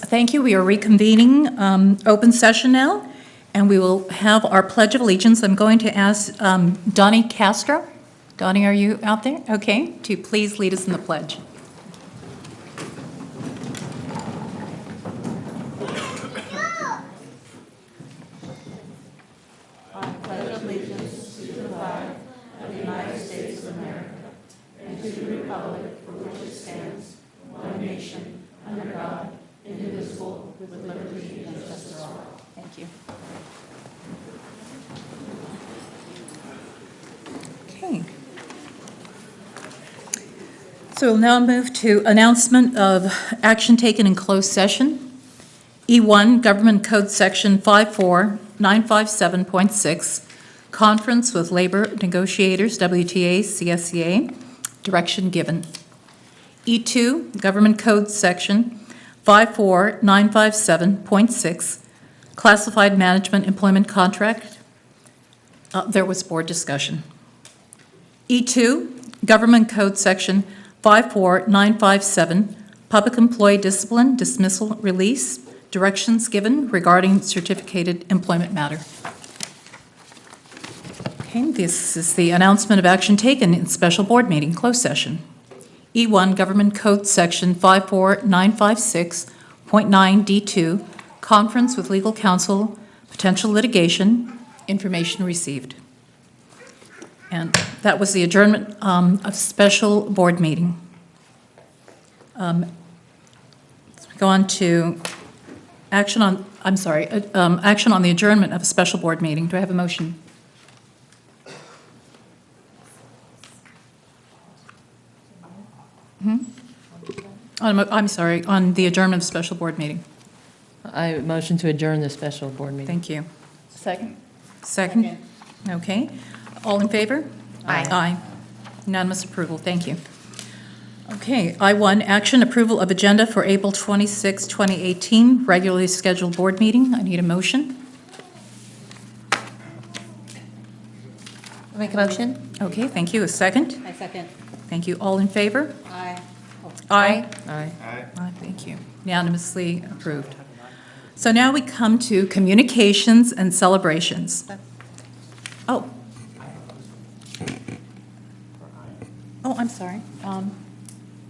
Thank you. We are reconvening open session now, and we will have our Pledge of Allegiance. I'm going to ask Donnie Castro. Donnie, are you out there? Okay, to please lead us in the pledge. I pledge allegiance to the flag of the United States of America and to the republic for which it stands, one nation, under God, indivisible, with liberty and justice for all. Thank you. Okay. So we'll now move to announcement of action taken in closed session. E1, Government Code Section 54957.6, Conference with Labor Negotiators, WTA, CSCA, direction given. E2, Government Code Section 54957.6, Classified Management Employment Contract. There was board discussion. E2, Government Code Section 54957, Public Employee Discipline, Dismissal, Release, directions given regarding certificated employment matter. Okay, this is the announcement of action taken in special board meeting, closed session. E1, Government Code Section 54956.9D2, Conference with Legal Counsel, Potential Litigation, Information Received. And that was the adjournment of special board meeting. Let's go on to action on, action on the adjournment of a special board meeting. Do I have a motion? I'm sorry, on the adjournment of special board meeting. I motion to adjourn the special board meeting. Thank you. Second? Second? Okay. All in favor? Aye. Aye. Unanimous approval. Thank you. Okay, I1, action approval of agenda for April 26, 2018, regularly scheduled board meeting. I need a motion. Make a motion? Okay, thank you. A second? I second. Thank you. All in favor? Aye. Aye. Aye. Aye, thank you. Unanimously approved. So now we come to communications and celebrations. Oh. Oh, I'm sorry.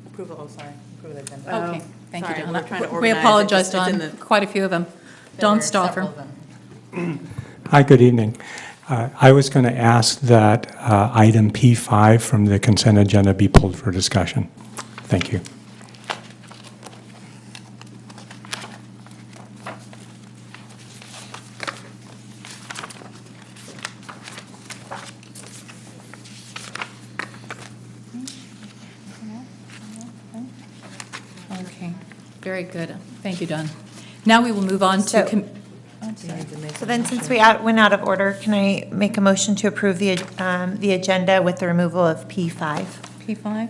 Approval, oh, sorry. Approval of agenda. Okay, thank you, Sorry, Don. we're trying to We organize it. apologize, It's in Don. the- Quite a few of them. Don Stauffer. Hi, good evening. I was going to ask that item P5 from the consent agenda be pulled for discussion. Thank you. Okay, very good. Thank you, Don. Now we will move on to, So- I'm sorry. So then, since we went out of order, can I make a motion to approve the agenda with the removal of P5? P5?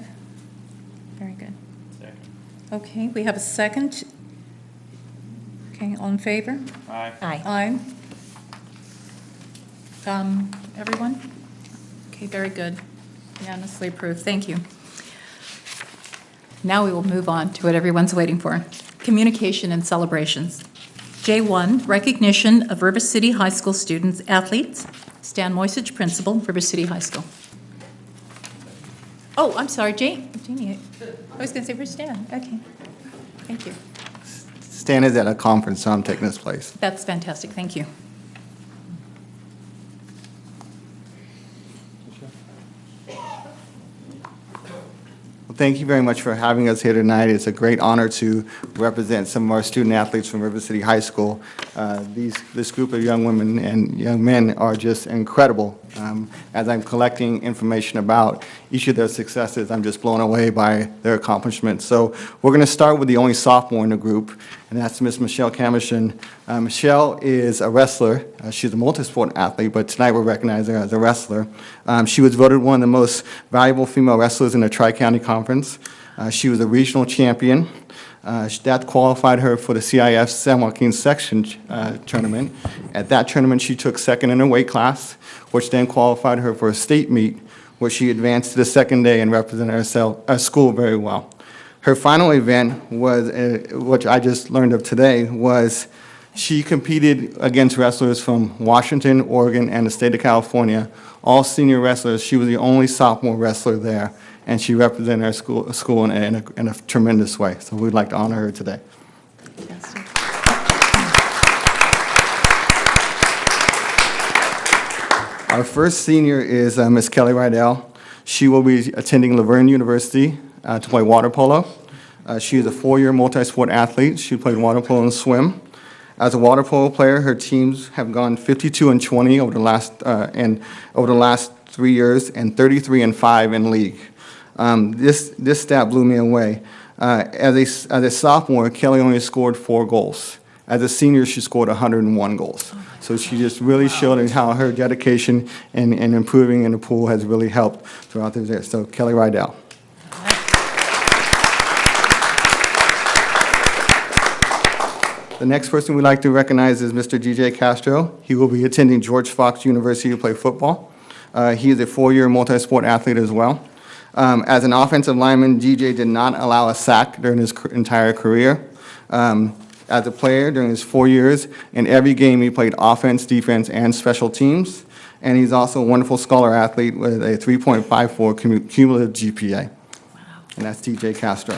Very good. Okay, we have a second. Okay, all in favor? Aye. Aye. Everyone? Okay, very good. Unanimously approved. Thank you. Now we will move on to what everyone's waiting for, communication and celebrations. J1, recognition of River City High School students, athletes. Stan Moisich, principal, River City High School. Oh, I'm sorry, Jeannie. I was going to say, where's Stan? Okay, thank you. Stan is at a conference, so I'm taking his place. That's fantastic, thank you. Well, thank you very much for having us here tonight. It's a great honor to represent some of our student athletes from River City High School. This group of young women and young men are just incredible. As I'm collecting information about each of their successes, I'm just blown away by their accomplishments. So we're going to start with the only sophomore in the group, and that's Miss Michelle Camishin. Michelle is a wrestler. She's a multi-sport athlete, but tonight we're recognizing her as a wrestler. She was voted one of the most valuable female wrestlers in the Tri-County Conference. She was a regional champion. That qualified her for the CIF San Joaquin section tournament. At that tournament, she took second in her weight class, which then qualified her for a state meet, where she advanced to the second day and represented her school very well. Her final event was, which I just learned of today, was she competed against wrestlers from Washington, Oregon, and the state of California, all senior wrestlers. She was the only sophomore wrestler there, and she represented our school in a tremendous way. So we'd like to honor her today. Our first senior is Miss Kelly Rydell. She will be attending Laverne University to play water polo. She is a 4-year multi-sport athlete. She played water polo and swim. As a water polo player, her teams have gone 52-20 over the last 3 years, and 33-5 in league. This stat blew me away. As a sophomore, Kelly only scored 4 goals. As a senior, she scored 101 goals. So she just really showed how her dedication and improving in the pool has really helped throughout the years. So Kelly Rydell. The next person we'd like to recognize is Mr. DJ Castro. He will be attending George Fox University to play football. He is a 4-year multi-sport athlete as well. As an offensive lineman, DJ did not allow a sack during his entire career. As a player, during his 4 years, in every game he played offense, defense, and special teams. And he's also a wonderful scholar athlete with a 3.54 cumulative GPA. Wow. And that's DJ Castro.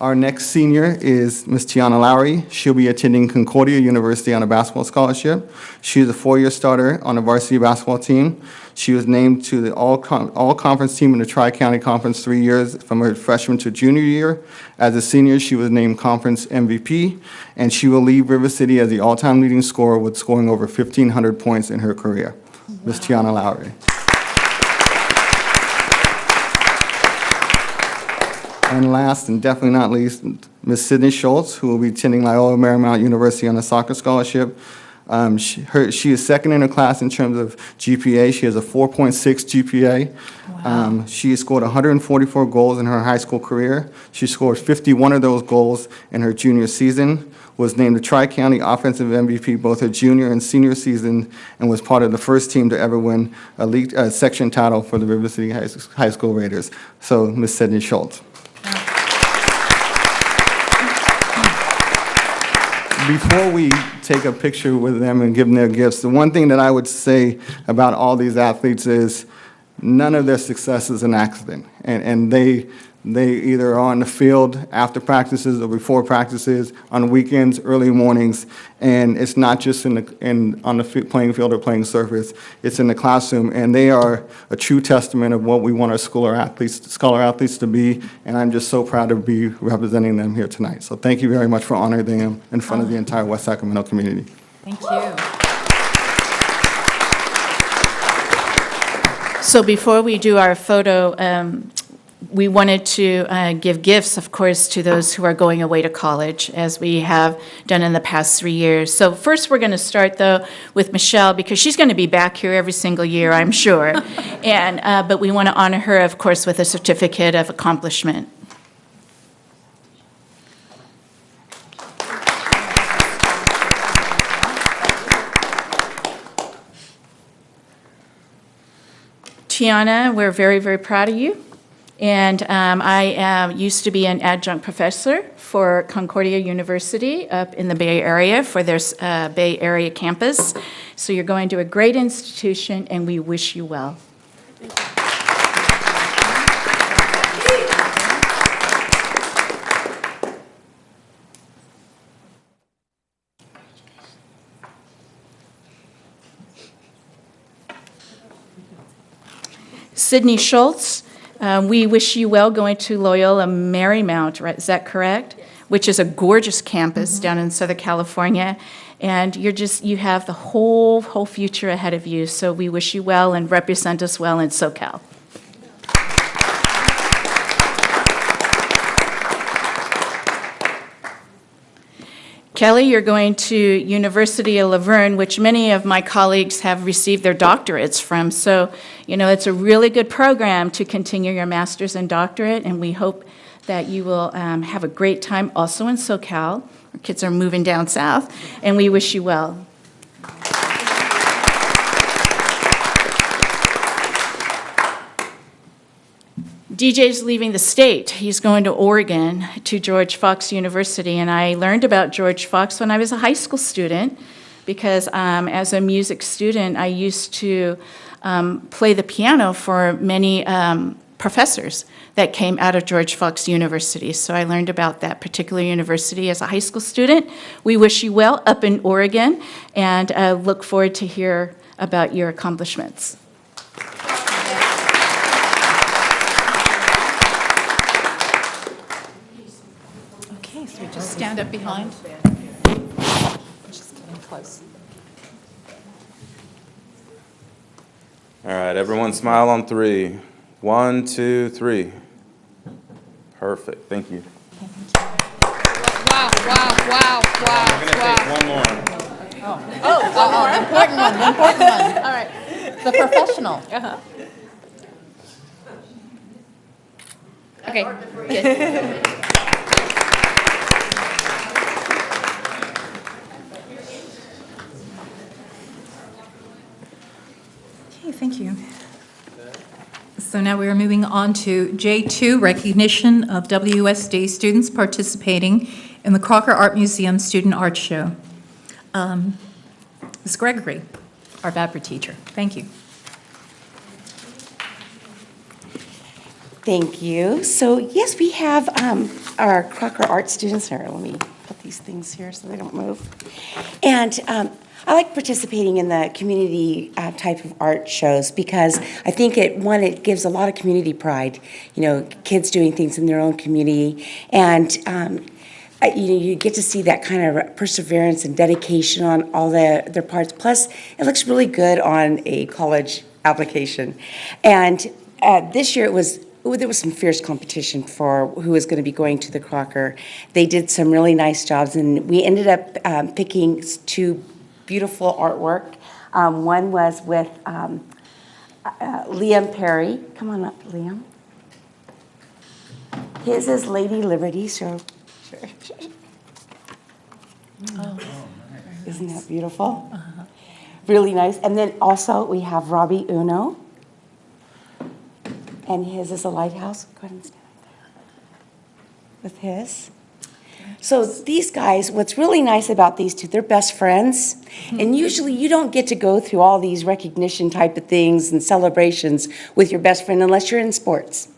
Our next senior is Ms. Tiana Lowry. She'll be attending Concordia University on a basketball scholarship. She is a 4-year starter on the varsity basketball team. She was named to the all-conference team in the Tri-County Conference 3 years from her freshman to junior year. As a senior, she was named conference MVP, and she will leave River City as the all-time leading scorer with scoring over 1,500 points in her career. Wow. Ms. Tiana Lowry. And last, and definitely not least, Ms. Sydney Schultz, who will be attending Loyola Marymount University on a soccer scholarship. She is second in her class in terms of GPA. She has a 4.6 GPA. Wow. She has scored 144 goals in her high school career. She scored 51 of those goals in her junior season, was named the Tri-County Offensive MVP both her junior and senior season, and was part of the first team to ever win a league section title for the River City High School Raiders. So, Ms. Sydney Schultz. Before we take a picture with them and give them their gifts, the one thing that I would say about all these athletes is none of their success is an accident. And they either are on the field after practices or before practices, on weekends, early mornings, and it's not just on the playing field or playing surface, it's in the classroom, and they are a true testament of what we want our scholar athletes to be, and I'm just so proud to be representing them here tonight. So thank you very much for honoring them in front of the entire West Sacramento community. Thank you. So before we do our photo, we wanted to give gifts, of course, to those who are going away to college, as we have done in the past 3 years. So first, we're going to start, though, with Michelle, because she's going to be back here every single year, I'm sure. But we want to honor her, of course, with a certificate of accomplishment. Tiana, we're very, very proud of you. And I used to be an adjunct professor for Concordia University up in the Bay Area for their Bay Area campus. So you're going to a great institution, and we wish you well. Sydney Schultz. We wish you well going to Loyola Marymount, right? Is that correct? Which is a gorgeous campus down in Southern California. And you have the whole future ahead of you. So we wish you well and represent us well in SoCal. Kelly, you're going to University of Laverne, which many of my colleagues have received their doctorates from. So, it's a really good program to continue your master's and doctorate, and we hope that you will have a great time also in SoCal. Our kids are moving down south, and we wish you well. DJ's leaving the state. He's going to Oregon to George Fox University, and I learned about George Fox when I was a high school student because as a music student, I used to play the piano for many professors that came out of George Fox University. So I learned about that particular university as a high school student. We wish you well up in Oregon, and look forward to hear about your accomplishments. Okay, so we just stand up behind. Just getting close. All right, everyone smile on 3. 1, 2, 3. Perfect, thank you. Wow, wow, wow, wow, I'm gonna take one more. Important one, the important one. All right. The professional. Okay. Okay, thank you. So now we are moving on to J2, recognition of WSD students participating in the Crocker Art Museum Student Art Show. Ms. Gregory, our Vapor teacher, thank you. Thank you. So yes, we have our Crocker art students here. Let me put these things here so they don't move. And I like participating in the community type of art shows because I think it gives a lot of community pride. You know, kids doing things in their own community, and you get to see that kind of perseverance and dedication on all their parts. Plus, it looks really good on a college application. And this year there was some fierce competition for who was going to be going to the Crocker. They did some really nice jobs, and we ended up picking 2 beautiful artwork. One was with Liam Perry. Come on up, Liam. His is Lady Liberty, so isn't that beautiful? Really nice. And then also we have Robbie Uno, and his is a lighthouse. Go ahead and stand with his. So these guys, what's really nice about these 2, they're best friends. And usually you don't get to go through all these recognition type of things and celebrations with your best friend unless you're in sports.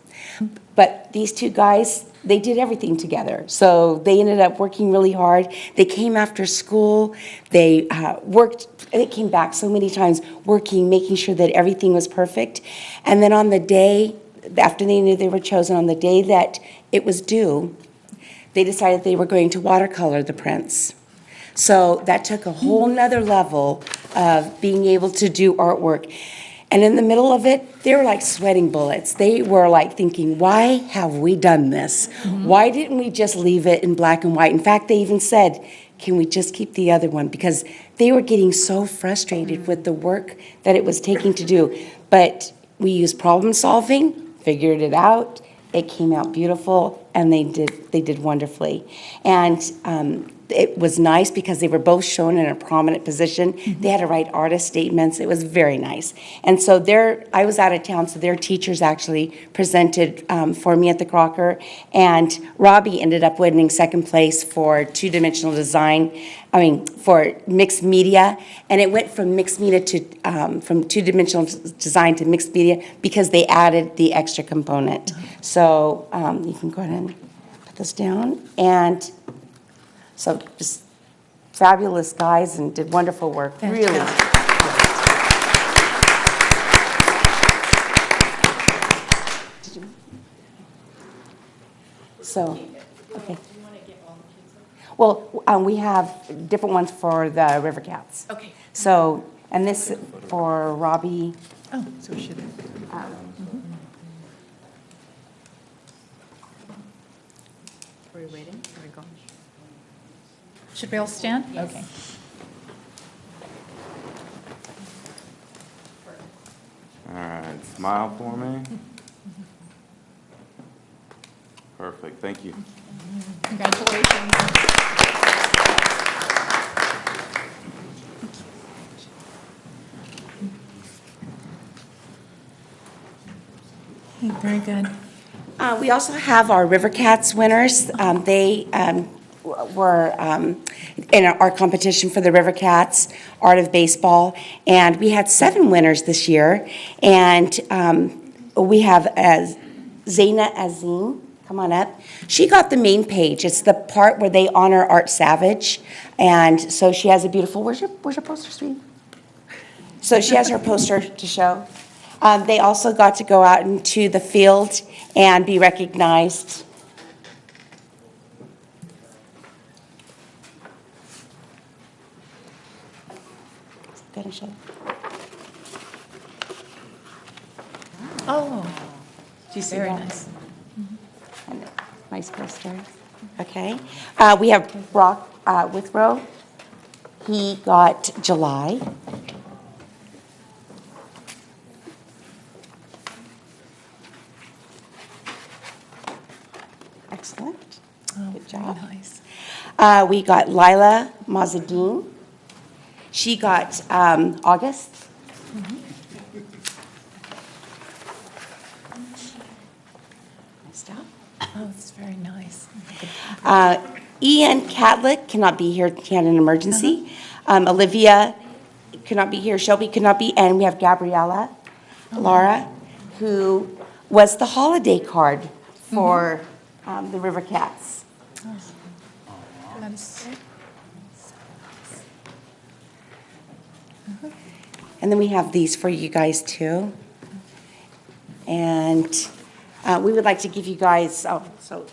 But these 2 guys, they did everything together. So they ended up working really hard. They came after school. They worked, they came back so many times working, making sure that everything was perfect. And then on the day, after they knew they were chosen, on the day that it was due, they decided they were going to watercolor the prints. So that took a whole nother level of being able to do artwork. And in the middle of it, they were like sweating bullets. They were like thinking, why have we done this? Why didn't we just leave it in black and white? In fact, they even said, can we just keep the other one? Because they were getting so frustrated with the work that it was taking to do. But we used problem solving, figured it out. It came out beautiful, and they did wonderfully. And it was nice because they were both shown in a prominent position. They had to write artist statements. It was very nice. And so I was out of town, so their teachers actually presented for me at the Crocker. And Robbie ended up winning second place for two-dimensional design, for mixed media. And it went from mixed media to, from two-dimensional design to mixed media because they added the extra component. So you can go ahead and put this down. And so just fabulous guys and did wonderful work, really. So, okay. Well, we have different ones for the River Cats. Okay. So, and this for Robbie. Oh, so we should. Are we waiting? Are we going? Should we all stand? Yes. Okay. All right, smile for me. Perfect, thank you. Congratulations. Okay, very good. We also have our River Cats winners. They were in our competition for the River Cats Art of Baseball, and we had 7 winners this year. And we have Zaina Azim, come on up. She got the main page. It's the part where they honor Art Savage, and so she has a beautiful. Where's your poster, sweetie? So she has her poster to show. They also got to go out into the field and be recognized. Gonna show. Oh, Do you see very that? nice. And a nice poster. Okay. We have Brock Withrow. He got July. Excellent. Good job. Nice. We got Lila Mazadine. She got August. Nice job. Oh, it's very nice. Ian Catlick cannot be here, he had an emergency. Olivia could not be here, Shelby could not be, and we have Gabriella Laura, who was the holiday card for the River Cats. That is And then we have these for you guys too. And we would like to give you guys, oh, so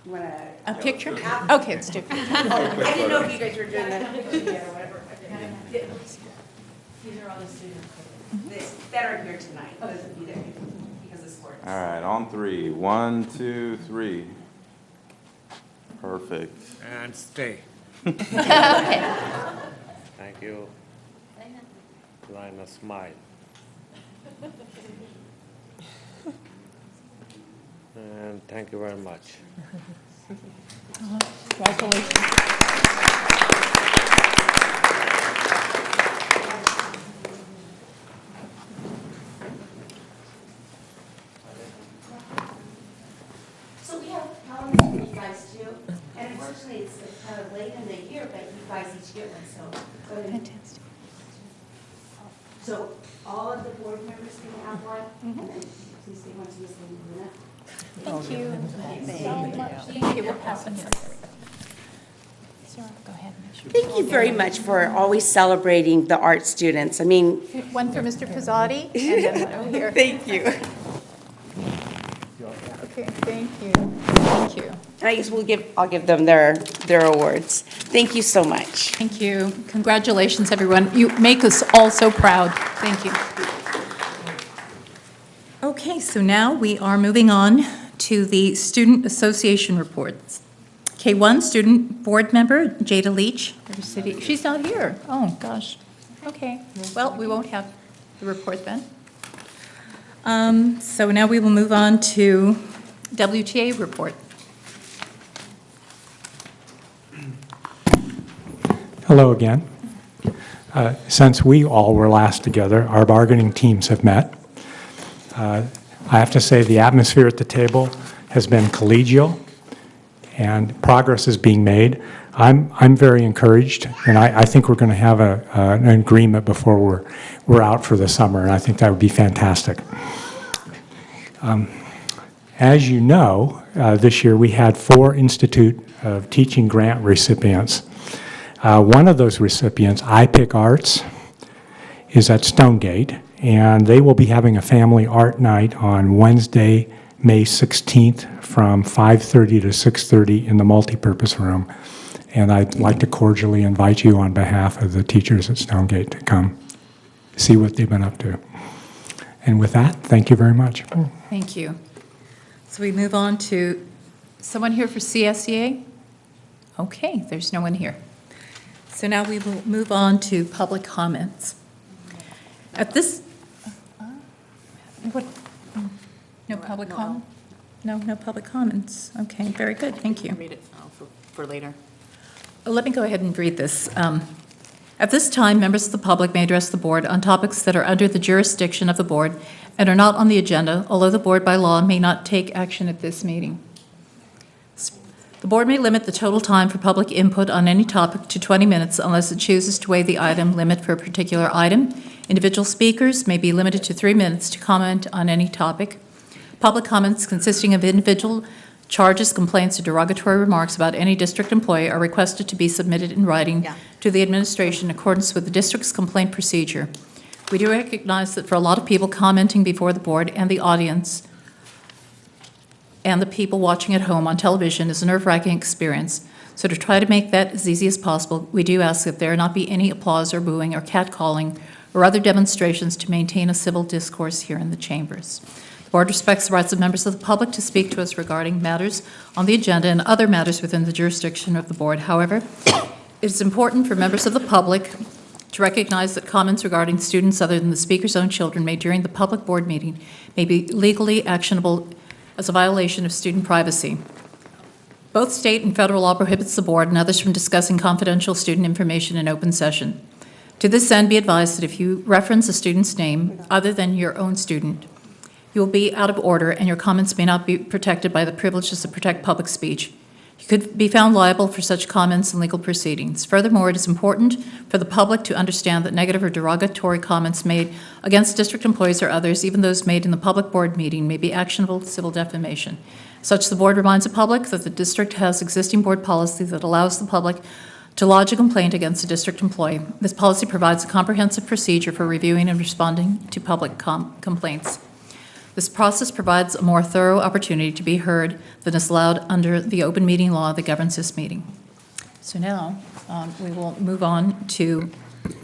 you want to? a picture? Okay, let's do a picture. I didn't know if you guys were doing that. These are all the students that are here tonight, those of you that, because of sports. All right, on 3. 1, 2, 3. Perfect. And stay. Thank you. Lina, smile. And thank you very much. Congratulations. So we have columns for you guys too, and unfortunately it's kind of late in the year, but you guys each get one, so. go ahead. Fantastic. So all of the board members can have one, and then please stay one to Ms. Luna. Thank you so much. Thank you. We'll pass them here. Sarah, go ahead. Thank you very much for always celebrating the art students. I mean, One for Mr. Pizzotti, and then one over here. thank you. Okay, thank you. Thank you. And I guess I'll give them their awards. Thank you so much. Thank you. Congratulations, everyone. You make us all so proud. Thank you. Okay, so now we are moving on to the Student Association reports. K1 Student Board Member Jada Leach, River City. She's not here. Oh, gosh. Okay. Well, we won't have the report then. So now we will move on to WTA report. Hello again. Since we all were last together, our bargaining teams have met. I have to say the atmosphere at the table has been collegial and progress is being made. I'm very encouraged, and I think we're going to have an agreement before we're out for the summer, and I think that would be fantastic. As you know, this year we had 4 Institute of Teaching grant recipients. One of those recipients, I Pick Arts, is at Stonegate, and they will be having a family art night on Wednesday, May 16th from 5:30 to 6:30 in the multipurpose room. And I'd like to cordially invite you on behalf of the teachers at Stonegate to come see what they've been up to. And with that, thank you very much. Thank you. So we move on to someone here for CSEA? Okay, there's no one here. So now we will move on to public comments. At this, what, no public comment? No public comments. Okay, very good, thank you. Read it for later. Let me go ahead and read this. At this time, members of the public may address the board on topics that are under the jurisdiction of the board and are not on the agenda, although the board by law may not take action at this meeting. The board may limit the total time for public input on any topic to 20 minutes unless it chooses to waive the item limit for a particular item. Individual speakers may be limited to 3 minutes to comment on any topic. Public comments consisting of individual charges, complaints, or derogatory remarks about any district employee are requested to be submitted in writing to the administration in accordance with the district's complaint procedure. We do recognize that for a lot of people, commenting before the board and the audience and the people watching at home on television is a nerve-wracking experience. So to try to make that as easy as possible, we do ask that there not be any applause or booing or catcalling or other demonstrations to maintain a civil discourse here in the chambers. The board respects the rights of members of the public to speak to us regarding matters on the agenda and other matters within the jurisdiction of the board. However, it is important for members of the public to recognize that comments regarding students other than the speaker's own children made during the public board meeting may be legally actionable as a violation of student privacy. Both state and federal law prohibits the board and others from discussing confidential student information in open session. To this end, be advised that if you reference a student's name other than your own student, you will be out of order and your comments may not be protected by the privileges that protect public speech. You could be found liable for such comments in legal proceedings. Furthermore, it is important for the public to understand that negative or derogatory comments made against district employees or others, even those made in the public board meeting, may be actionable civil defamation. Such, the board reminds the public that the district has existing board policy that allows the public to lodge a complaint against a district employee. This policy provides a comprehensive procedure for reviewing and responding to public complaints. This process provides a more thorough opportunity to be heard than is allowed under the open meeting law that governs this meeting. So now we will move on to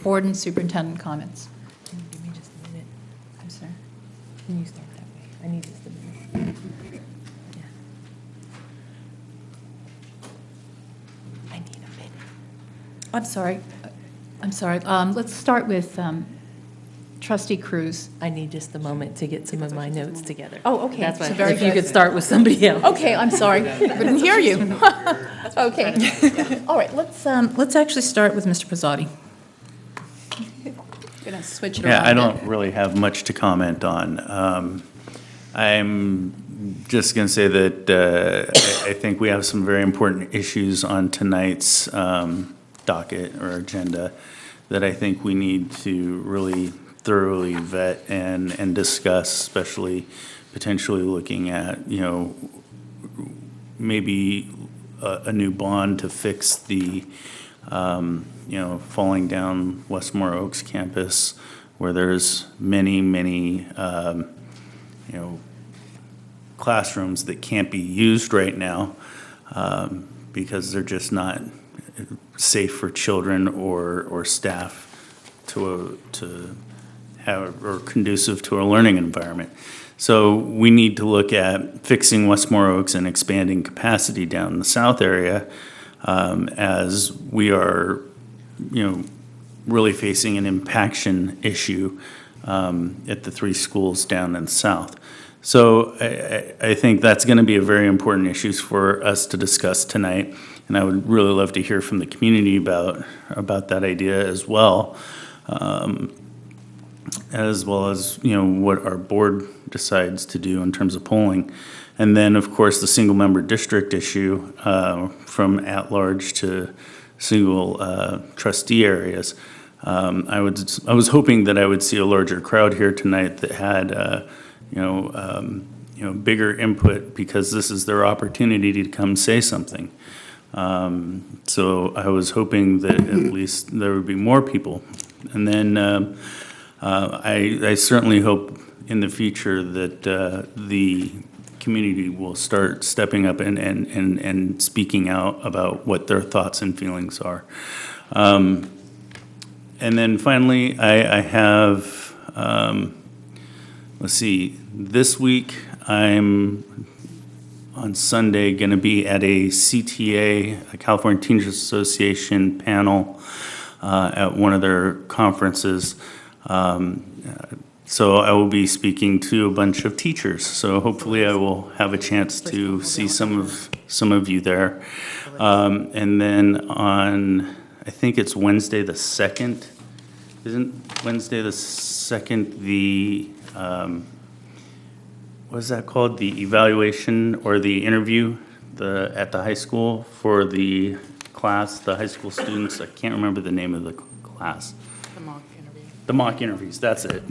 board and superintendent comments. Can you give me just a minute? I'm sorry. Can you start that way? I need just a minute. Yeah. I need a minute. I'm sorry. Let's start with Trustee Cruz. I need just a moment to get some of my notes together. Oh, okay. That's why, So very if you good. could start with somebody else. Okay, I'm sorry. I didn't hear you. Okay. All right, let's actually start with Mr. Pizzotti. Gonna switch it around. Yeah, I a bit. don't really have much to comment on. I'm just going to say that I think we have some very important issues on tonight's docket or agenda that I think we need to really thoroughly vet and discuss, especially potentially looking at, maybe a new bond to fix the, falling down Westmore Oaks campus where there's many, classrooms that can't be used right now because they're just not safe for children or staff to have, or conducive to a learning environment. So we need to look at fixing Westmore Oaks and expanding capacity down in the south area as we are, really facing an impaction issue at the 3 schools down in the south. So I think that's going to be a very important issue for us to discuss tonight, and I would really love to hear from the community about that idea as well as what our board decides to do in terms of polling. And then, of course, the single-member district issue from at-large to single trustee areas. I was hoping that I would see a larger crowd here tonight that had bigger input, because this is their opportunity to come say something. So I was hoping that at least there would be more people. And then I certainly hope in the future that the community will start stepping up and speaking out about what their thoughts and feelings are. And then finally, I have, let's see, this week I'm on Sunday going to be at a CTA, a California Teachers Association panel at one of their conferences. So I will be speaking to a bunch of teachers. So hopefully I will have a chance to see some of you there. And then on, I think it's Wednesday the 2nd. Isn't Wednesday the 2nd the what is that called? The evaluation or the interview at the high school for the class, the high school students. I can't remember the name of the class. The mock interview. The mock interviews, that's it.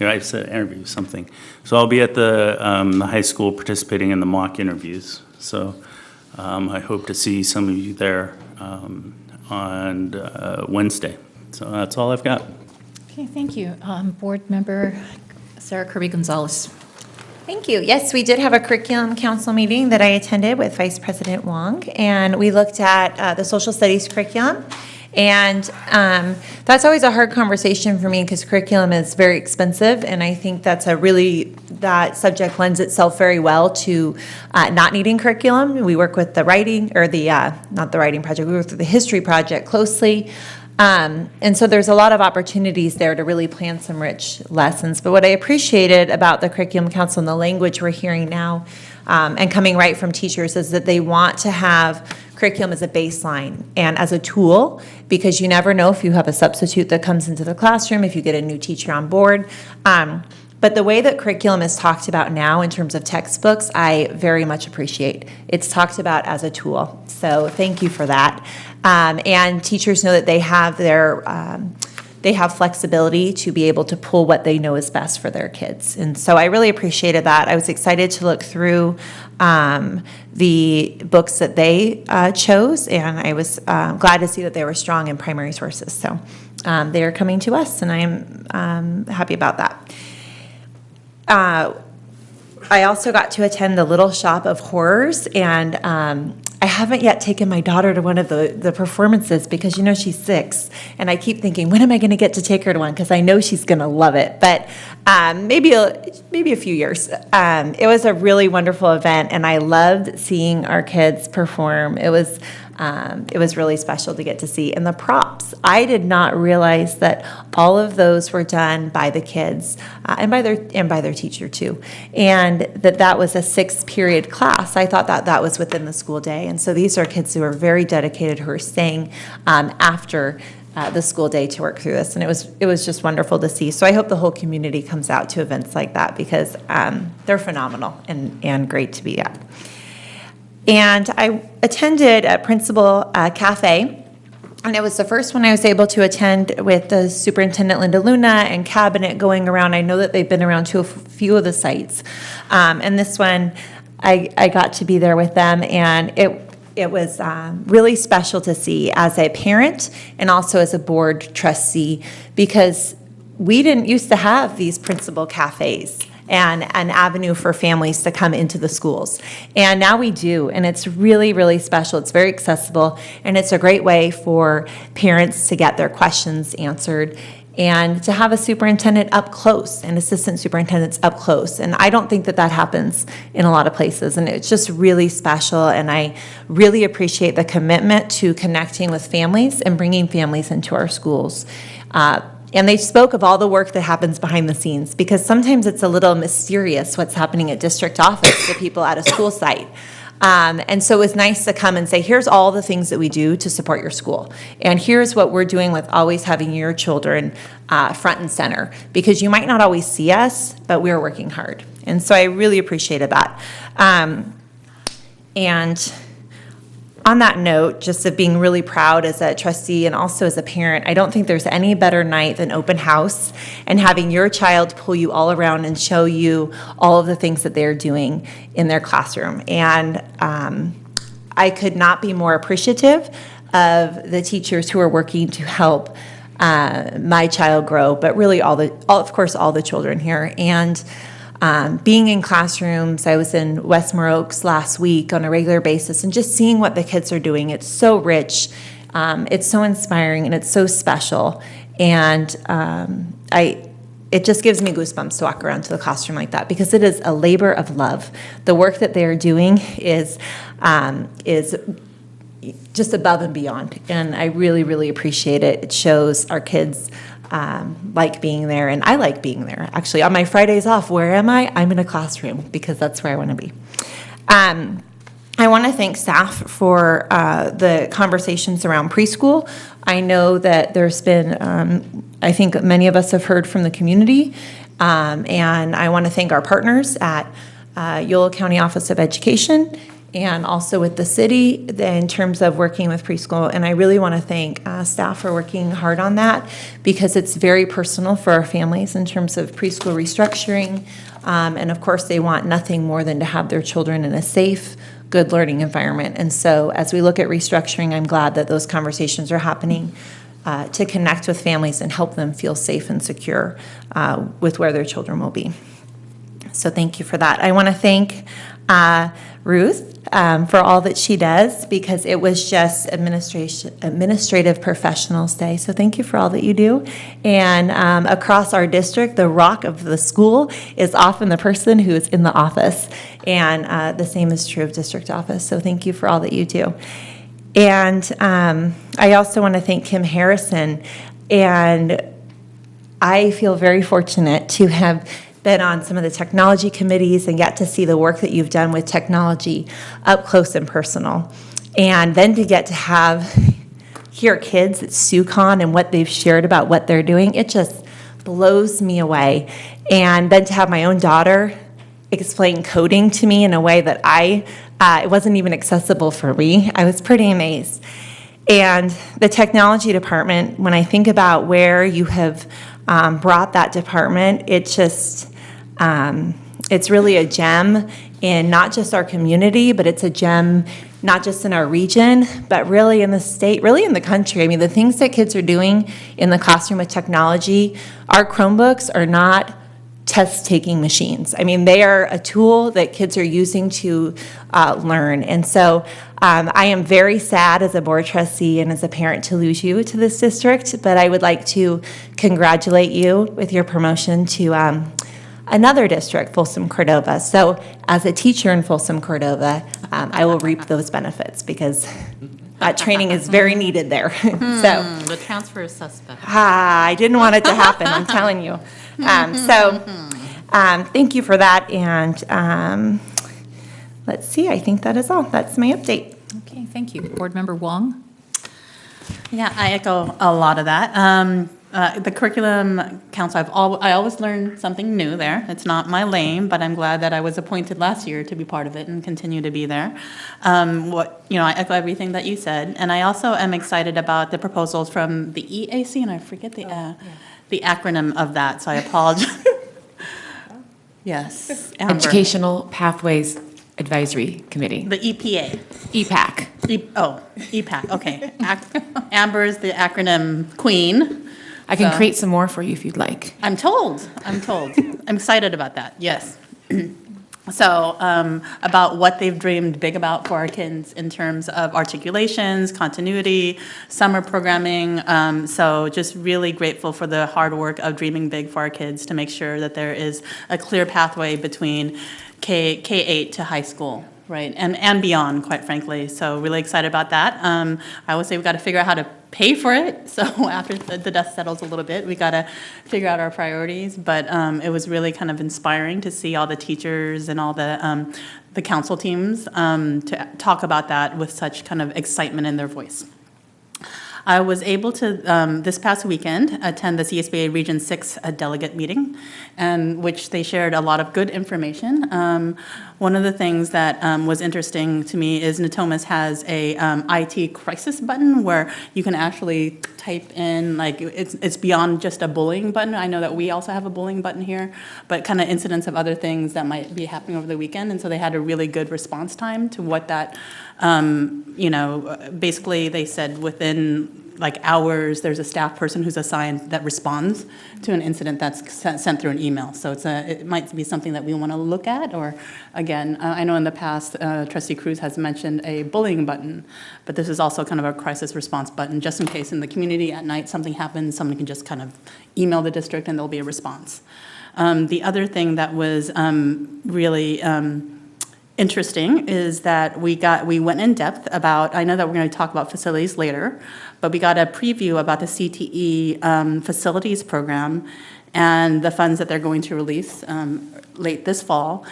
You know, I said interview, something. So I'll be at the high school participating in the mock interviews. So I hope to see some of you there on Wednesday. So that's all I've got. Okay, thank you. Board Member Sarah Kirby-Gonzalez. Thank you. Yes, we did have a curriculum council meeting that I attended with Vice President Wong, and we looked at the social studies curriculum. And that's always a hard conversation for me because curriculum is very expensive, and I think that subject lends itself very well to not needing curriculum. We work with the writing, or not the writing project, we work with the history project closely. And so there's a lot of opportunities there to really plan some rich lessons. But what I appreciated about the Curriculum Council and the language we're hearing now, and coming right from teachers, is that they want to have curriculum as a baseline and as a tool, because you never know if you have a substitute that comes into the classroom, if you get a new teacher on board. But the way that curriculum is talked about now in terms of textbooks, I very much appreciate. It's talked about as a tool. So thank you for that. And teachers know that they have flexibility to be able to pull what they know is best for their kids. And so I really appreciated that. I was excited to look through the books that they chose, and I was glad to see that they were strong in primary sources. So they are coming to us, and I am happy about that. I also got to attend the Little Shop of Horrors, and I haven't yet taken my daughter to one of the performances because, she's 6, and I keep thinking, when am I going to get to take her to one? Because I know she's going to love it, but maybe a few years. It was a really wonderful event, and I loved seeing our kids perform. It was really special to get to see. And the props, I did not realize that all of those were done by the kids and by their teacher too, and that was a 6-period class. I thought that was within the school day, and so these are kids who are very dedicated, who are staying after the school day to work through this, and it was just wonderful to see. So I hope the whole community comes out to events like that, because they're phenomenal and great to be at. And I attended a principal cafe, and it was the first one I was able to attend with the superintendent, Linda Luna, and cabinet going around. I know that they've been around to a few of the sites. And this one, I got to be there with them, and it was really special to see as a parent and also as a board trustee, because we didn't used to have these principal cafes and an avenue for families to come into the schools. And now we do, and it's really, really special. It's very accessible, and it's a great way for parents to get their questions answered and to have a superintendent up close and assistant superintendents up close. And I don't think that happens in a lot of places, and it's just really special, and I really appreciate the commitment to connecting with families and bringing families into our schools. And they spoke of all the work that happens behind the scenes, because sometimes it's a little mysterious what's happening at district office to people at a school site. And so it was nice to come and say, here's all the things that we do to support your school. And here's what we're doing with always having your children front and center, because you might not always see us, but we're working hard. And so I really appreciated that. And on that note, just of being really proud as a trustee and also as a parent, I don't think there's any better night than open house and having your child pull you all around and show you all of the things that they're doing in their classroom. And I could not be more appreciative of the teachers who are working to help my child grow, but really of course, all the children here. And being in classrooms, I was in Westmore Oaks last week on a regular basis, and just seeing what the kids are doing, it's so rich, it's so inspiring, and it's so special. And it just gives me goosebumps to walk around to the classroom like that, because it is a labor of love. The work that they are doing is just above and beyond, and I really, really appreciate it. It shows our kids like being there, and I like being there. Actually, on my Fridays off, where am I? I'm in a classroom, because that's where I want to be. I want to thank staff for the conversations around preschool. I know that there's been, I think many of us have heard from the community, and I want to thank our partners at Yolo County Office of Education and also with the city in terms of working with preschool. And I really want to thank staff for working hard on that because it's very personal for our families in terms of preschool restructuring. And of course, they want nothing more than to have their children in a safe, good learning environment. And so as we look at restructuring, I'm glad that those conversations are happening to connect with families and help them feel safe and secure with where their children will be. So thank you for that. I want to thank Ruth for all that she does because it was just Administrative Professionals Day. So thank you for all that you do. And across our district, the rock of the school is often the person who is in the office. And the same is true of district office. So thank you for all that you do. And I also want to thank Kim Harrison. And I feel very fortunate to have been on some of the technology committees and get to see the work that you've done with technology up close and personal. And then to get to hear kids at SUCON and what they've shared about what they're doing, it just blows me away. And then to have my own daughter explain coding to me in a way that it wasn't even accessible for me. I was pretty amazed. And the technology department, when I think about where you have brought that department, it's really a gem in not just our community, but it's a gem not just in our region, but really in the state, really in the country. I mean, the things that kids are doing in the classroom with technology, our Chromebooks are not test-taking machines. I mean, they are a tool that kids are using to learn. And so I am very sad as a board trustee and as a parent to lose you to this district, but I would like to congratulate you with your promotion to another district, Folsom Cordova. So as a teacher in Folsom Cordova, I will reap those benefits because that training is very needed there. So The transfer is suspect. I didn't want it to happen, I'm telling you. Thank you for that. And let's see, I think that is all. That's my update. Okay, thank you. Board Member Wong? Yeah, I echo a lot of that. The curriculum council, I always learn something new there. It's not my lane, but I'm glad that I was appointed last year to be part of it and continue to be there. I echo everything that you said, and I also am excited about the proposals from the EAC, and I forget the acronym of that, so I apologize. Yes, Amber. Educational Pathways Advisory Committee. The EPA. EPAC. EPAC, okay. Amber is the acronym queen. I can create some more for you if you'd like. I'm told. I'm excited about that, yes. So about what they've dreamed big about for our kids in terms of articulations, continuity, summer programming. So just really grateful for the hard work of dreaming big for our kids to make sure that there is a clear pathway between K-8 to high school, right, and beyond, quite frankly. So really excited about that. I always say we've got to figure out how to pay for it. So after the dust settles a little bit, we got to figure out our priorities. But it was really kind of inspiring to see all the teachers and all the council teams to talk about that with such kind of excitement in their voice. I was able to, this past weekend, attend the CSBA Region 6 delegate meeting, which they shared a lot of good information. One of the things that was interesting to me is Natomas has a IT crisis button where you can actually type in, like, it's beyond just a bullying button. I know that we also have a bullying button here, but kind of incidents of other things that might be happening over the weekend. And so they had a really good response time to what that, basically they said within like hours, there's a staff person who's assigned that responds to an incident that's sent through an email. So it might be something that we want to look at. Or again, I know in the past, Trustee Cruz has mentioned a bullying button, but this is also kind of a crisis response button, just in case in the community at night something happens, someone can just kind of email the district and there'll be a response. The other thing that was really interesting is that we went in depth about, I know that we're going to talk about facilities later, but we got a preview about the CTE facilities program and the funds that they're going to release late this fall.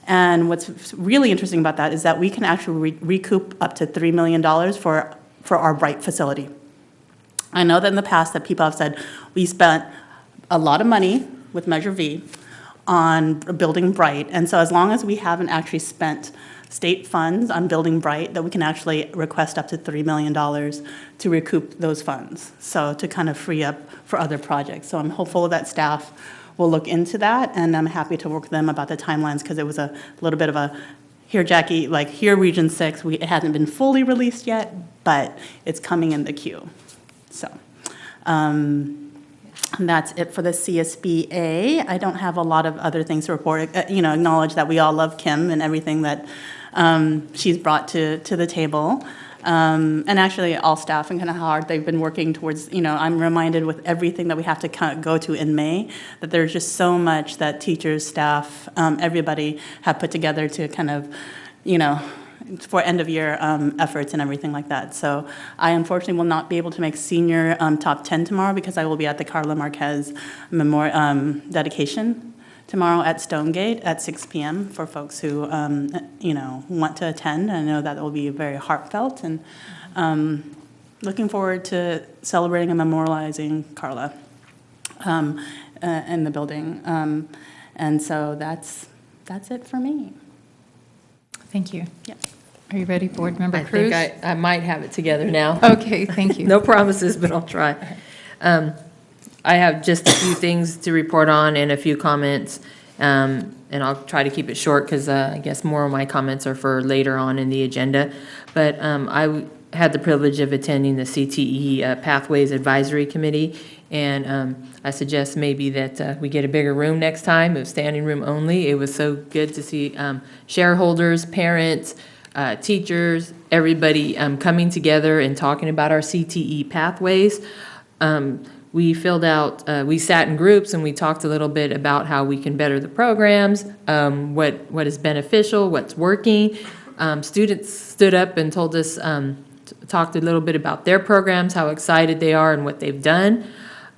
And what's really interesting about that is that we can actually recoup up to $3 million for our Bright facility. I know that in the past that people have said, we spent a lot of money with Measure V on building Bright, and so as long as we haven't actually spent state funds on building Bright, that we can actually request up to $3 million to recoup those funds, so to kind of free up for other projects. So I'm hopeful that staff will look into that, and I'm happy to work with them about the timelines, because it was a little bit of a, here, Jackie, like, here, Region 6, it hasn't been fully released yet, but it's coming in the queue. So, and that's it for the CSBA. I don't have a lot of other things to report. Acknowledge that we all love Kim and everything that she's brought to the table. And actually, all staff and kind of how hard they've been working towards, I'm reminded with everything that we have to kind of go to in May, that there's just so much that teachers, staff, everybody have put together to kind of, for end-of-year efforts and everything like that. So I unfortunately will not be able to make senior top 10 tomorrow, because I will be at the Carla Marquez Memorial dedication tomorrow at Stonegate at 6 p.m. for folks who, want to attend. I know that will be very heartfelt, and looking forward to celebrating and memorializing Carla in the building. And so that's it for me. Thank you. Yeah. Are you ready, Board Member I Cruz? think I might have it together now. Okay, thank you. No promises, but I'll try. I have just a few things to report on and a few comments, and I'll try to keep it short, because I guess more of my comments are for later on in the agenda. But I had the privilege of attending the CTE Pathways Advisory Committee, and I suggest maybe that we get a bigger room next time, of standing room only. It was so good to see shareholders, parents, teachers, everybody coming together and talking about our CTE pathways. We filled out, we sat in groups and we talked a little bit about how we can better the programs, what is beneficial, what's working. Students stood up and told us, talked a little bit about their programs, how excited they are and what they've done.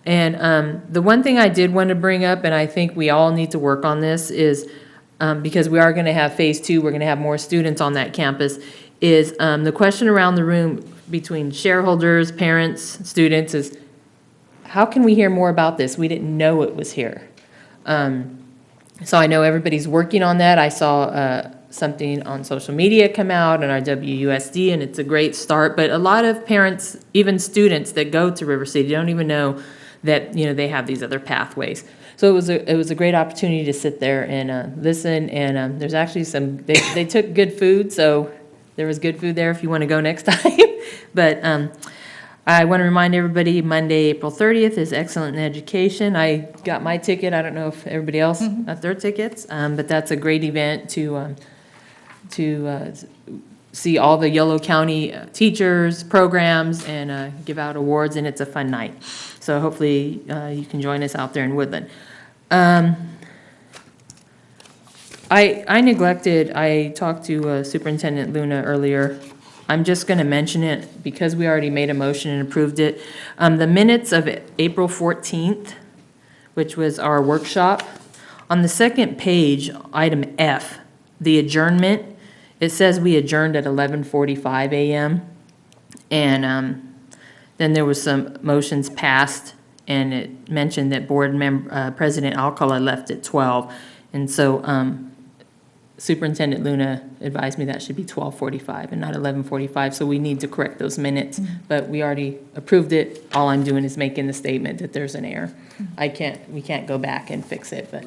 And the one thing I did want to bring up, and I think we all need to work on this, is because we are going to have phase 2, we're going to have more students on that campus, is the question around the room between shareholders, parents, students is, how can we hear more about this? We didn't know it was here. So I know everybody's working on that. I saw something on social media come out on our WUSD, and it's a great start. But a lot of parents, even students that go to River City, don't even know that they have these other pathways. So it was a great opportunity to sit there and listen. And there's actually they took good food, so there was good food there if you want to go next time. But I want to remind everybody, Monday, April 30th is Excellent in Education. I got my ticket. I don't know if everybody else got their tickets, but that's a great event to see all the Yolo County teachers, programs, and give out awards, and it's a fun night. So hopefully you can join us out there in Woodland. I neglected, I talked to Superintendent Luna earlier. I'm just going to mention it because we already made a motion and approved it. The minutes of April 14th, which was our workshop, on the second page, item F, the adjournment, it says we adjourned at 11:45 a.m. And then there was some motions passed, and it mentioned that board member, President Alcala left at 12. And so Superintendent Luna advised me that should be 12:45 and not 11:45, so we need to correct those minutes. But we already approved it. All I'm doing is making the statement that there's an error. We can't go back and fix it, but.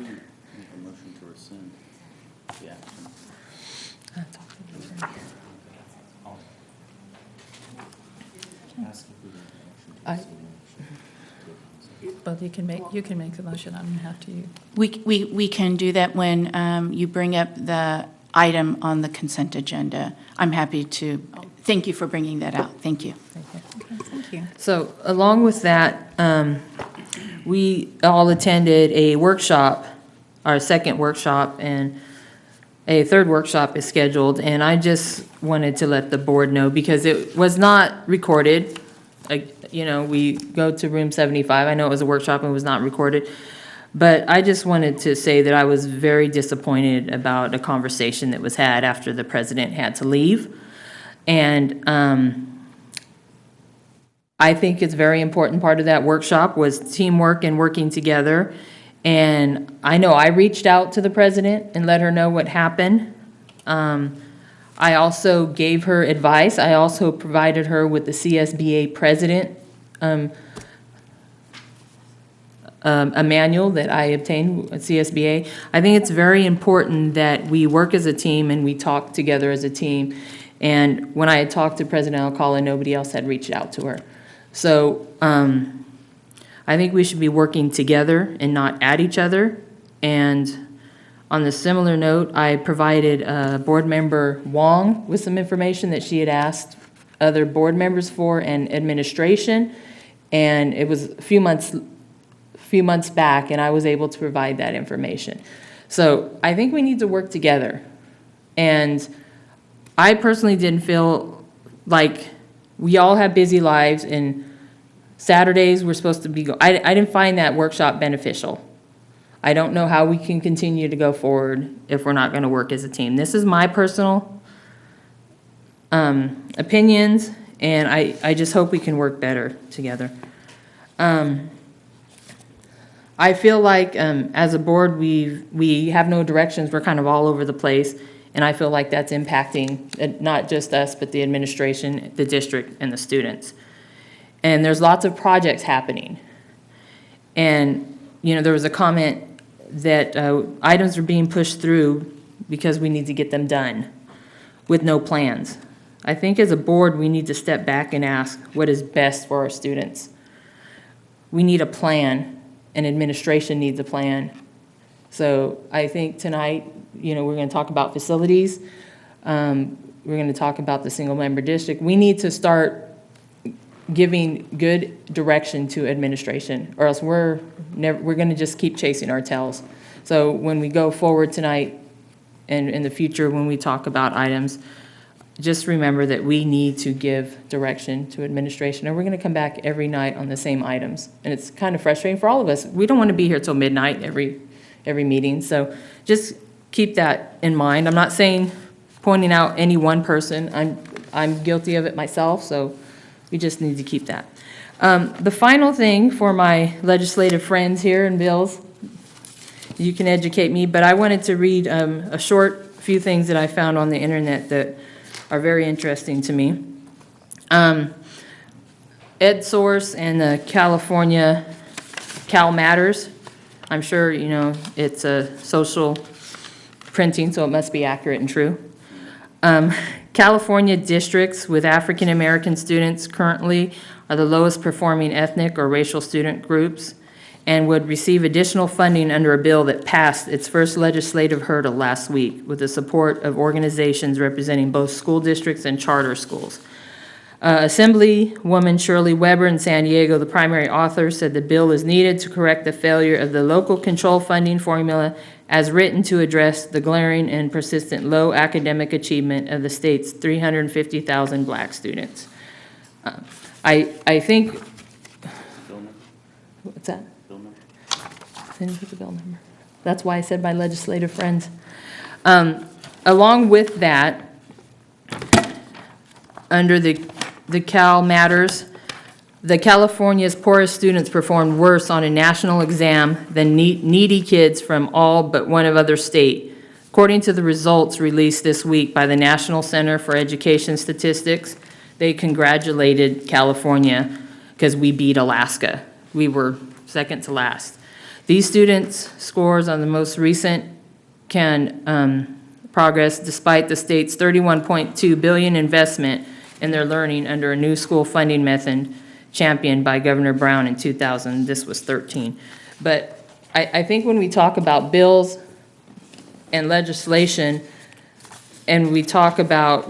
Well, you can make the motion. I don't have to. We can do that when you bring up the item on the consent agenda. I'm happy to, thank you for bringing that out. Thank you. Thank you. So along with that, we all attended a workshop, our second workshop, and a third workshop is scheduled. And I just wanted to let the board know because it was not recorded. We go to room 75. I know it was a workshop and it was not recorded. But I just wanted to say that I was very disappointed about a conversation that was had after the president had to leave. And I think it's a very important part of that workshop was teamwork and working together. And I know I reached out to the president and let her know what happened. I also gave her advice. I also provided her with the CSBA president, a manual that I obtained at CSBA. I think it's very important that we work as a team and we talk together as a team. And when I had talked to President Alcala, nobody else had reached out to her. So I think we should be working together and not at each other. And on the similar note, I provided Board Member Wong with some information that she had asked other board members for and administration. And it was a few months back, and I was able to provide that information. So I think we need to work together. And I personally didn't feel like we all have busy lives, and Saturdays we're supposed to be I didn't find that workshop beneficial. I don't know how we can continue to go forward if we're not going to work as a team. This is my personal opinions, and I just hope we can work better together. I feel like as a board, we have no directions. We're kind of all over the place, and I feel like that's impacting not just us, but the administration, the district, and the students. And there's lots of projects happening. And, you know, there was a comment that items are being pushed through because we need to get them done with no plans. I think as a board, we need to step back and ask what is best for our students. We need a plan, and administration needs a plan. So I think tonight, you know, we're going to talk about facilities. We're going to talk about the single-member district. We need to start giving good direction to administration, or else we're going to just keep chasing our tails. So when we go forward tonight and in the future when we talk about items, just remember that we need to give direction to administration, and we're going to come back every night on the same items. And it's kind of frustrating for all of us. We don't want to be here till midnight every meeting, so just keep that in mind. I'm not saying pointing out any one person. I'm guilty of it myself, so we just need to keep that. The final thing for my legislative friends here and bills, you can educate me, but I wanted to read a short few things that I found on the internet that are very interesting to me. EdSource and the California Cal Matters. I'm sure, you know, it's a social printing, so it must be accurate and true. California districts with African American students currently are the lowest performing ethnic or racial student groups and would receive additional funding under a bill that passed its first legislative hurdle last week with the support of organizations representing both school districts and charter schools. Assemblywoman Shirley Weber in San Diego, the primary author, said the bill is needed to correct the failure of the local control funding formula as written to address the glaring and persistent low academic achievement of the state's 350,000 black students. I think, what's that? Bill number. I didn't put the bill number. That's why I said my legislative friends. Along with that, under the Cal Matters, the California's poorest students performed worse on a national exam than needy kids from all but one other state. According to the results released this week by the National Center for Education Statistics, they congratulated California because we beat Alaska. We were second to last. These students' scores on the most recent can progress despite the state's $31.2 billion investment in their learning under a new school funding method championed by Governor Brown in 2000. This was 13. But I think when we talk about bills and legislation, and we talk about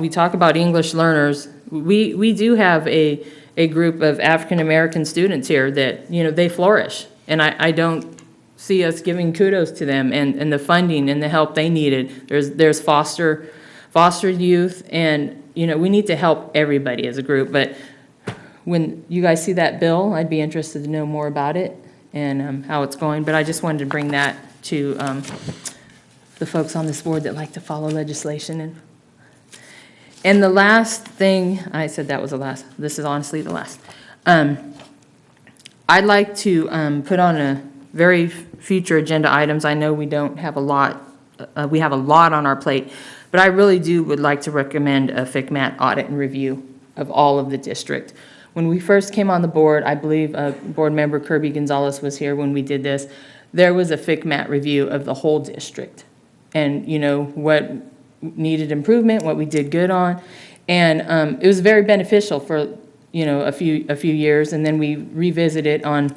English learners, we do have a group of African American students here that, you know, they flourish, and I don't see us giving kudos to them and the funding and the help they needed. There's foster youth, and you know, we need to help everybody as a group. But when you guys see that bill, I'd be interested to know more about it. and how it's going. But I just wanted to bring that to the folks on this board that like to follow legislation. And the last thing, I said that was the last, this is honestly the last. I'd like to put on a very future agenda items. I know we don't have a lot, we have a lot on our plate, but I really would like to recommend a FICMAT audit and review of all of the district. When we first came on the board, I believe board member Kirby Gonzalez was here when we did this. There was a FICMAT review of the whole district, and what needed improvement, what we did good on, and it was very beneficial for a few years, and then we revisited on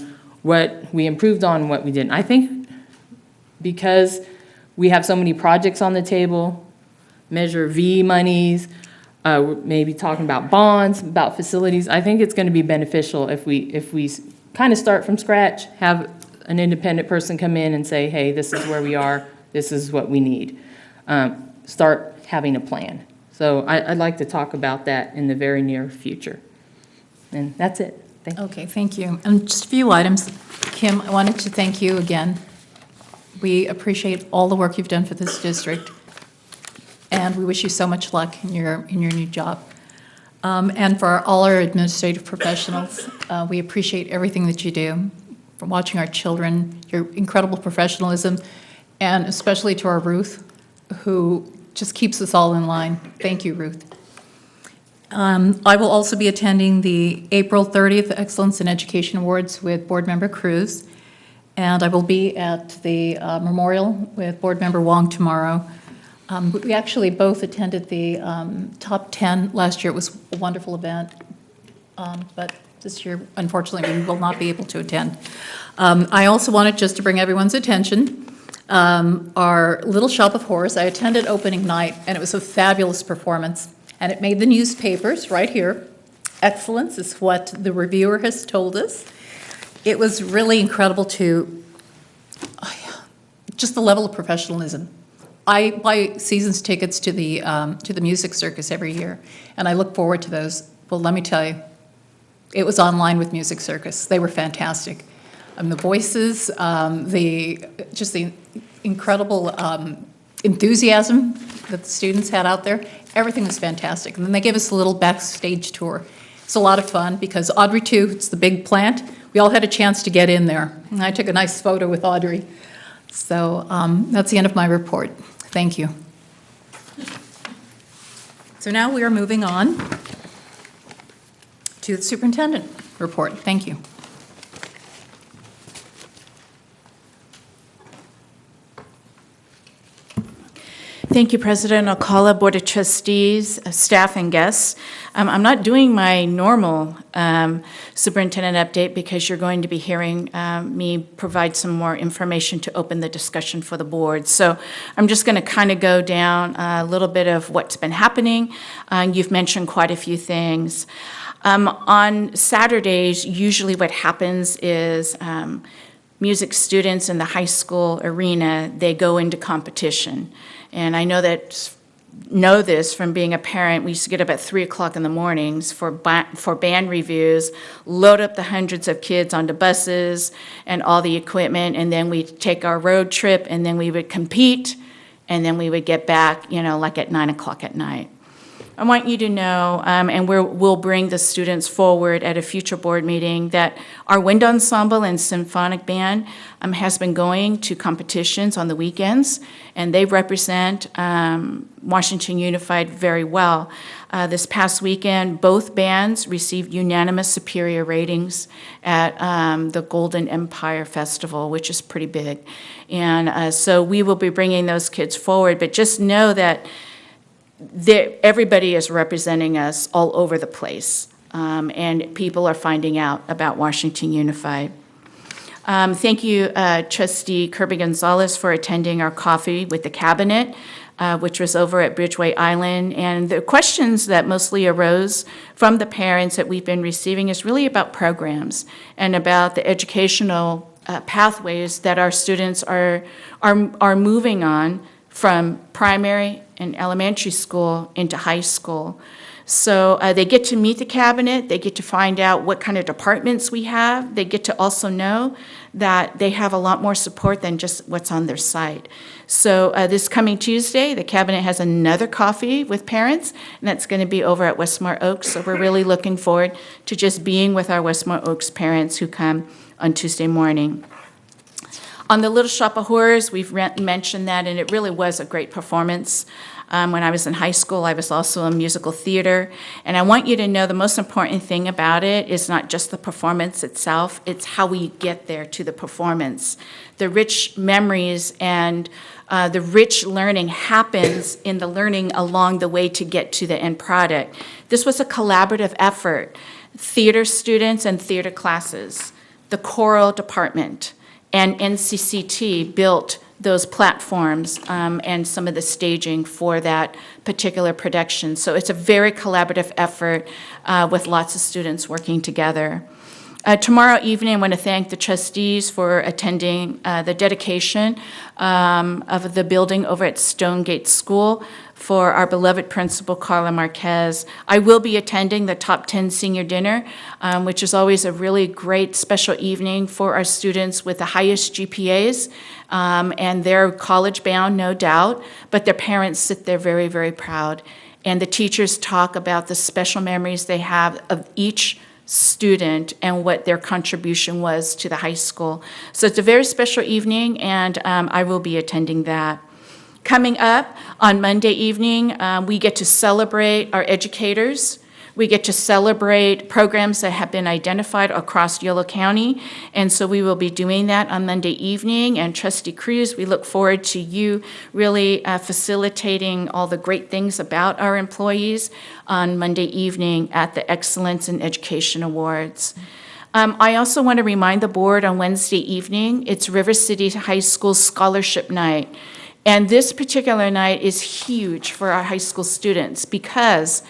what we improved on, what we didn't. I think because we have so many projects on the table, Measure V monies, maybe talking about bonds, about facilities, I think it's going to be beneficial if we kind of start from scratch, have an independent person come in and say, hey, this is where we are, this is what we need. Start having a plan. So I'd like to talk about that in the very near future. And that's it. Thank you. Okay, thank you. And just a few items. Kim, I wanted to thank you again. We appreciate all the work you've done for this district, and we wish you so much luck in your new job. And for all our administrative professionals, we appreciate everything that you do, from watching our children, your incredible professionalism, and especially to our Ruth, who just keeps us all in line. Thank you, Ruth. I will also be attending the April 30th Excellence in Education Awards with Board Member Cruz, and I will be at the memorial with Board Member Wong tomorrow. We actually both attended the top 10 last year. It was a wonderful event, but this year, unfortunately, we will not be able to attend. I also wanted just to bring everyone's attention, our Little Shop of Horrors. I attended opening night, and it was a fabulous performance. And it made the newspapers right here. Excellence is what the reviewer has told us. It was really incredible just the level of professionalism. I buy seasons tickets to the music circus every year, and I look forward to those. Well, let me tell you, it was online with Music Circus. They were fantastic. The voices, the incredible enthusiasm that the students had out there, everything was fantastic. And then they gave us a little backstage tour. It's a lot of fun because Audrey, too, it's the big plant. We all had a chance to get in there. And I took a nice photo with Audrey. So that's the end of my report. Thank you. So now we are moving on to the superintendent report. Thank you. Thank you, President Alcala, Board of Trustees, staff, and guests. I'm not doing my normal superintendent update because you're going to be hearing me provide some more information to open the discussion for the board. So I'm just going to kind of go down a little bit of what's been happening. You've mentioned quite a few things. On Saturdays, usually what happens is music students in the high school arena, they go into competition. And I know this from being a parent. We used to get up at 3 o'clock in the mornings for band reviews, load up the hundreds of kids onto buses and all the equipment, and then we'd take our road trip, and then we would compete, and then we would get back, like at 9 o'clock at night. I want you to know, and we'll bring the students forward at a future board meeting, that our wind ensemble and symphonic band has been going to competitions on the weekends, and they represent Washington Unified very well. This past weekend, both bands received unanimous superior ratings at the Golden Empire Festival, which is pretty big. And so we will be bringing those kids forward, but just know that everybody is representing us all over the place, and people are finding out about Washington Unified. Thank you, Trustee Kirby Gonzalez, for attending our coffee with the cabinet, which was over at Bridgeway Island. And the questions that mostly arose from the parents that we've been receiving is really about programs and about the educational pathways that our students are moving on from primary and elementary school into high school. So they get to meet the cabinet, they get to find out what kind of departments we have, they get to also know that they have a lot more support than just what's on their site. So this coming Tuesday, the cabinet has another coffee with parents, and that's going to be over at Westmore Oaks. So we're really looking forward to just being with our Westmore Oaks parents who come on Tuesday morning. On the Little Shop of Horrors, we've mentioned that, and it really was a great performance. When I was in high school, I was also in musical theater. And I want you to know the most important thing about it is not just the performance itself, it's how we get there to the performance. The rich memories and the rich learning happens in the learning along the way to get to the end product. This was a collaborative effort. Theater students and theater classes, the choral department, and NCCT built those platforms and some of the staging for that particular production. So it's a very collaborative effort with lots of students working together. Tomorrow evening, I want to thank the trustees for attending the dedication of the building over at Stonegate School for our beloved principal, Carla Marquez. I will be attending the Top 10 Senior Dinner, which is always a really great special evening for our students with the highest GPAs, and they're college-bound, no doubt, but their parents sit there very, very proud. And the teachers talk about the special memories they have of each student and what their contribution was to the high school. So it's a very special evening, and I will be attending that. Coming up on Monday evening, we get to celebrate our educators. We get to celebrate programs that have been identified across Yolo County, and so we will be doing that on Monday evening. And Trustee Cruz, we look forward to you really facilitating all the great things about our employees on Monday evening at the Excellence in Education Awards. I also want to remind the board on Wednesday evening, it's River City High School Scholarship Night. And this particular night is huge for our high school students because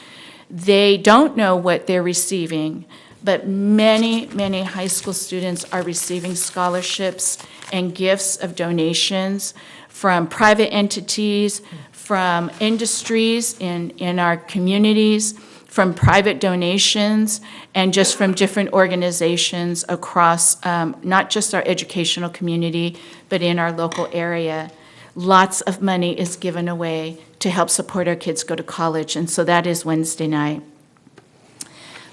they don't know what they're receiving, but many, many high school students are receiving scholarships and gifts of donations from private entities, from industries in our communities, from private donations, and just from different organizations across not just our educational community, but in our local area. Lots of money is given away to help support our kids go to college, and so that is Wednesday night.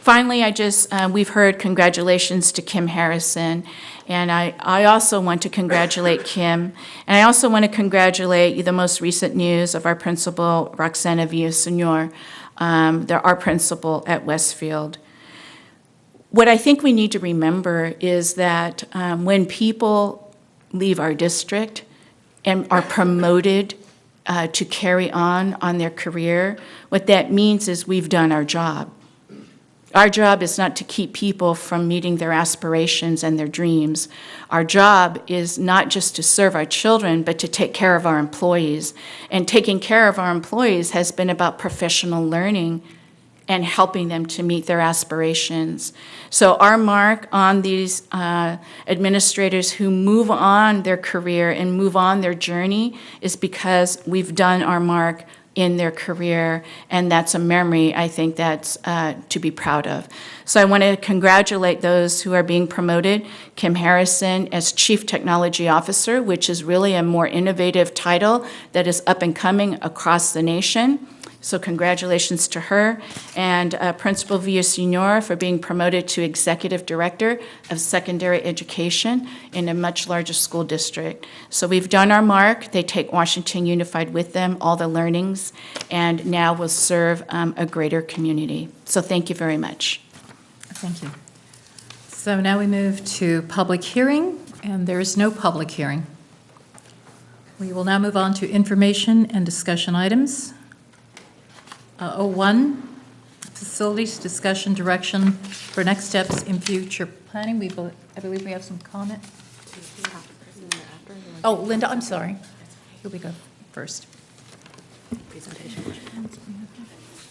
Finally, we've heard congratulations to Kim Harrison, and I also want to congratulate Kim, and I also want to congratulate the most recent news of our principal, Roxana Villaseñor, our principal at Westfield. What I think we need to remember is that when people leave our district and are promoted to carry on their career, what that means is we've done our job. Our job is not to keep people from meeting their aspirations and their dreams. Our job is not just to serve our children, but to take care of our employees. And taking care of our employees has been about professional learning and helping them to meet their aspirations. So our mark on these administrators who move on their career and move on their journey is because we've done our mark in their career, and that's a memory I think that's to be proud of. So I want to congratulate those who are being promoted. Kim Harrison as Chief Technology Officer, which is really a more innovative title that is up and coming across the nation. So congratulations to her, and Principal Villaseñor for being promoted to Executive Director of Secondary Education in a much larger school district. So we've done our mark. They take Washington Unified with them, all the learnings, and now will serve a greater community. So thank you very much. Thank you. So now we move to public hearing, and there is no public hearing. We will now move on to information and discussion items. 01, facilities discussion direction for next steps in future planning. I believe we have some comment. Oh, Linda, I'm sorry. Here we go first.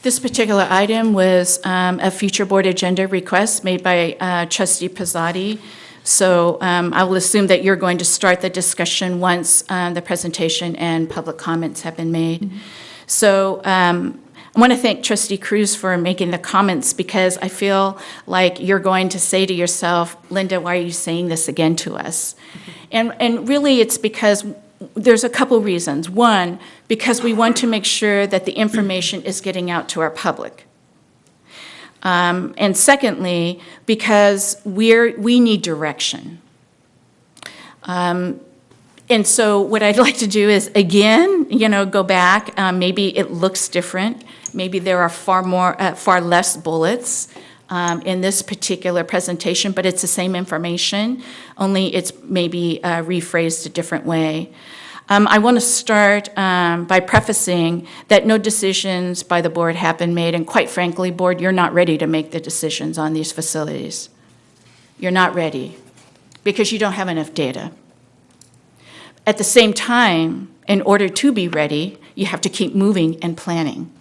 This particular item was a future board agenda request made by Trustee Pizzotti. So I will assume that you're going to start the discussion once the presentation and public comments have been made. Mm-hmm. So I I want to thank Trustee Cruz for making the comments, because I feel like you're going to say to yourself, Linda, why are you saying this again to us? And really, it's because there's a couple reasons. One, because we want to make sure that the information is getting out to our public. And secondly, because we need direction. And so what I'd like to do is, again, go back. Maybe it looks different. Maybe there are far less bullets in this particular presentation, but it's the same information, only it's maybe rephrased a different way. I want to start by prefacing that no decisions by the board have been made, and quite frankly, board, you're not ready to make the decisions on these facilities. You're not ready because you don't have enough data. At the same time, in order to be ready, you have to keep moving and planning.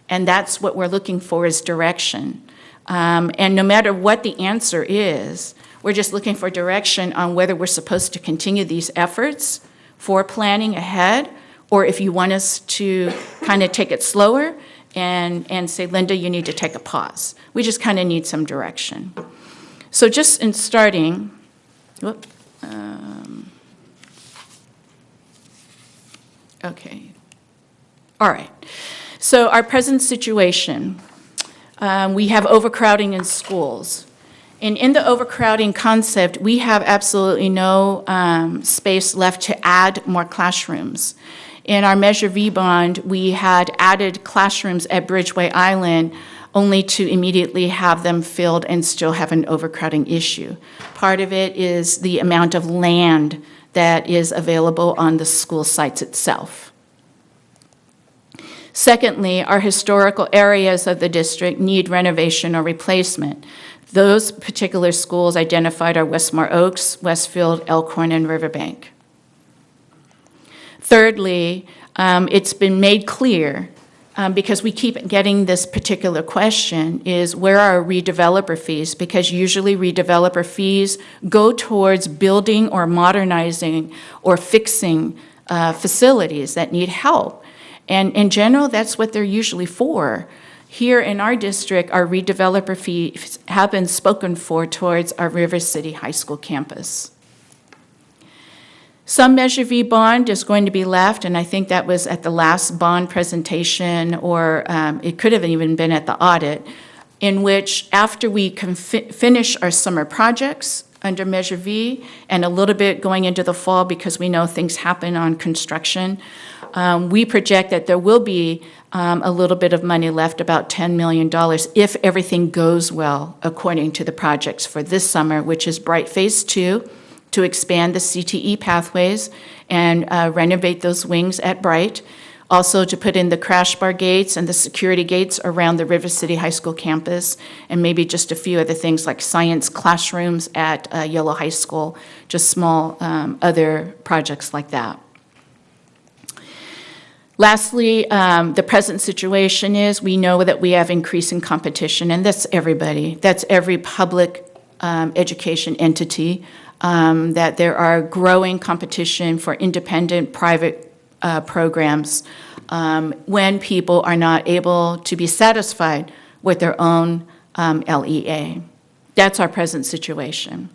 And that's what we're looking for, is direction. And no matter what the answer is, we're just looking for direction on whether we're supposed to continue these efforts for planning ahead, or if you want us to kind of take it slower and say, Linda, you need to take a pause. We just kind of need some direction. So just in starting, okay. All right. So our present situation, we have overcrowding in schools. And in the overcrowding concept, we have absolutely no space left to add more classrooms. In our Measure V bond, we had added classrooms at Bridgeway Island only to immediately have them filled and still have an overcrowding issue. Part of it is the amount of land that is available on the school sites itself. Secondly, our historical areas of the district need renovation or replacement. Those particular schools identified are Westmore Oaks, Westfield, Elkhorn, and Riverbank. Thirdly, it's been made clear, because we keep getting this particular question, is where are redeveloper fees? Because usually redeveloper fees go towards building or modernizing or fixing facilities that need help. And in general, that's what they're usually for. Here in our district, our redeveloper fees have been spoken for towards our River City High School campus. Some Measure V bond is going to be left, and I think that was at the last bond presentation, or it could have even been at the audit, in which after we can finish our summer projects under Measure V, and a little bit going into the fall because we know things happen on construction, we project that there will be a little bit of money left, about $10 million, if everything goes well according to the projects for this summer, which is Bright Phase 2, to expand the CTE pathways and renovate those wings at Bright. Also to put in the crash bar gates and the security gates around the River City High School campus, and maybe just a few other things like science classrooms at Yellow High School, just small other projects like that. Lastly, the present situation is we know that we have increasing competition, and that's everybody. That's every public education entity, that there are growing competition for independent private programs when people are not able to be satisfied with their own LEA. That's our present situation.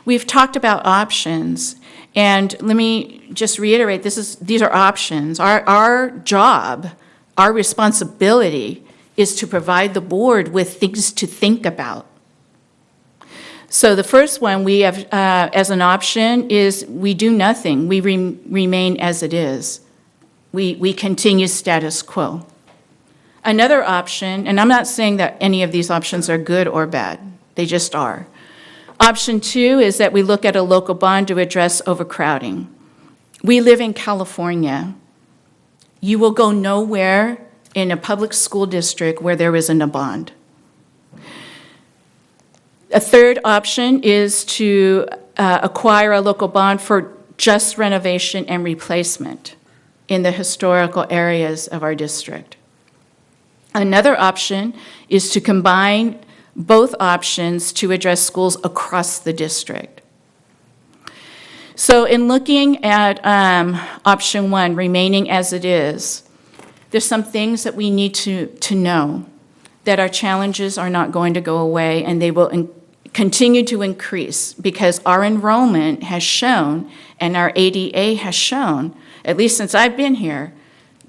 We've talked about options, and let me just reiterate, these are options. Our job, our responsibility is to provide the board with things to think about. So the first one we have as an option is we do nothing. We remain as it is. We continue status quo. Another option, and I'm not saying that any of these options are good or bad, they just are. Option 2 is that we look at a local bond to address overcrowding. We live in California. You will go nowhere in a public school district where there isn't a bond. A third option is to acquire a local bond for just renovation and replacement in the historical areas of our district. Another option is to combine both options to address schools across the district. So in looking at option 1, remaining as it is, there's some things that we need to know, that our challenges are not going to go away, and they will continue to increase, because our enrollment has shown, and our ADA has shown, at least since I've been here,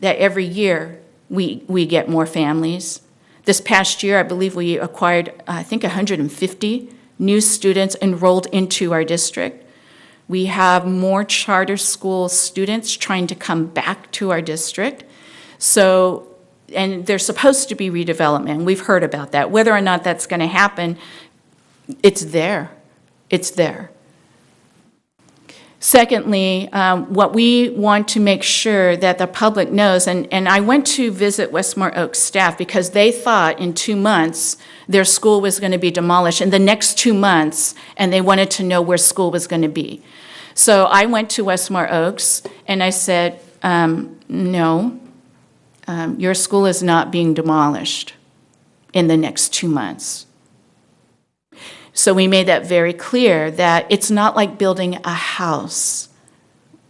that every year we get more families. This past year, I believe we acquired, I think, 150 new students enrolled into our district. We have more charter school students trying to come back to our district. So, and there's supposed to be redevelopment. We've heard about that. Whether or not that's going to happen, it's there. It's there. Secondly, what we want to make sure that the public knows, and I went to visit Westmore Oaks staff because they thought in 2 months their school was going to be demolished in the next 2 months, and they wanted to know where school was going to be. So I went to Westmore Oaks and I said, no, your school is not being demolished in the next 2 months. So we made that very clear, that it's not like building a house.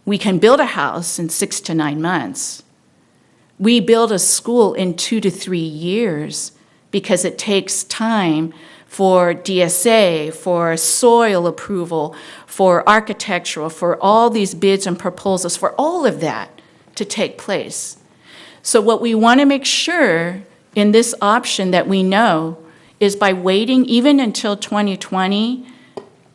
We can build a house in 6 to 9 months. We build a school in 2 to 3 years because it takes time for DSA, for soil approval, for architectural, for all these bids and proposals, for all of that to take place. So what we want to make sure in this option that we know is by waiting even until 2020,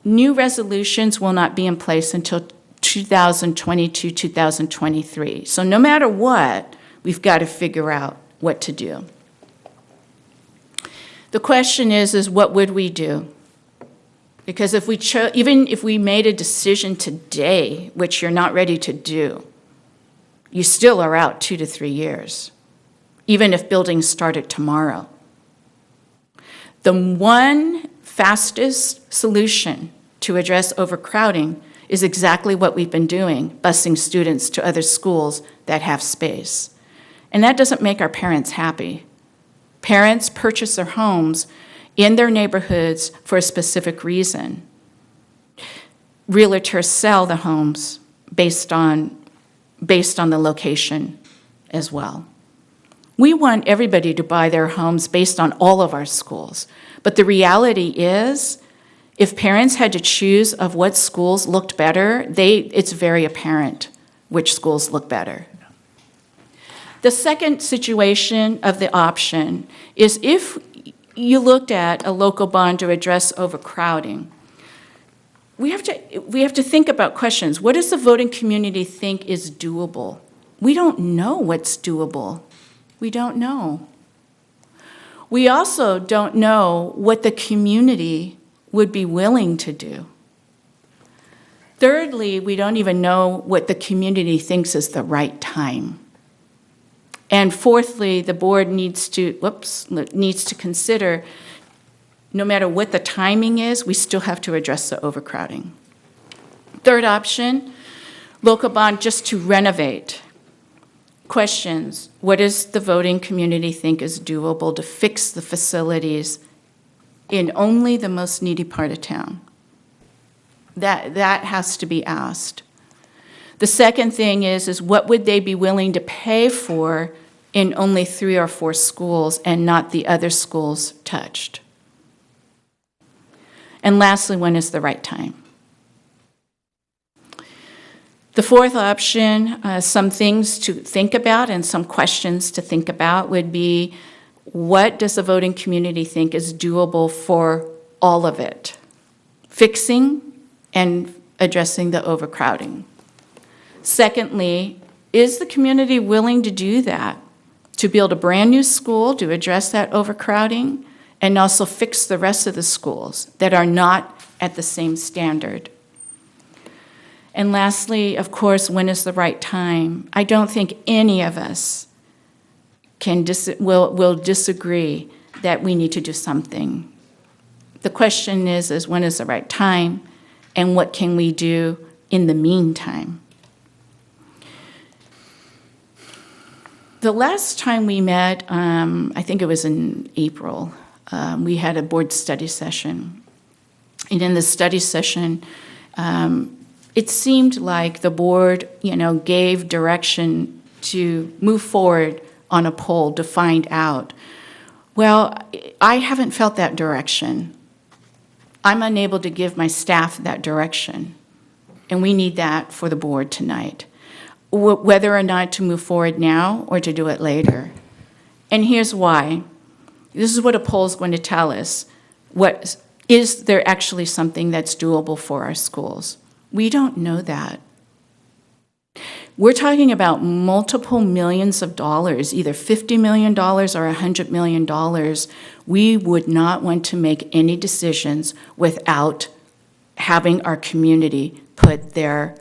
new resolutions will not be in place until 2022, 2023. So no matter what, we've got to figure out what to do. The question is what would we do? Because if we even if we made a decision today, which you're not ready to do, you still are out 2 to 3 years, even if buildings started tomorrow. The one fastest solution to address overcrowding is exactly what we've been doing, busing students to other schools that have space. And that doesn't make our parents happy. Parents purchase their homes in their neighborhoods for a specific reason. Realtors sell the homes based on the location as well. We want everybody to buy their homes based on all of our schools. But the reality is, if parents had to choose of what schools looked better, it's very apparent which schools look better. The second situation of the option is if you looked at a local bond to address overcrowding, we have to think about questions. What does the voting community think is doable? We don't know what's doable. We don't know. We also don't know what the community would be willing to do. Thirdly, we don't even know what the community thinks is the right time. And fourthly, the board needs to consider, no matter what the timing is, we still have to address the overcrowding. Third option, local bond just to renovate. Questions: what does the voting community think is doable to fix the facilities in only the most needy part of town? That has to be asked. The second thing is what would they be willing to pay for in only 3 or 4 schools and not the other schools touched? And lastly, when is the right time? The fourth option, some things to think about and some questions to think about would be, what does the voting community think is doable for all of it? Fixing and addressing the overcrowding. Secondly, is the community willing to do that? To build a brand new school to address that overcrowding and also fix the rest of the schools that are not at the same standard? And lastly, of course, when is the right time? I don't think any of us will disagree that we need to do something. The question is when is the right time, and what can we do in the meantime? The last time we met, I think it was in April, we had a board study session. And in the study session, it seemed like the board, gave direction to move forward on a poll to find out. Well, I haven't felt that direction. I'm unable to give my staff that direction, and we need that for the board tonight, whether or not to move forward now or to do it later. And here's why. This is what a poll is going to tell us. Is there actually something that's doable for our schools? We don't know that. We're talking about multiple millions of dollars, either $50 million or $100 million. We would not want to make any decisions without having our community put their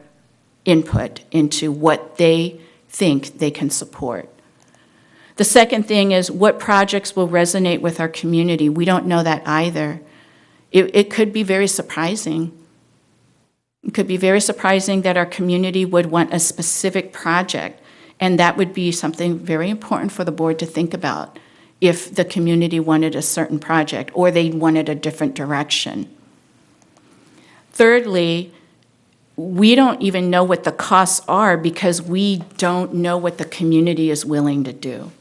input into what they think they can support. The second thing is what projects will resonate with our community. We don't know that either. It could be very surprising. It could be very surprising that our community would want a specific project, and that would be something very important for the board to think about if the community wanted a certain project or they wanted a different direction. Thirdly, we don't even know what the costs are because we don't know what the community is willing to do.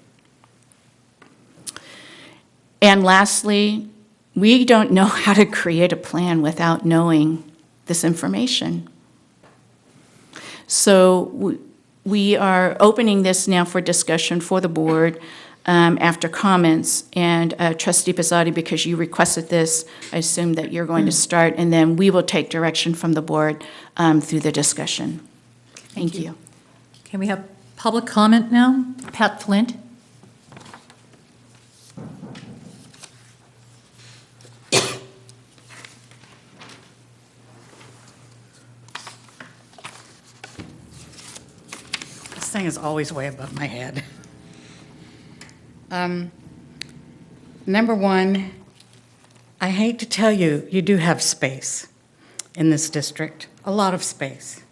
And lastly, we don't know how to create a plan without knowing this information. So we are opening this now for discussion for the board after comments. And Trustee Pizzotti, because you requested this, I assume that you're going to start, and then we will take direction from the board through the discussion. Thank you. Can we have public comment now? Pat Flint. This thing is always way above my head. Number one, I hate to tell you, you do have space in this district, a lot of space.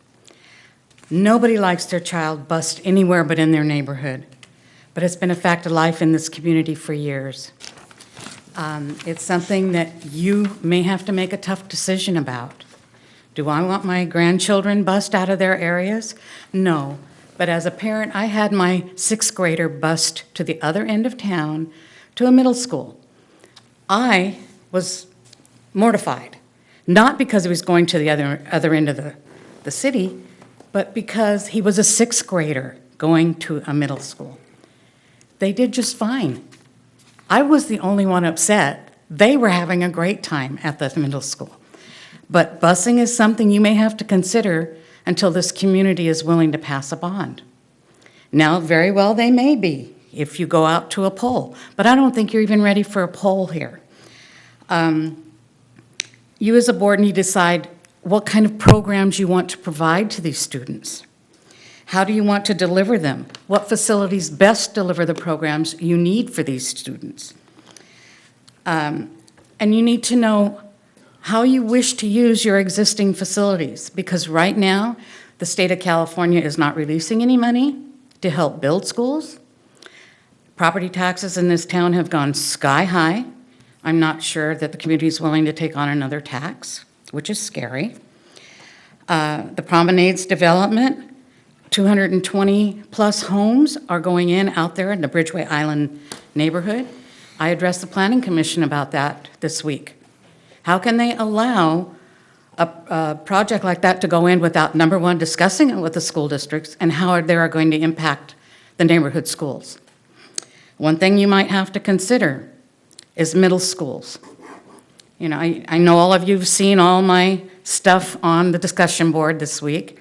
Nobody likes their child bused anywhere but in their neighborhood, but it's been a fact of life in this community for years. It's something that you may have to make a tough decision about. Do I want my grandchildren bused out of their areas? No. But as a parent, I had my sixth grader bused to the other end of town to a middle school. I was mortified, not because he was going to the other end of the city, but because he was a sixth grader going to a middle school. They did just fine. I was the only one upset. They were having a great time at the middle school. But busing is something you may have to consider until this community is willing to pass a bond. Now, very well, they may be if you go out to a poll, but I don't think you're even ready for a poll here. You as a board need to decide what kind of programs you want to provide to these students. How do you want to deliver them? What facilities best deliver the programs you need for these students? And you need to know how you wish to use your existing facilities, because right now, the state of California is not releasing any money to help build schools. Property taxes in this town have gone sky high. I'm not sure that the community is willing to take on another tax, which is scary. The Promenades development, 220 plus homes are going in out there in the Bridgeway Island neighborhood. I addressed the Planning Commission about that this week. How can they allow a project like that to go in without, number one, discussing it with the school districts and how they are going to impact the neighborhood schools? One thing you might have to consider is middle schools. You know, I know all of you have seen all my stuff on the discussion board this week.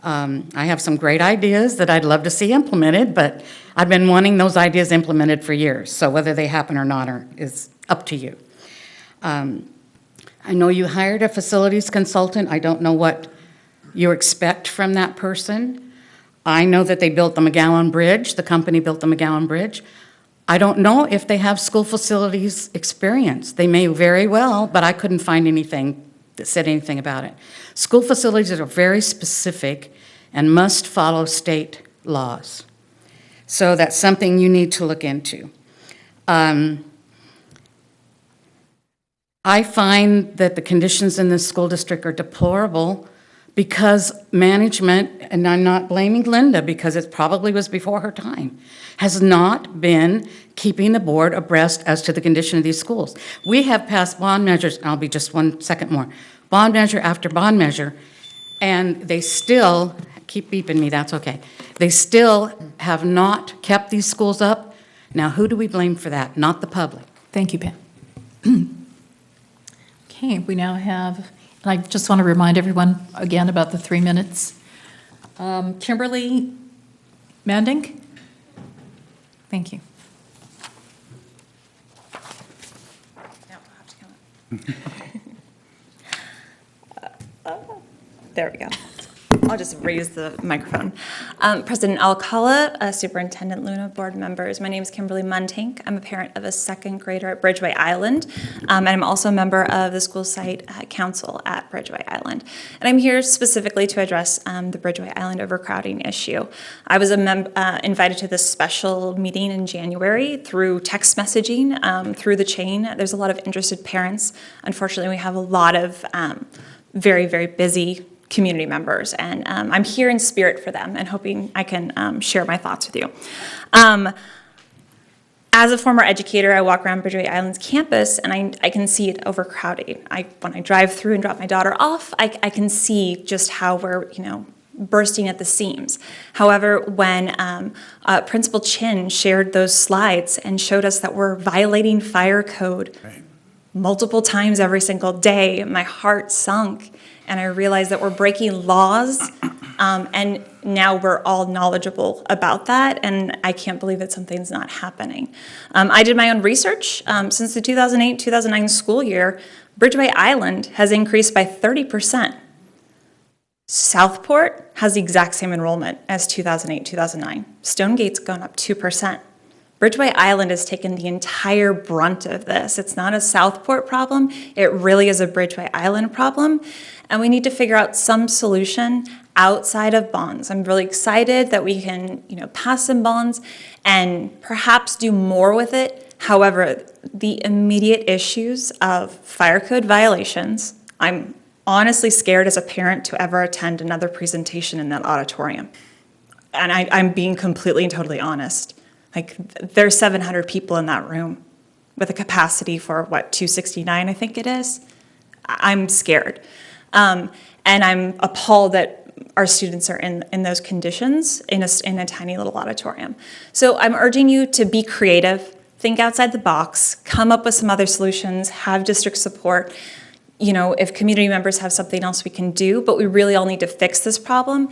I have some great ideas that I'd love to see implemented, but I've been wanting those ideas implemented for years, so whether they happen or not is up to you. I know you hired a facilities consultant. I don't know what you expect from that person. I know that they built the McGowan Bridge. The company built the McGowan Bridge. I don't know if they have school facilities experience. They may very well, but I couldn't find anything that said anything about it. School facilities are very specific and must follow state laws. So that's something you need to look into. I find that the conditions in this school district are deplorable because management, and I'm not blaming Linda because it probably was before her time, has not been keeping the board abreast as to the condition of these schools. We have passed bond measures, and I'll be just 1 second more, bond measure after bond measure, and they still, keep beeping me, that's okay, they still have not kept these schools up. Now, who do we blame for that? Not the public. Thank you, Pam. Okay, we now have, and I just want to remind everyone again about the 3 minutes. Kimberly Mandink? Thank you. There we go. I'll just raise the microphone. President Alcala, Superintendent Luna, board members, my name is Kimberly Muntink. I'm a parent of a second grader at Bridgeway Island, and I'm also a member of the school site council at Bridgeway Island. And I'm here specifically to address the Bridgeway Island overcrowding issue. I was invited to this special meeting in January through text messaging, through the chain. There's a lot of interested parents. Unfortunately, we have a lot of very, very busy community members, and I'm here in spirit for them and hoping I can share my thoughts with you. As a former educator, I walk around Bridgeway Island's campus and I can see it overcrowding. When I drive through and drop my daughter off, I can see just how we're, bursting at the seams. However, when Principal Chin shared those slides and showed us that we're violating fire code multiple times every single day, my heart sunk. And I realized that we're breaking laws, and now we're all knowledgeable about that, and I can't believe that something's not happening. I did my own research. Since the 2008-2009 school year, Bridgeway Island has increased by 30%. Southport has the exact same enrollment as 2008-2009. Stonegate's gone up 2%. Bridgeway Island has taken the entire brunt of this. It's not a Southport problem. It really is a Bridgeway Island problem. And we need to figure out some solution outside of bonds. I'm really excited that we can, pass some bonds and perhaps do more with it. However, the immediate issues of fire code violations, I'm honestly scared as a parent to ever attend another presentation in that auditorium. And I'm being completely and totally honest. There's 700 people in that room with a capacity for, 269, I think it is. I'm scared. And I'm appalled that our students are in those conditions in a tiny little auditorium. So I'm urging you to be creative, think outside the box, come up with some other solutions, have district support. If community members have something else we can do, but we really all need to fix this problem.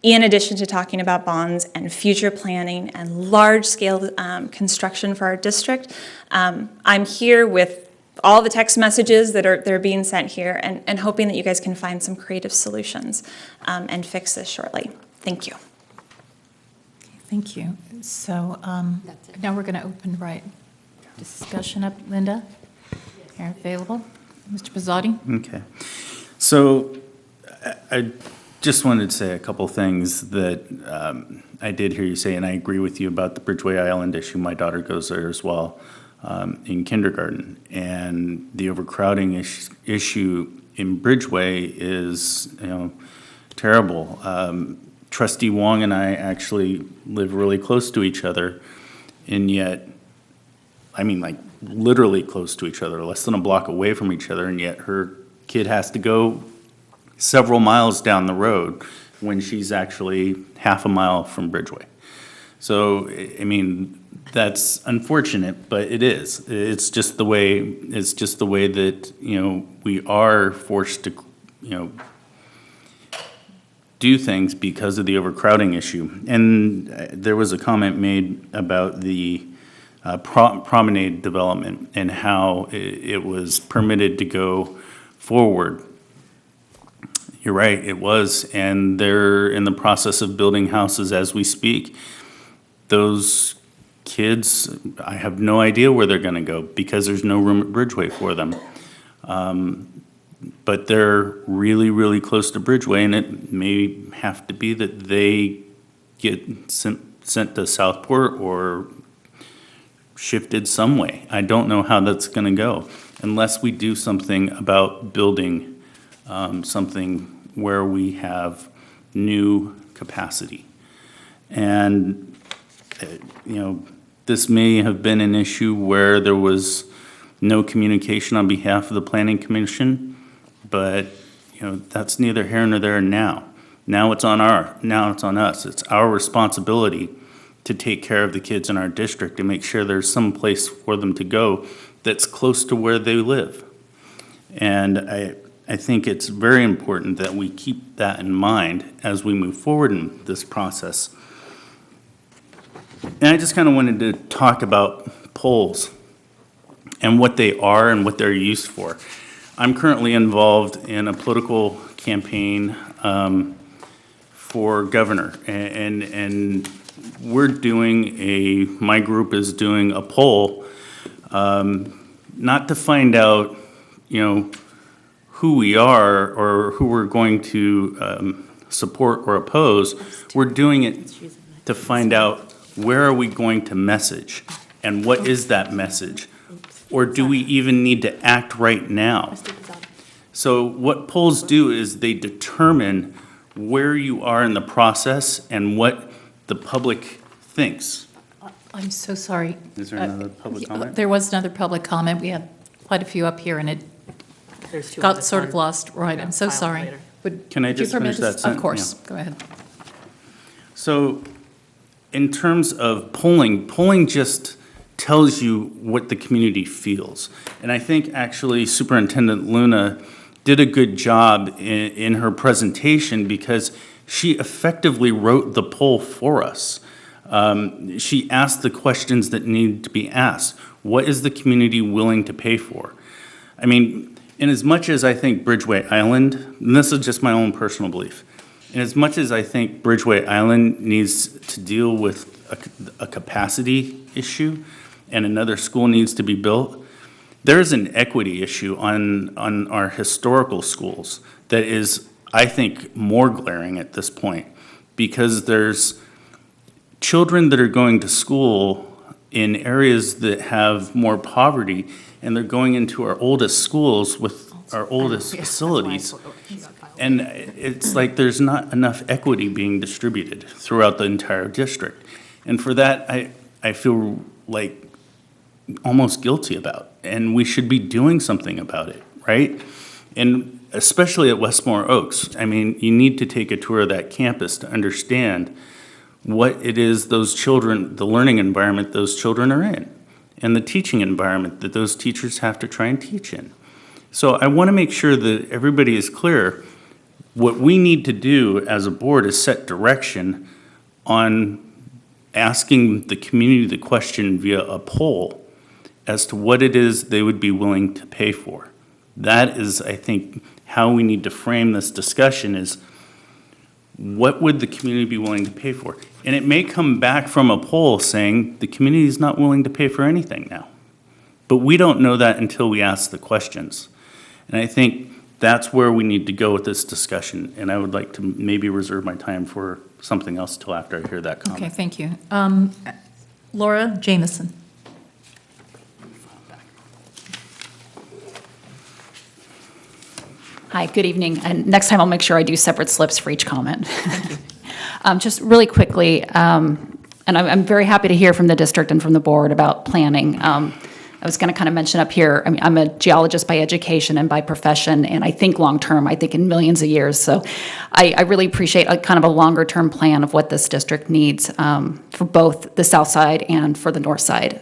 In addition to talking about bonds and future planning and large-scale construction for our district, I'm here with all the text messages that are being sent here and hoping that you guys can find some creative solutions and fix this shortly. Thank you. Thank you. So now we're going to open discussion up. Linda, you're available. Mr. Pizzotti? Okay. So I just wanted to say a couple things that I did hear you say, and I agree with you about the Bridgeway Island issue. My daughter goes there as well in kindergarten. And the overcrowding issue in Bridgeway is, terrible. Trustee Wong and I actually live really close to each other, and yet, literally close to each other, less than a block away from each other, and yet her kid has to go several miles down the road when she's actually half a mile from Bridgeway. So, that's unfortunate, but it is. It's just the way that, we are forced to, do things because of the overcrowding issue. And there was a comment made about the promenade development and how it was permitted to go forward. You're right, it was, and they're in the process of building houses as we speak. Those kids, I have no idea where they're gonna go because there's no room at Bridgeway for them. But they're really, really close to Bridgeway, and it may have to be that they get sent to Southport or shifted some way. I don't know how that's gonna go unless we do something about building something where we have new capacity. And, this may have been an issue where there was no communication on behalf of the Planning Commission, but, that's neither here nor there now. Now it's on us. It's our responsibility to take care of the kids in our district and make sure there's some place for them to go that's close to where they live. And I think it's very important that we keep that in mind as we move forward in this process. And I just kind of wanted to talk about polls and what they are and what they're used for. I'm currently involved in a political campaign for governor, and we're doing my group is doing a poll, not to find out, who we are or who we're going to support or oppose. We're doing it to find out where are we going to message and what is that message? Or do we even need to act right now? So what polls do is they determine where you are in the process and what the public thinks. I'm so sorry. Is there another public comment? There was another public comment. We had quite a few up here, and it There's two on got this sort one. of lost. Right, I'm so File sorry. later. Can I Would you just permit finish that us? sentence? Of course, Yeah. go ahead. So in terms of polling just tells you what the community feels. And I think actually Superintendent Luna did a good job in her presentation because she effectively wrote the poll for us. She asked the questions that need to be asked. What is the community willing to pay for? I mean, in as much as I think Bridgeway Island, and this is just my own personal belief, in as much as I think Bridgeway Island needs to deal with a capacity issue and another school needs to be built, there's an equity issue on our historical schools that is, I think, more glaring at this point because there's children that are going to school in areas that have more poverty and they're going into our oldest schools with our oldest facilities. And it's like there's not enough equity being distributed throughout the entire district. And for that, I feel like almost guilty about. And we should be doing something about it, right? And especially at Westmore Oaks. I mean, you need to take a tour of that campus to understand what it is those children, the learning environment those children are in, and the teaching environment that those teachers have to try and teach in. So I want to make sure that everybody is clear. What we need to do as a board is set direction on asking the community the question via a poll as to what it is they would be willing to pay for. That is, I think, how we need to frame this discussion is what would the community be willing to pay for? And it may come back from a poll saying the community is not willing to pay for anything now. But we don't know that until we ask the questions. And I think that's where we need to go with this discussion. And I would like to maybe reserve my time for something else till after I hear that comment. Okay, thank you. Laura Jamison. Hi, good evening. And next time I'll make sure I do separate slips for each comment. Just really quickly, and I'm very happy to hear from the district and from the board about planning. I was going to kind of mention up here, I mean, I'm a geologist by education and by profession, and I think long-term, I think in millions of years. So I really appreciate a kind of a longer-term plan of what this district needs for both the south side and for the north side.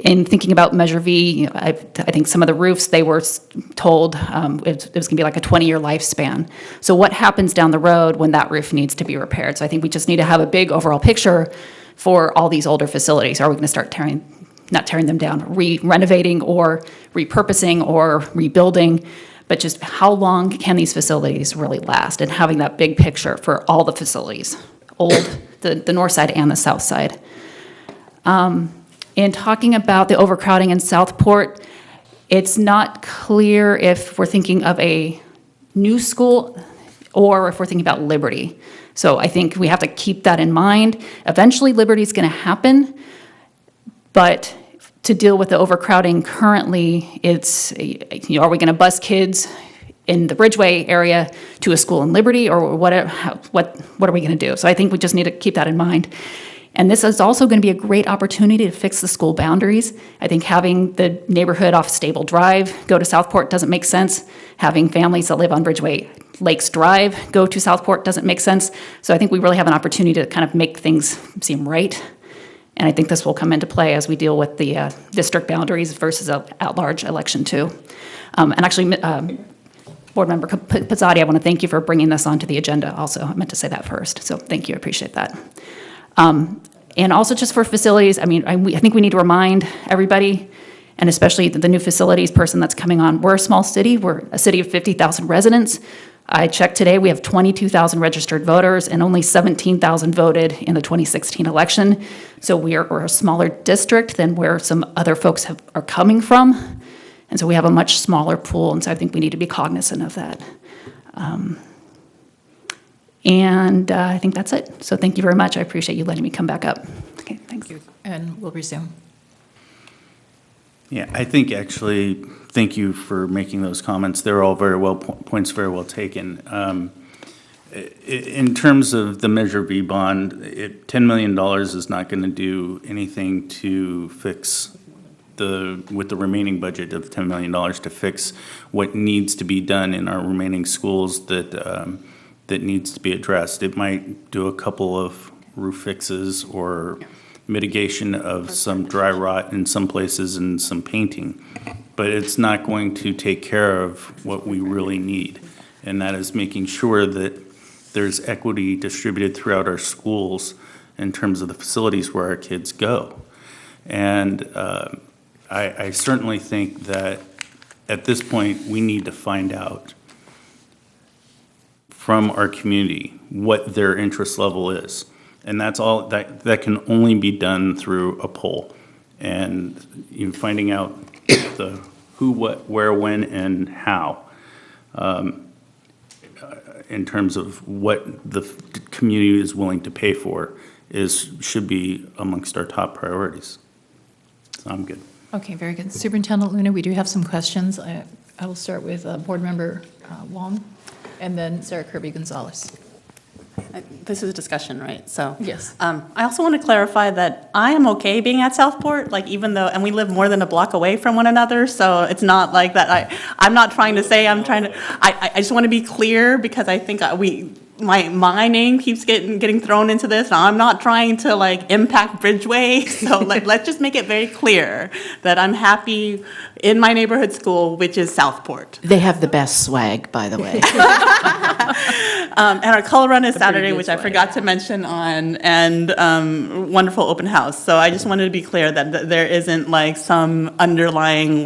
In thinking about Measure V, I think some of the roofs, they were told it was going to be like a 20-year lifespan. So what happens down the road when that roof needs to be repaired? So I think we just need to have a big overall picture for all these older facilities. Are we going to start not tearing them down, renovating or repurposing or rebuilding? But just how long can these facilities really last? And having that big picture for all the facilities, the north side and the south side. In talking about the overcrowding in Southport, it's not clear if we're thinking of a new school or if we're thinking about Liberty. So I think we have to keep that in mind. Eventually, Liberty is going to happen, but to deal with the overcrowding currently, it's, are we going to bus kids in the Bridgeway area to a school in Liberty, or what are we going to do? So I think we just need to keep that in mind. And this is also going to be a great opportunity to fix the school boundaries. I think having the neighborhood off Stable Drive go to Southport doesn't make sense. Having families that live on Bridgeway Lakes Drive go to Southport doesn't make sense. So I think we really have an opportunity to kind of make things seem right. And I think this will come into play as we deal with the district boundaries versus an at-large election too. And actually, Board Member Pizzotti, I want to thank you for bringing this onto the agenda also. I meant to say that first. So thank you, I appreciate that. And also just for facilities, I mean, I think we need to remind everybody, and especially the new facilities person that's coming on, we're a small city. We're a city of 50,000 residents. I checked today, we have 22,000 registered voters and only 17,000 voted in the 2016 election. So we're a smaller district than where some other folks are coming from. And so we have a much smaller pool, and so I think we need to be cognizant of that. And I think that's it. So thank you very much. I appreciate you letting me come back up. Okay, thanks. Thank you. And we'll resume. Yeah, I think actually, thank you for making those comments. They're all very well, points very well taken. In terms of the Measure B bond, $10 million is not going to do anything to fix with the remaining budget of $10 million to fix what needs to be done in our remaining schools that needs to be addressed. It might do a couple of roof fixes or mitigation of some dry rot in some places and some painting, but it's not going to take care of what we really need, and that is making sure that there's equity distributed throughout our schools in terms of the facilities where our kids go. And I certainly think that at this point we need to find out from our community what their interest level is. And that's all, that can only be done through a poll. And finding out the who, what, where, when, and how in terms of what the community is willing to pay for should be amongst our top priorities. So I'm good. Okay, very good. Superintendent Luna, we do have some questions. I will start with Board Member Wong, and then Sarah Kirby-Gonzalez. This is a discussion, right? So yes. I also want to clarify that I am okay being at Southport, like even though, and we live more than a block away from one another, so it's not like that. I'm not trying to say I'm trying to. I just want to be clear because I think my name keeps getting thrown into this. And I'm not trying to like impact Bridgeway, so let's just make it very clear that I'm happy in my neighborhood school, which is Southport. They have the best swag, by the way. And our color run is Saturday, which I forgot to mention and wonderful open house. So I just wanted to be clear that there isn't like some underlying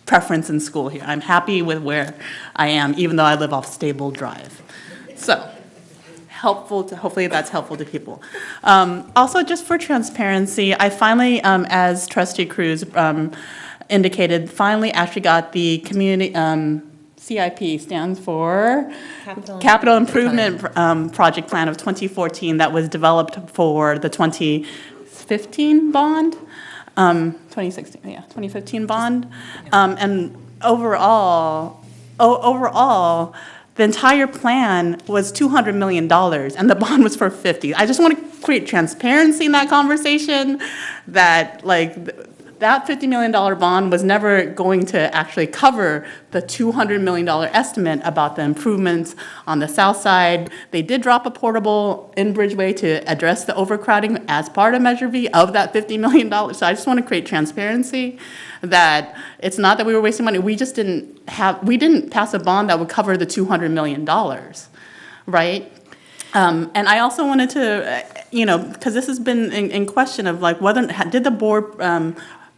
preference in school here. I'm happy with where I am, even though I live off Stable Drive. So hopefully that's helpful to people. Also, just for transparency, I finally, as Trustee Cruz indicated, finally actually got the community, CIP stands for Capital Improvement Project Plan of 2014 that was developed for the 2015 bond, 2016, yeah, 2015 bond. And overall, the entire plan was $200 million, and the bond was for 50. I just want to create transparency in that conversation that, that $50 million bond was never going to actually cover the $200 million estimate about the improvements on the south side. They did drop a portable in Bridgeway to address the overcrowding as part of Measure V of that $50 million. So I just want to create transparency that it's not that we were wasting money. We just didn't pass a bond that would cover the $200 million, right? And I also wanted to, because this has been in question of whether did the board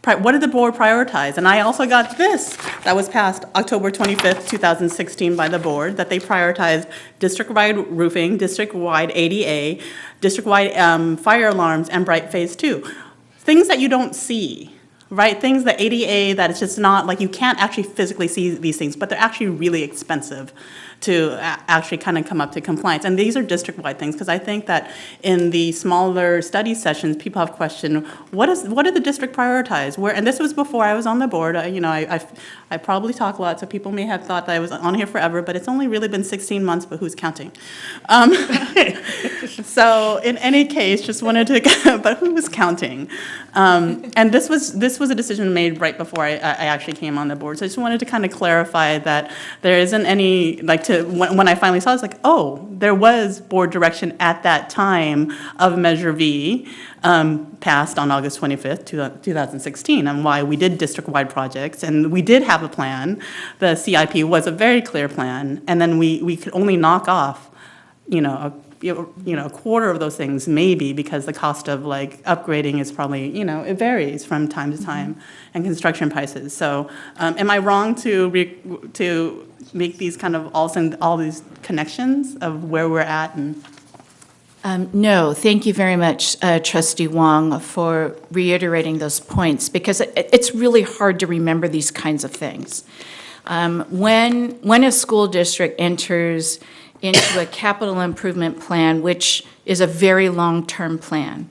what did the board prioritize? And I also got this that was passed October 25th, 2016 by the board, that they prioritized district-wide roofing, district-wide ADA, district-wide fire alarms, and Bright Phase 2. Things that you don't see, right? Things that ADA, that it's just not, you can't actually physically see these things, but they're actually really expensive actually kind of come up to compliance. And these are district-wide things, because I think that in the smaller study sessions, people have questioned, what did the district prioritize? And this was before I was on the board. I probably talk a lot, so people may have thought that I was on here forever, but it's only really been 16 months, but who's counting? So in any case, just wanted to, but who was counting? And this was a decision made right before I actually came on the board. So I just wanted to kind of clarify that there isn't any, when I finally saw it, it's like, oh, there was board direction at that time of Measure V, passed on August 25th, 2016, and why we did district-wide projects, and we did have a plan. The CIP was a very clear plan, and then we could only knock off, a quarter of those things maybe, because the cost of upgrading is probably, it varies from time to time, and construction prices. So am I wrong to make these kind of all these connections of where we're at? And no, thank you very much, Trustee Wong, for reiterating those points, because it's really hard to remember these kinds of things. When a school district enters into a capital improvement plan, which is a very long-term plan,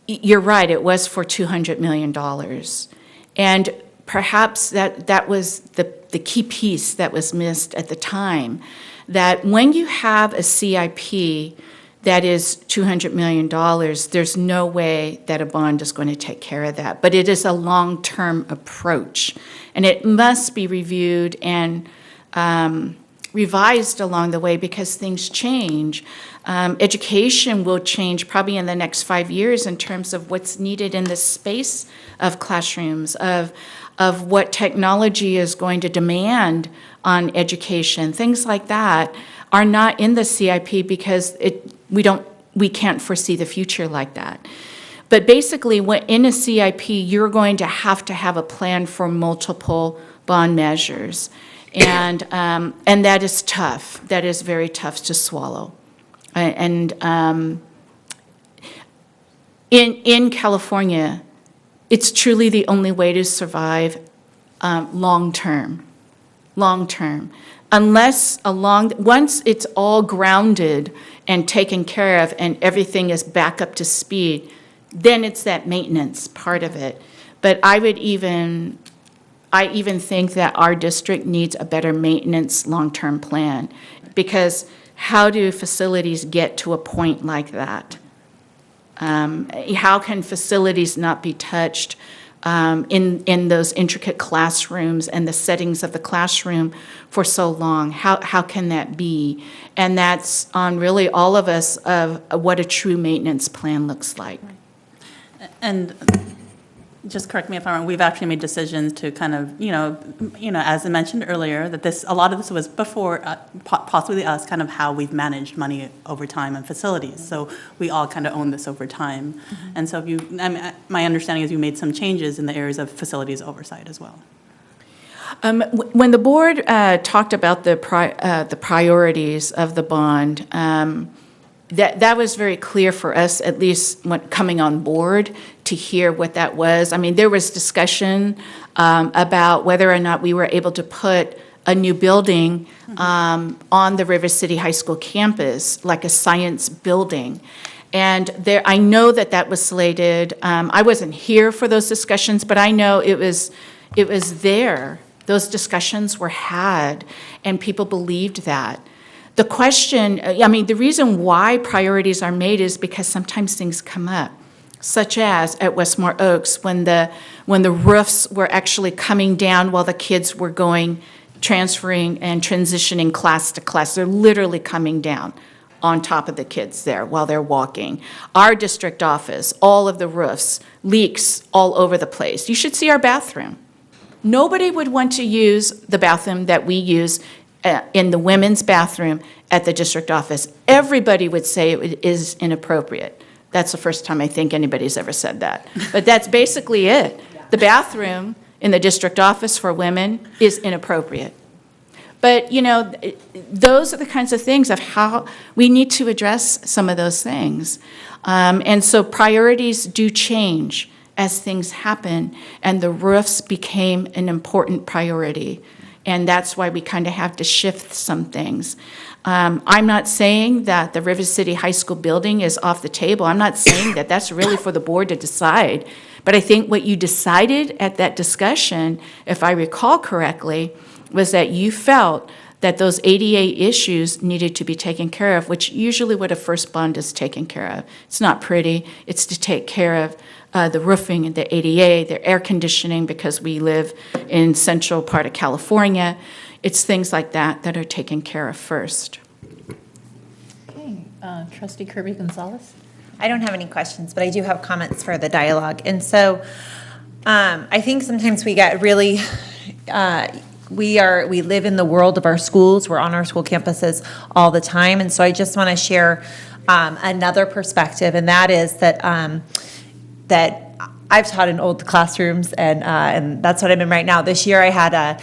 you're right, it was for $200 million. And perhaps that was the key piece that was missed at the time, that when you have a CIP that is $200 million, there's no way that a bond is going to take care of that. But it is a long-term approach, and it must be reviewed and revised along the way, because things change. Education will change probably in the next 5 years in terms of what's needed in the space of classrooms, of what technology is going to demand on education. Things like that are not in the CIP because we can't foresee the future like that. But basically, in a CIP, you're going to have a plan for multiple bond measures. And that is tough. That is very tough to swallow. And in California, it's truly the only way to survive long-term. Once it's all grounded and taken care of and everything is back up to speed, then it's that maintenance part of it. But I even think that our district needs a better maintenance long-term plan, because how do facilities get to a point like that? How can facilities not be touched in those intricate classrooms and the settings of the classroom for so long? How can that be? And that's on really all of us of what a true maintenance plan looks like. And just correct me if I'm wrong, we've actually made decisions to kind of, as I mentioned earlier, that a lot of this was before possibly us, kind of how we've managed money over time and facilities. So we all kind of own this over time. Mm-hmm. And so my understanding is you made some changes in the areas of facilities oversight as well. When the board talked about the priorities of the bond, that was very clear for us, at least when coming on board, to hear what that was. I mean, there was discussion about whether or not we were able to put a new building on the River City High School campus, like a science building. And I know that was slated. I wasn't here for those discussions, but I know it was there. Those discussions were had, and people believed that. The question, the reason why priorities are made is because sometimes things come up, such as at Westmore Oaks, when the roofs were actually coming down while the kids were transferring and transitioning class to class. They're literally coming down on top of the kids there while they're walking. Our district office, all of the roofs, leaks all over the place. You should see our bathroom. Nobody would want to use the bathroom that we use in the women's bathroom at the district office. Everybody would say it is inappropriate. That's the first time I think anybody's ever said that. But that's basically it. The bathroom in the district office for women is inappropriate. But, those are the kinds of things of how we need to address some of those things. And so priorities do change as things happen, and the roofs became an important priority. and that's why we kind of have to shift some things. I'm not saying that the River City High School building is off the table. I'm not saying that. That's really for the board to decide. But I think what you decided at that discussion, if I recall correctly, was that you felt that those ADA issues needed to be taken care of, which usually what a first bond is taken care of. It's not pretty. It's to take care of the roofing and the ADA, the air conditioning, because we live in central part of California. It's things like that that are taken care of first. Okay, Trustee Kirby Gonzalez? I don't have any questions, but I do have comments for the dialogue. And so I think sometimes we get really, we live in the world of our schools. We're on our school campuses all the time. And so I just want to share another perspective, and that is that that I've taught in old classrooms, and that's what I'm in right now. This year I had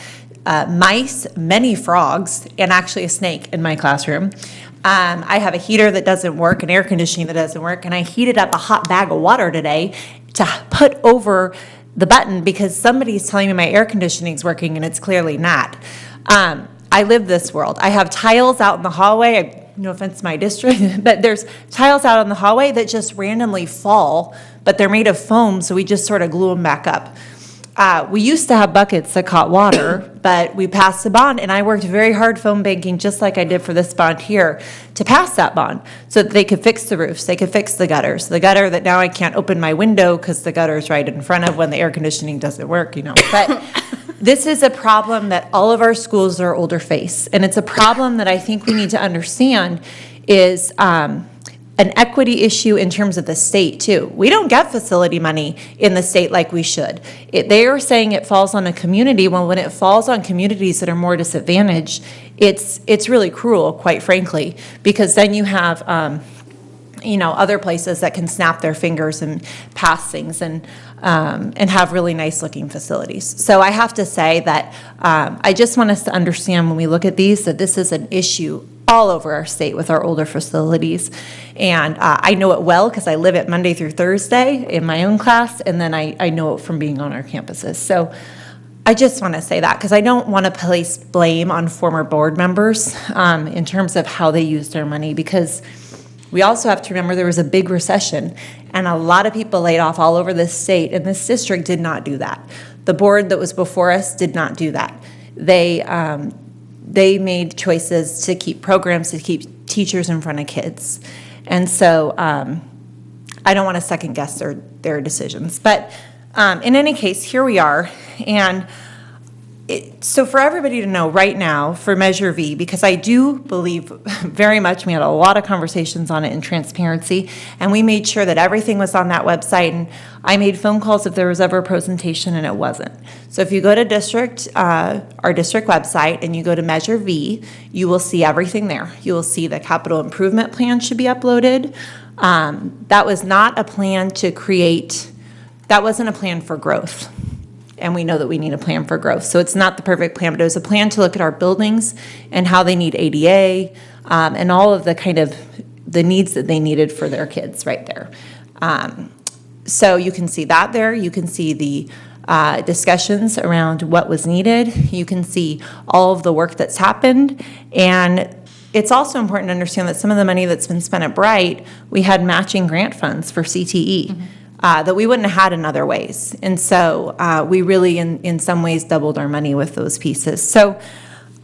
mice, many frogs, and actually a snake in my classroom. I have a heater that doesn't work, an air conditioning that doesn't work, and I heated up a hot bag of water today to put over the button because somebody's telling me my air conditioning is working and it's clearly not. I live this world. I have tiles out in the hallway. No offense to my district, but there's tiles out in the hallway that just randomly fall, but they're made of foam, so we just sort of glue them back up. We used to have buckets that caught water, but we passed a bond, and I worked very hard phone banking, just like I did for this bond here, to pass that bond so that they could fix the roofs, they could fix the gutters. The gutter that now I can't open my window because the gutter's right in front of when the air conditioning doesn't work, you know. But this is a problem that all of our schools are older face, and it's a problem that I think we need to understand is an equity issue in terms of the state, too. We don't get facility money in the state like we should. They are saying it falls on a community. Well, when it falls on communities that are more disadvantaged, it's really cruel, quite frankly, because then you have other places that can snap their fingers and pass things and have really nice looking facilities. So I have to say that I just want us to understand when we look at these that this is an issue all over our state with our older facilities. And I know it well because I live it Monday through Thursday in my own class, and then I know it from being on our campuses. So I just want to say that because I don't want to place blame on former board members in terms of how they used their money, because we also have to remember there was a big recession and a lot of people laid off all over this state, and this district did not do that. The board that was before us did not do that. They made choices to keep programs, to keep teachers in front of kids. And so I don't want to second guess their decisions. But in any case, here we are. And so for everybody to know right now for Measure V, because I do believe very much, we had a lot of conversations on it in transparency, and we made sure that everything was on that website, and I made phone calls if there was ever a presentation and it wasn't. So if you go to our district website and you go to Measure V, you will see everything there. You will see the capital improvement plan should be uploaded. That was not a plan to create, that wasn't a plan for growth. And we know that we need a plan for growth. So it's not the perfect plan, but it was a plan to look at our buildings and how they need ADA and all of the kind of the needs that they needed for their kids right there. So you can see that there. You can see the discussions around what was needed. You can see all of the work that's happened. And it's also important to understand that some of the money that's been spent at Bright, we had matching grant funds for CTE. Mm-hmm. That we wouldn't have had in other ways. And so we really, in some ways, doubled our money with those pieces. So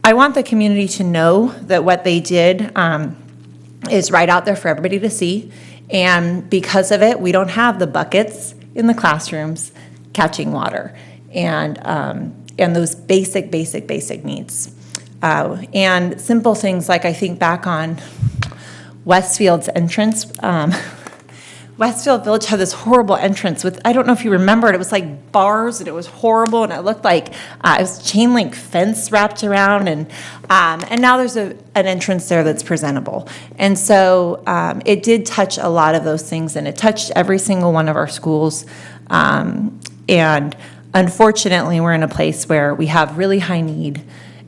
I want the community to know that what they did is right out there for everybody to see. And because of it, we don't have the buckets in the classrooms catching water and those basic needs. And simple things like I think back on Westfield's entrance. Westfield Village had this horrible entrance with, I don't know if you remember it, it was like bars and it was horrible and it looked like it was chain link fence wrapped around, and now there's an entrance there that's presentable. And so it did touch a lot of those things, and it touched every single one of our schools. And unfortunately, we're in a place where we have really high need.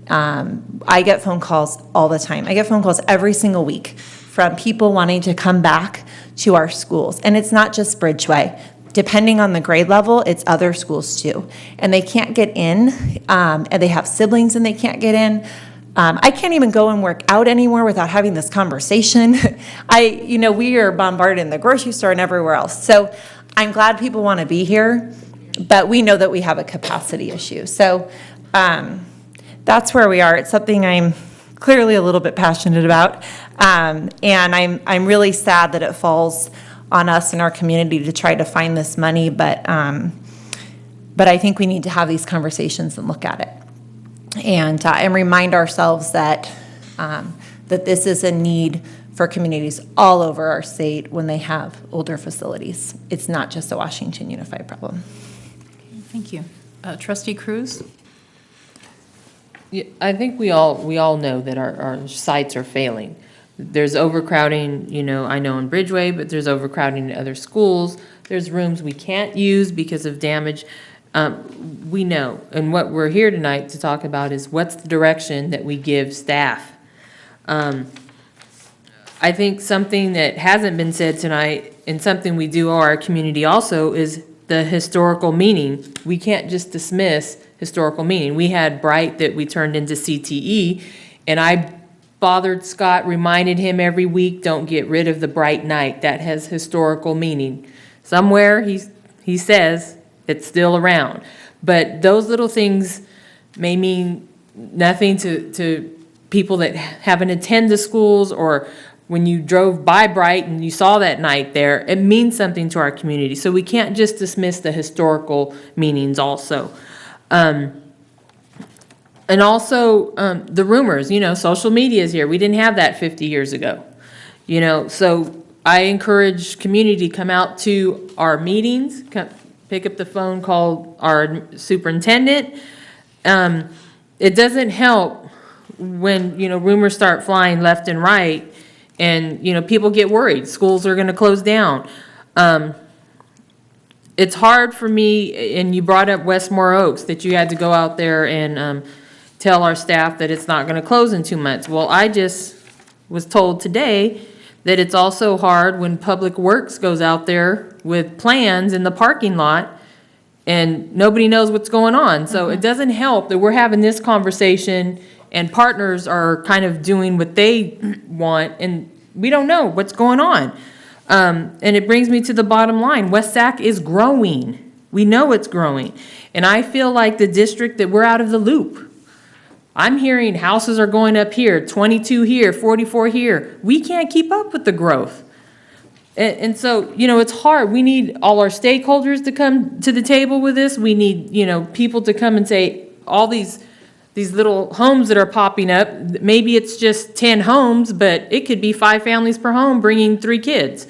I get phone calls all the time. I get phone calls every single week from people wanting to come back to our schools. And it's not just Bridgeway. depending on the grade level, it's other schools too. And they can't get in, and they have siblings and they can't get in. I can't even go and work out anymore without having this conversation. We are bombarded in the grocery store and everywhere else. So I'm glad people want to be here, but we know that we have a capacity issue. So that's where we are. It's something I'm clearly a little bit passionate about. And I'm really sad that it falls on us in our community to try to find this money, but I think we need to have these conversations and look at it. And remind ourselves that this is a need for communities all over our state when they have older facilities. It's not just a Washington Unified problem. Thank you. Trustee Cruz? Yeah, I think we all know that our sites are failing. There's overcrowding, I know in Bridgeway, but there's overcrowding in other schools. There's rooms we can't use because of damage. We know, and what we're here tonight to talk about is what's the direction that we give staff. I think something that hasn't been said tonight, and something we do our community also, is the historical meaning. We can't just dismiss historical meaning. We had Bright that we turned into CTE, and I bothered Scott, reminded him every week, don't get rid of the Bright Night. That has historical meaning. Somewhere he says it's still around. But those little things may mean nothing to people that haven't attended the schools, or when you drove by Bright and you saw that night there, it means something to our community. So we can't just dismiss the historical meanings also. And also the rumors, social media is here. We didn't have that 50 years ago. So I encourage community to come out to our meetings, pick up the phone, call our superintendent. It doesn't help when, rumors start flying left and right and, people get worried. Schools are going to close down. It's hard for me, and you brought up Westmore Oaks, that you had to go out there and tell our staff that it's not going to close in 2 months. Well, I just was told today that it's also hard when Public Works goes out there with plans in the parking lot and nobody knows what's going on. So it doesn't help that we're having this conversation and partners are kind of doing what they want and we don't know what's going on. And it brings me to the bottom line. West Sac is growing. We know it's growing. And I feel like the district that we're out of the loop. I'm hearing houses are going up here, 22 here, 44 here. We can't keep up with the growth. And so, it's hard. We need all our stakeholders to come to the table with this. We need, people to come and say, all these little homes that are popping up, maybe it's just 10 homes, but it could be 5 families per home bringing 3 kids.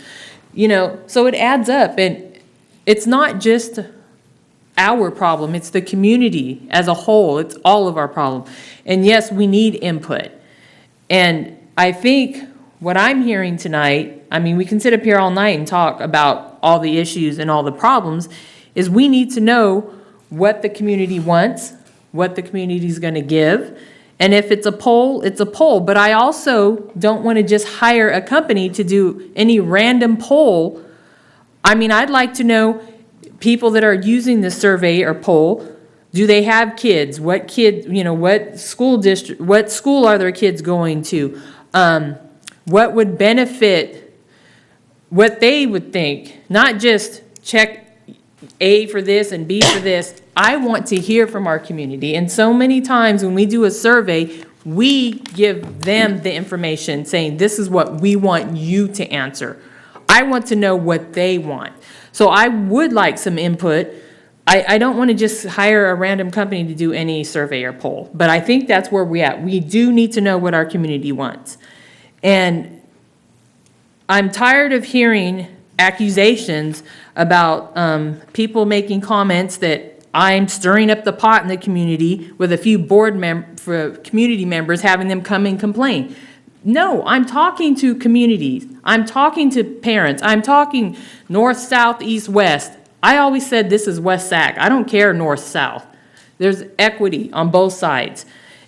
So it adds up. And it's not just our problem, it's the community as a whole. It's all of our problem. And yes, we need input. And I think what I'm hearing tonight, we can sit up here all night and talk about all the issues and all the problems, is we need to know what the community wants, what the community is going to give. And if it's a poll, it's a poll. But I also don't want to just hire a company to do any random poll. I'd like to know people that are using the survey or poll, do they have kids? What kid, what school district, what school are their kids going to? What would benefit, what they would think, not just check A for this and B for this. I want to hear from our community. And so many times when we do a survey, we give them the information saying, this is what we want you to answer. I want to know what they want. So I would like some input. I don't want to just hire a random company to do any survey or poll, but I think that's where we're at. We do need to know what our community wants. And I'm tired of hearing accusations about people making comments that I'm stirring up the pot in the community with a few community members having them come and complain. No, I'm talking to communities. I'm talking to parents. I'm talking north, south, east, west. I always said this is West Sac. I don't care north, south. There's equity on both sides.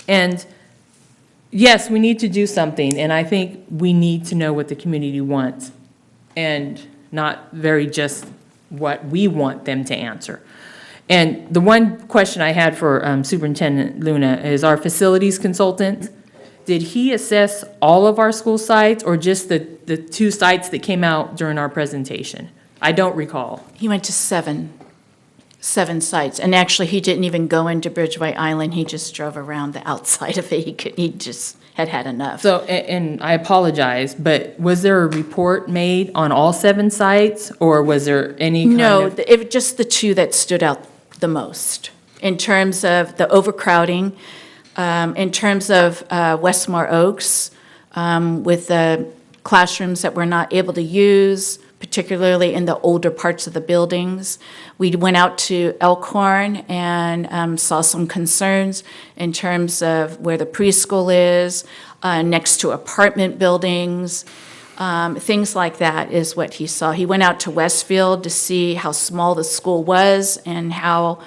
And yes, we need to do something. And I think we need to know what the community wants and not very just what we want them to answer. And the one question I had for Superintendent Luna is our facilities consultant. Did he assess all of our school sites or just the 2 sites that came out during our presentation? I don't recall. He went to seven sites, and actually, he didn't even go into Bridgeway Island, he just drove around the outside of it, he just had enough. So, and I apologize, but was there a report made on all 7 sites, or was there any kind of? No, it just the 2 that stood out the most, in terms of the overcrowding, in terms of Westmore Oaks, with the classrooms that we're not able to use, particularly in the older parts of the buildings. We went out to Elkhorn and saw some concerns in terms of where the preschool is, next to apartment buildings, things like that is what he saw. He went out to Westfield to see how small the school was and how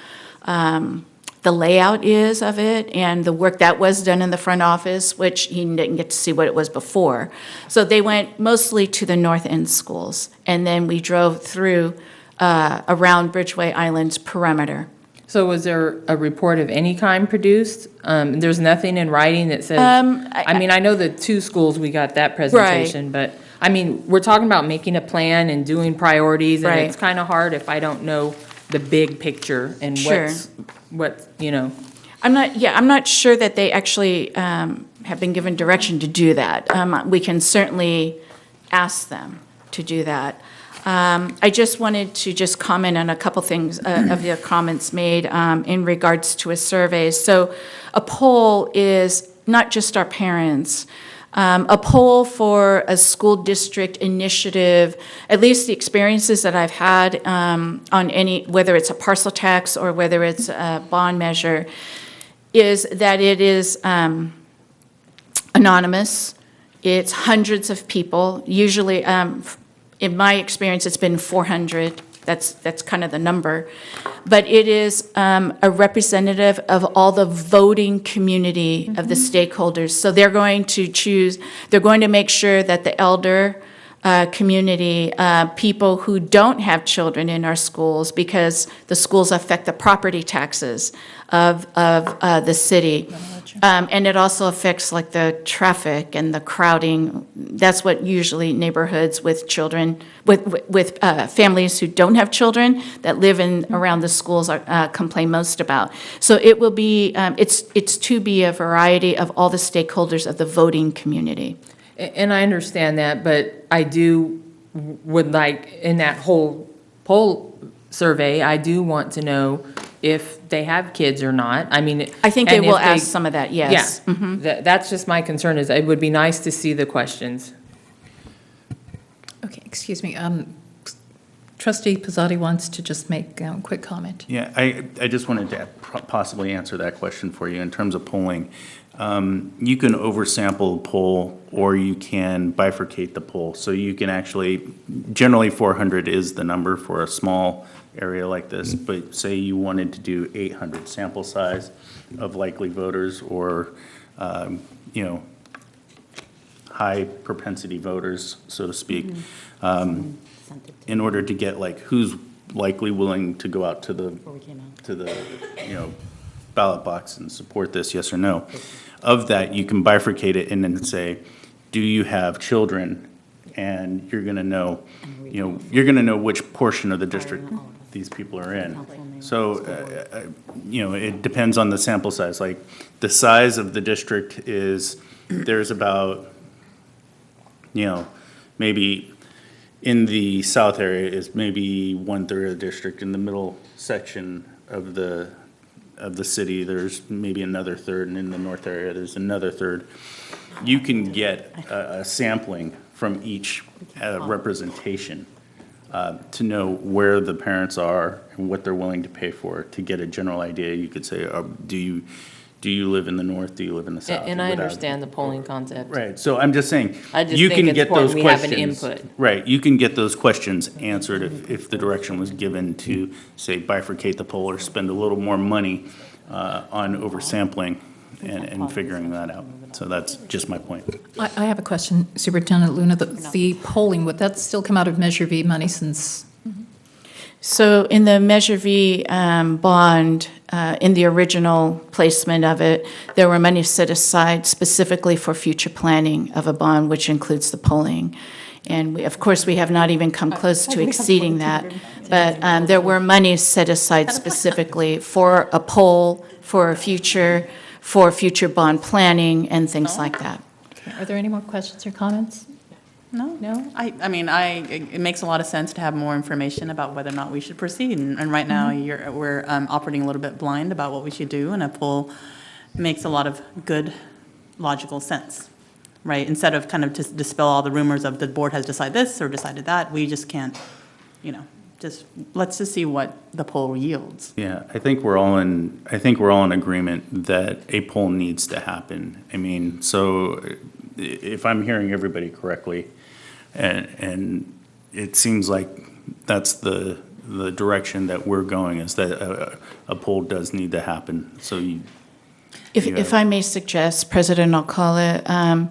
the layout is of it, and the work that was done in the front office, which he didn't get to see what it was before. So they went mostly to the North End schools, and then we drove through around Bridgeway Island's perimeter. So was there a report of any kind produced? There's nothing in writing that says, I mean, I know the 2 schools, we got that presentation, but, I mean, we're talking about making a plan and doing priorities, and it's kind of hard if I don't know the big picture and what, you know. I'm not sure that they actually have been given direction to do that. We can certainly ask them to do that. I just wanted to just comment on a couple things of the comments made in regards to a survey. So a poll is not just our parents. A poll for a school district initiative, at least the experiences that I've had on any, whether it's a parcel tax or whether it's a bond measure, is that it is anonymous. It's hundreds of people. Usually, in my experience, it's been 400. That's kind of the number. But it is a representative of all the voting community of the stakeholders. So they're going to make sure that the elder community, people who don't have children in our schools, because the schools affect the property taxes of the city. And it also affects like the traffic and the crowding. That's what usually neighborhoods with children, with families who don't have children that live in around the schools complain most about. So it will be, it's to be a variety of all the stakeholders of the voting community. And I understand that, but I would like, in that whole poll survey, I do want to know if they have kids or not. I mean, I think they will ask some of that, yes. Yeah, that's just my concern, is it would be nice to see the questions. Okay, excuse me. Trustee Pizzotti wants to just make a quick comment. Yeah, I just wanted to possibly answer that question for you in terms of polling. You can oversample a poll, or you can bifurcate the poll. So you can actually, generally 400 is the number for a small area like this, but say you wanted to do 800 sample size of likely voters, or, high propensity voters, so to speak, in order to get like who's likely willing to go out to the ballot box and support this, yes or no. Of that, you can bifurcate it and then say, do you have children? And you're gonna know, which portion of the district these people are in. So, it depends on the sample size. Like, the size of the district is, there's about, maybe in the south area is maybe 1/3 of the district. In the middle section of the city, there's maybe another third, and in the north area, there's another third. You can get a sampling from each representation to know where the parents are and what they're willing to pay for, to get a general idea. You could say, do you live in the north? Do you live in the south? And I understand the polling concept. Right, so I'm just saying, I just you think can it's get those important we have questions. an input. Right, you can get those questions answered if the direction was given to, say, bifurcate the poll or spend a little more money on oversampling and figuring that out. So that's just my point. I have a question, Superintendent Luna. The polling, would that still come out of Measure V money since? So in the Measure V bond, in the original placement of it, there were money set aside specifically for future planning of a bond, which includes the polling. And we, of course, we have not even come close to exceeding that. But there were monies set aside specifically for a poll, for future bond planning and things like that. Are there any more questions or comments? No? I mean, it makes a lot of sense to have more information about whether or not we should proceed. And right now, we're operating a little bit blind about what we should do, and a poll makes a lot of good, logical sense, right? Instead of kind of just dispel all the rumors of the board has decided this or decided that, we just can't, let's just see what the poll yields. Yeah, I think we're all in agreement that a poll needs to happen. I mean, so if I'm hearing everybody correctly, and it seems like that's the direction that we're going, is that a poll does need to happen. So If I may suggest, President Alcala,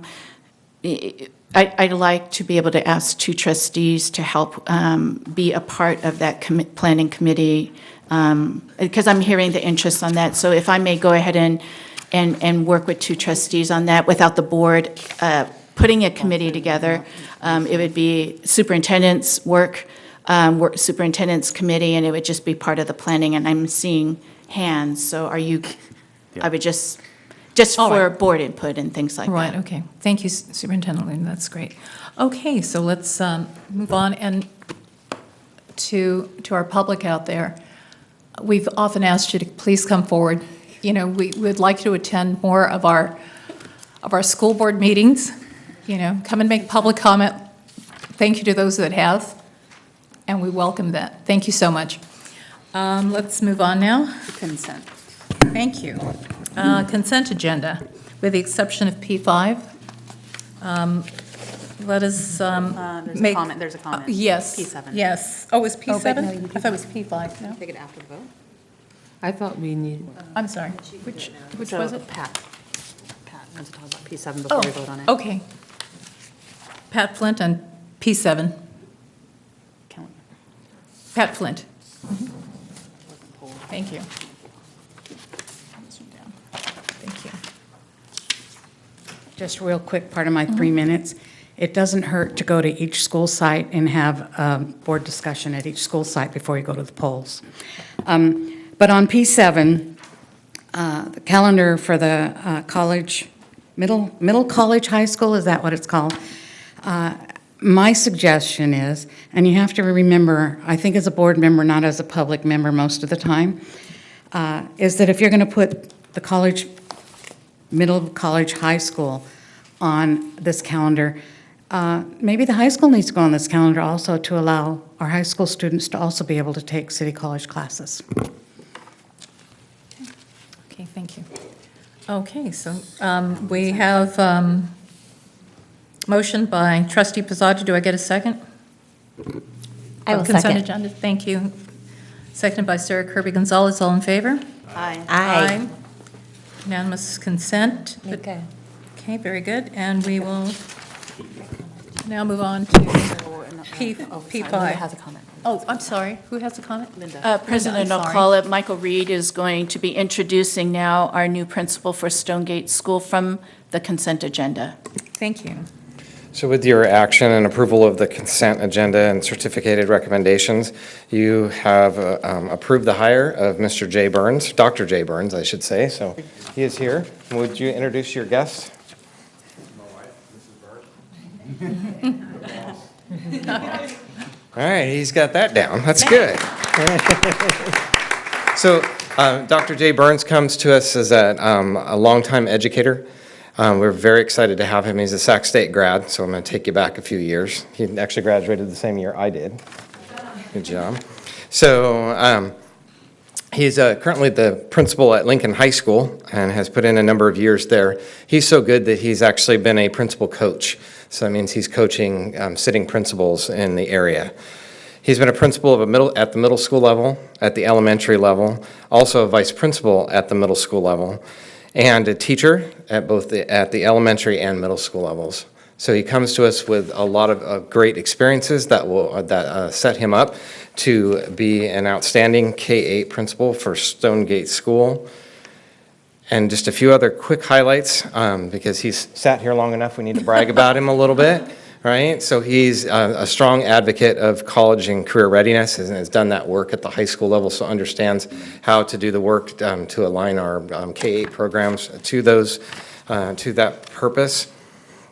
I'd like to be able to ask two trustees to help be a part of that planning committee, because I'm hearing the interest on that. So if I may go ahead and work with two trustees on that without the board putting a committee together, it would be superintendent's work, superintendent's committee, and it would just be part of the planning. And I'm seeing hands, so are you? I would just for board input and things like that. Right, okay. Thank you, Superintendent Luna, that's great. Okay, so let's move on and to our public out there. We've often asked you to please come forward. We would like to attend more of our school board meetings. Come and make public comment. Thank you to those that have, and we welcome that. Thank you so much. Let's move on now. Consent. Thank you. Consent agenda, with the exception of P5. Let us make... There's a comment. Yes. P7. Yes. Oh, it was P7? but no, you I thought it was P5, no? Take it after the vote? I thought we needed. I'm sorry. Which was it? Pat wants to talk about P7 before we vote on it. Okay. Pat Flint and P7. Pat Flint. Thank you. Thank you. Just real quick, part of my 3 minutes. It doesn't hurt to go to each school site and have a board discussion at each school site before you go to the polls. But on P7, the calendar for the college, middle college, high school, is that what it's called? My suggestion is, and you have to remember, I think as a board member, not as a public member most of the time, is that if you're going to put the college, middle college, high school on this calendar, maybe the high school needs to go on this calendar also to allow our high school students to also be able to take city college classes. Okay, thank you. Okay, so we have motion by trustee Pizzato. Do I get a second? I will Consent second. agenda, thank you. Seconded by Sarah Kirby Gonzalez. All in favor? Aye. Aye. Unanimous consent. Okay. Okay, very good. And we will now move on to P5. has a comment. Oh, I'm sorry. Who has a comment? Linda. President I'm sorry. Alcala, Michael Reed is going to be introducing now our new principal for Stonegate School from the consent agenda. Thank you. So with your action and approval of the consent agenda and certificated recommendations, you have approved the hire of Mr. Jay Burns, Dr. Jay Burns, I should say. So he is here. Would you introduce your guest? My wife, Mrs. Burns. All right, he's got that down. That's good. So Dr. Jay Burns comes to us as a longtime educator. We're very excited to have him. He's a Sac State grad, so I'm going to take you back a few years. He actually graduated the same year I did. Good job. So he's currently the principal at Lincoln High School and has put in a number of years there. He's so good that he's actually been a principal coach. So that means he's coaching sitting principals in the area. He's been a principal at the middle school level, at the elementary level, also a vice principal at the middle school level, and a teacher at both the elementary and middle school levels. So he comes to us with a lot of great experiences that will set him up to be an outstanding K-8 principal for Stonegate School. And just a few other quick highlights, because he's sat here long enough, we need to brag about him a little bit, right? So he's a strong advocate of college and career readiness and has done that work at the high school level, so understands how to do the work to align our K-8 programs to that purpose.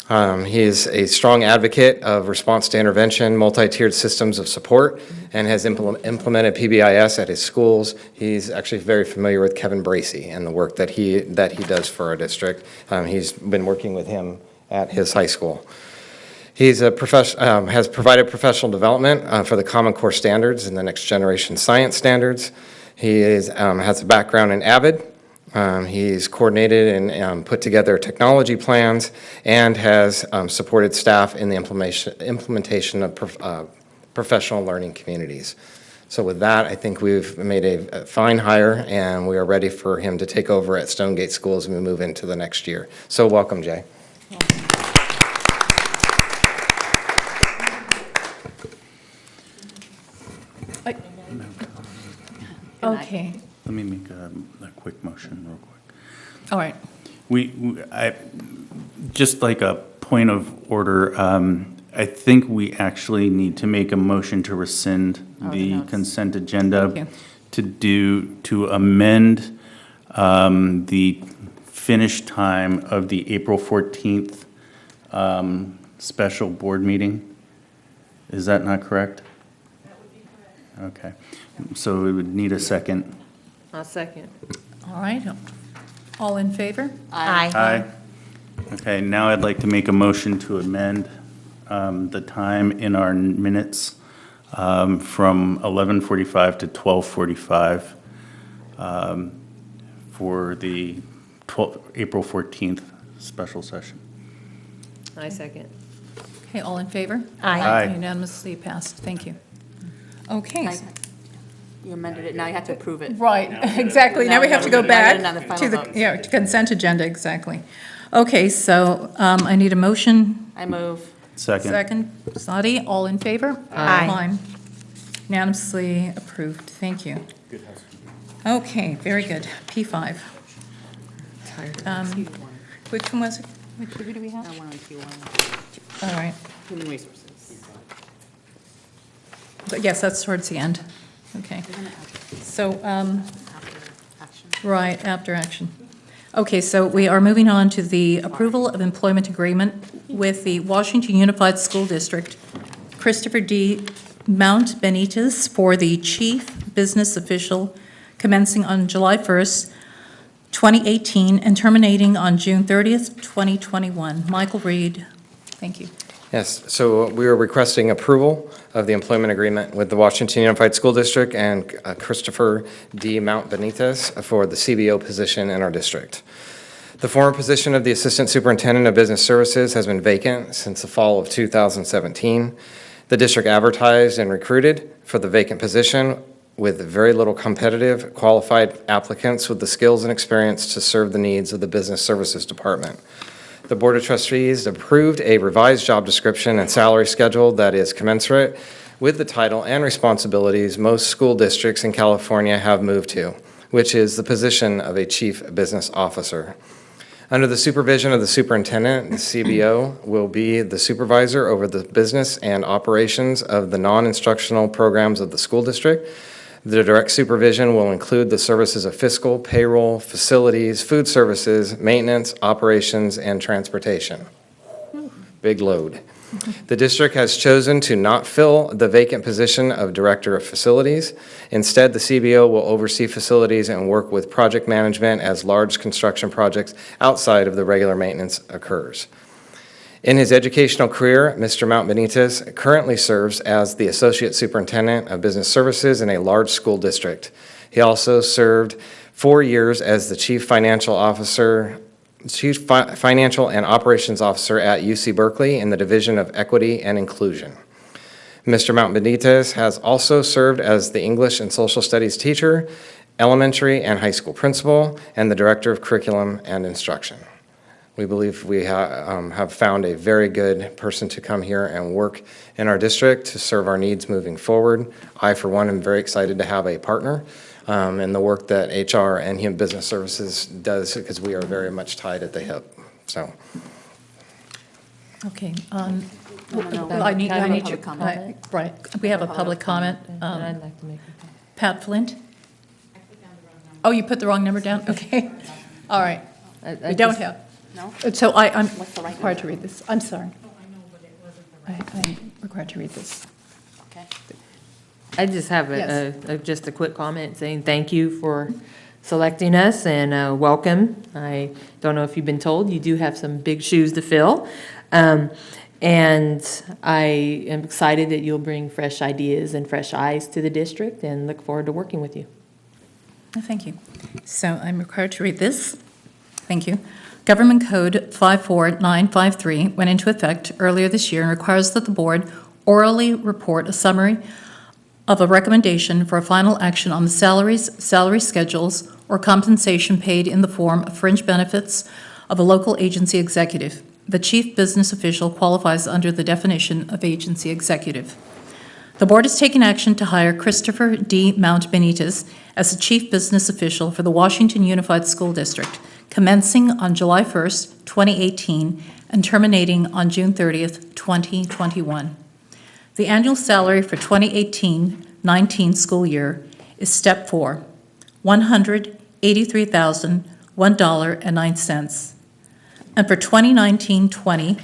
He is a strong advocate of response to intervention, multi-tiered systems of support, and has implemented PBIS at his schools. He's actually very familiar with Kevin Bracey and the work that he does for our district. He's been working with him at his high school. He's has provided professional development for the Common Core standards and the next generation science standards. He has a background in AVID. He's coordinated and put together technology plans and has supported staff in the implementation of professional learning communities. So with that, I think we've made a fine hire, and we are ready for him to take over at Stonegate School as we move into the next year. So welcome, Jay. Okay, Let me make a quick motion real quick. all right. Just like a point of order, I think we actually need to make a motion to rescind the consent agenda to amend the finish time of the April 14th special board meeting. Is that not correct? That would be correct. Okay, so we would need a second. I'll second. All right. All in favor? Aye. Aye. Okay, now I'd like to make a motion to amend the time in our minutes from 11:45 to 12:45 for the April 14th special session. I second. Okay, all in favor? Aye. Aye. Unanimously passed. Thank you. Okay. You amended it, now you have to approve it. Right, exactly. Now we have to go back Now the final to the, votes. yeah, to consent agenda, exactly. Okay, so I need a motion. I move. Second. Second, Sadi, all in favor? Aye. Unanimously approved. Thank you. Okay, very good. P5. Which one was it? Who do we have? One on Q1. All right. Human resources. But yes, that's towards the end. Okay. So, Action. right, after action. Okay, so we are moving on to the approval of employment agreement with the Washington Unified School District, Christopher D. Mount Benitez for the Chief Business Official commencing on July 1st, 2018, and terminating on June 30th, 2021. Michael Reed, thank you. Yes, so we are requesting approval of the employment agreement with the Washington Unified School District and Christopher D. Mount Benitez for the CBO position in our district. The former position of the Assistant Superintendent of Business Services has been vacant since the fall of 2017. The district advertised and recruited for the vacant position with very little competitive, qualified applicants with the skills and experience to serve the needs of the Business Services Department. The Board of Trustees approved a revised job description and salary schedule that is commensurate with the title and responsibilities most school districts in California have moved to, which is the position of a Chief Business Officer. Under the supervision of the superintendent, the CBO will be the supervisor over the business and operations of the non-instructional programs of the school district. The direct supervision will include the services of fiscal, payroll, facilities, food services, maintenance, operations, and transportation. Big load. The district has chosen to not fill the vacant position of Director of Facilities. Instead, the CBO will oversee facilities and work with project management as large construction projects outside of the regular maintenance occurs. In his educational career, Mr. Mount Benitez currently serves as the Associate Superintendent of Business Services in a large school district. He also served 4 years as the Chief Financial and Operations Officer at UC Berkeley in the Division of Equity and Inclusion. Mr. Mount Benitez has also served as the English and Social Studies teacher, elementary and high school principal, and the Director of Curriculum and Instruction. We believe we have found a very good person to come here and work in our district to serve our needs moving forward. I, for one, am very excited to have a partner in the work that HR and Human Business Services does, because we are very much tied at the hip. So, Okay. no. I need Can I have a your, public comment? right, we have a public comment. I'd like to make a comment. Pat Flint? Oh, you put the wrong number down? Okay. All right. We don't have. No? So I'm What's the right required to read this. I'm sorry. I'm required to read this. Okay. I just have just a quick comment saying thank you for selecting us and welcome. I don't know if you've been told, you do have some big shoes to fill. And I am excited that you'll bring fresh ideas and fresh eyes to the district and look forward to working with you. Thank you. So I'm required to read this. Thank you. Government Code 54953 went into effect earlier this year and requires that the board orally report a summary of a recommendation for a final action on the salaries, salary schedules, or compensation paid in the form of fringe benefits of a local agency executive. The chief business official qualifies under the definition of agency executive. The board has taken action to hire Christopher D. Mount Benitez as the chief business official for the Washington Unified School District, commencing on July 1st, 2018, and terminating on June 30th, 2021. The annual salary for 2018-19 school year is Step 4, $183,001.09. And for 2019-20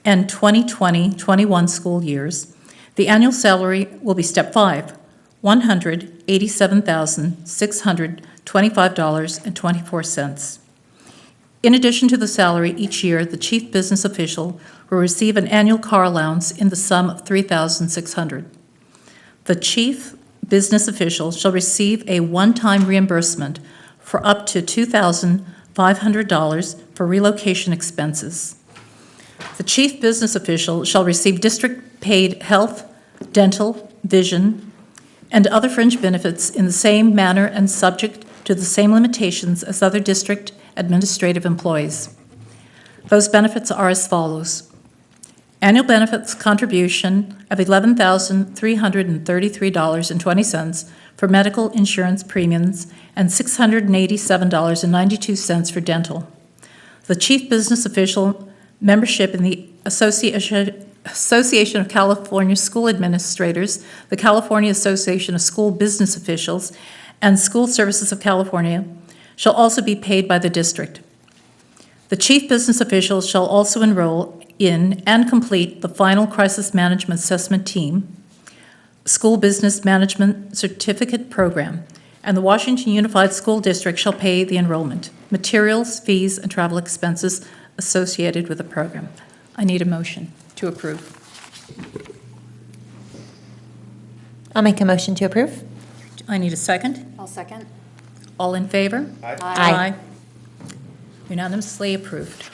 and 2020-21 school years, the annual salary will be Step 5, $187,625.24. In addition to the salary, each year, the chief business official will receive an annual car allowance in the sum of $3,600. The chief business official shall receive a one-time reimbursement for up to $2,500 for relocation expenses. The chief business official shall receive district-paid health, dental, vision, and other fringe benefits in the same manner and subject to the same limitations as other district administrative employees. Those benefits are as follows. Annual benefits contribution of $11,333.20 for medical insurance premiums and $687.92 for dental. The chief business official membership in the Association of California School Administrators, the California Association of School Business Officials, and School Services of California shall also be paid by the district. The chief business official shall also enroll in and complete the final crisis management assessment team, school business management certificate program, and the Washington Unified School District shall pay the enrollment, materials, fees, and travel expenses associated with the program. I need a motion to approve. I'll make a motion to approve. I need a second. I'll second. All in favor? Aye. Unanimously approved.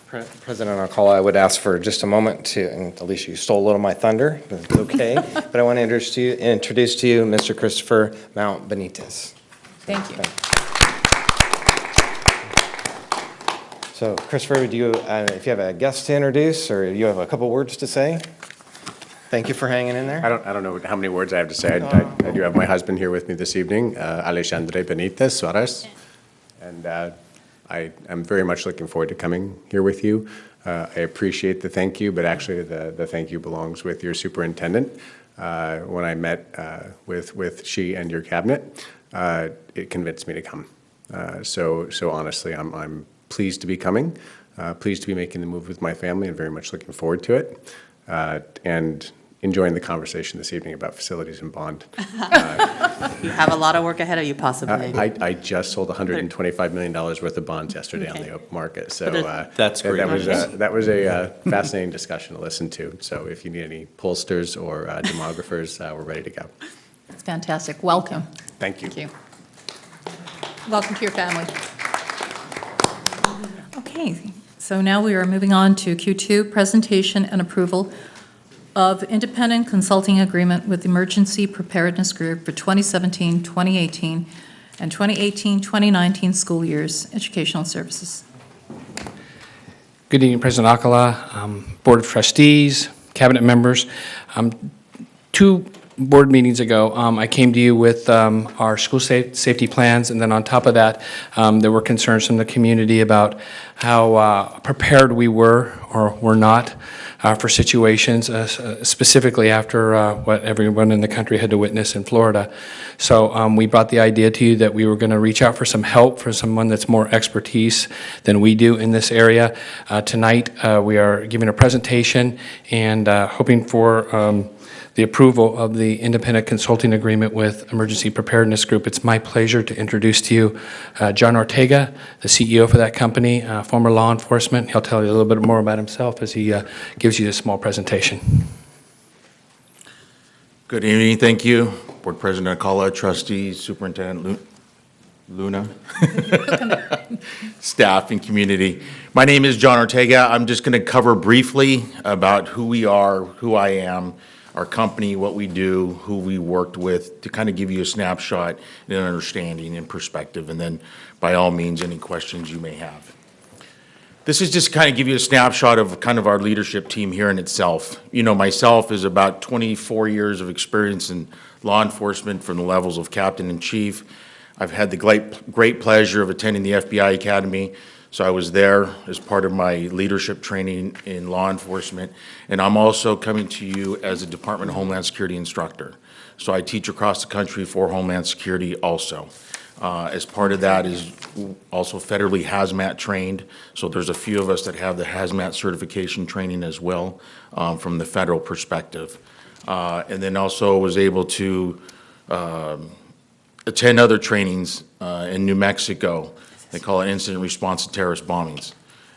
President Alcala, I would ask for just a moment to, and Alicia, you stole a little of my thunder, but it's okay. But I want to introduce to you Mr. Christopher Mount Benitez. Thank you. So, Christopher, do you, if you have a guest to introduce, or you have a couple words to say? Thank you for hanging in there. I don't know how many words I have to say. I do have my husband here with me this evening, Alexandre Benitez Suarez, and I am very much looking forward to coming here with you. I appreciate the thank you, but actually the thank you belongs with your superintendent. When I met with she and your cabinet, it convinced me to come. So honestly, I'm pleased to be coming, pleased to be making the move with my family, and very much looking forward to it. And enjoying the conversation this evening about facilities and bond. You have a lot of work ahead of you, possibly. I just sold $125 million worth of bonds yesterday on the open market. So That's great. That was a fascinating discussion to listen to. So if you need any pollsters or demographers, we're ready to go. That's fantastic. Welcome. Thank you. Thank you. Welcome to your family. Okay, so now we are moving on to Q2, presentation and approval of independent consulting agreement with Emergency Preparedness Group for 2017, 2018, and 2018-2019 school years, educational services. Good evening, President Alcala, Board of Trustees, Cabinet members. 2 board meetings ago, I came to you with our school safety plans, and then on top of that, there were concerns from the community about how prepared we were or were not for situations, specifically after what everyone in the country had to witness in Florida. So we brought the idea to you that we were going to reach out for some help for someone that's more expertise than we do in this area. Tonight, we are giving a presentation and hoping for the approval of the independent consulting agreement with Emergency Preparedness Group. It's my pleasure to introduce to you John Ortega, the CEO for that company, former law enforcement. He'll tell you a little bit more about himself as he gives you this small presentation. Good evening, thank you. Board President Alcala, trustees, Superintendent Luna, staff and community. My name is John Ortega. I'm just going to cover briefly about who we are, who I am, our company, what we do, who we worked with, to kind of give you a snapshot and an understanding and perspective, and then by all means, any questions you may have. This is just kind of give you a snapshot of kind of our leadership team here in itself. You know, myself is about 24 years of experience in law enforcement from the levels of captain and chief. I've had the great pleasure of attending the FBI Academy. So I was there as part of my leadership training in law enforcement, and I'm also coming to you as a Department of Homeland Security instructor. So I teach across the country for Homeland Security also. As part of that is also federally hazmat trained, so there's a few of us that have the hazmat certification training as well from the federal perspective. And then also was able to attend other trainings in New Mexico. They call it incident response to terrorist bombings.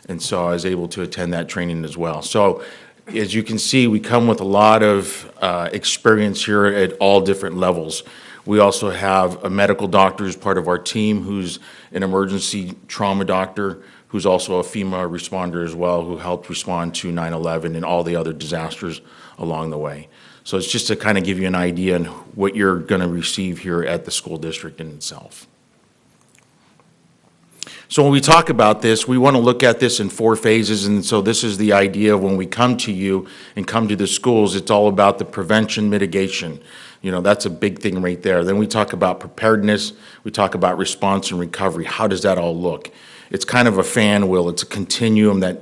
And so I was able to attend that training as well. So as you can see, we come with a lot of experience here at all different levels. We also have a medical doctor who's part of our team who's an emergency trauma doctor, who's also a FEMA responder as well, who helped respond to 9/11 and all the other disasters along the way. So it's just to kind of give you an idea on what you're going to receive here at the school district in itself. So when we talk about this, we want to look at this in 4 phases, and so this is the idea of when we come to you and come to the schools, it's all about the prevention mitigation. You know, that's a big thing right there. Then we talk about preparedness, we talk about response and recovery. How does that all look? It's kind of a fan wheel, it's a continuum that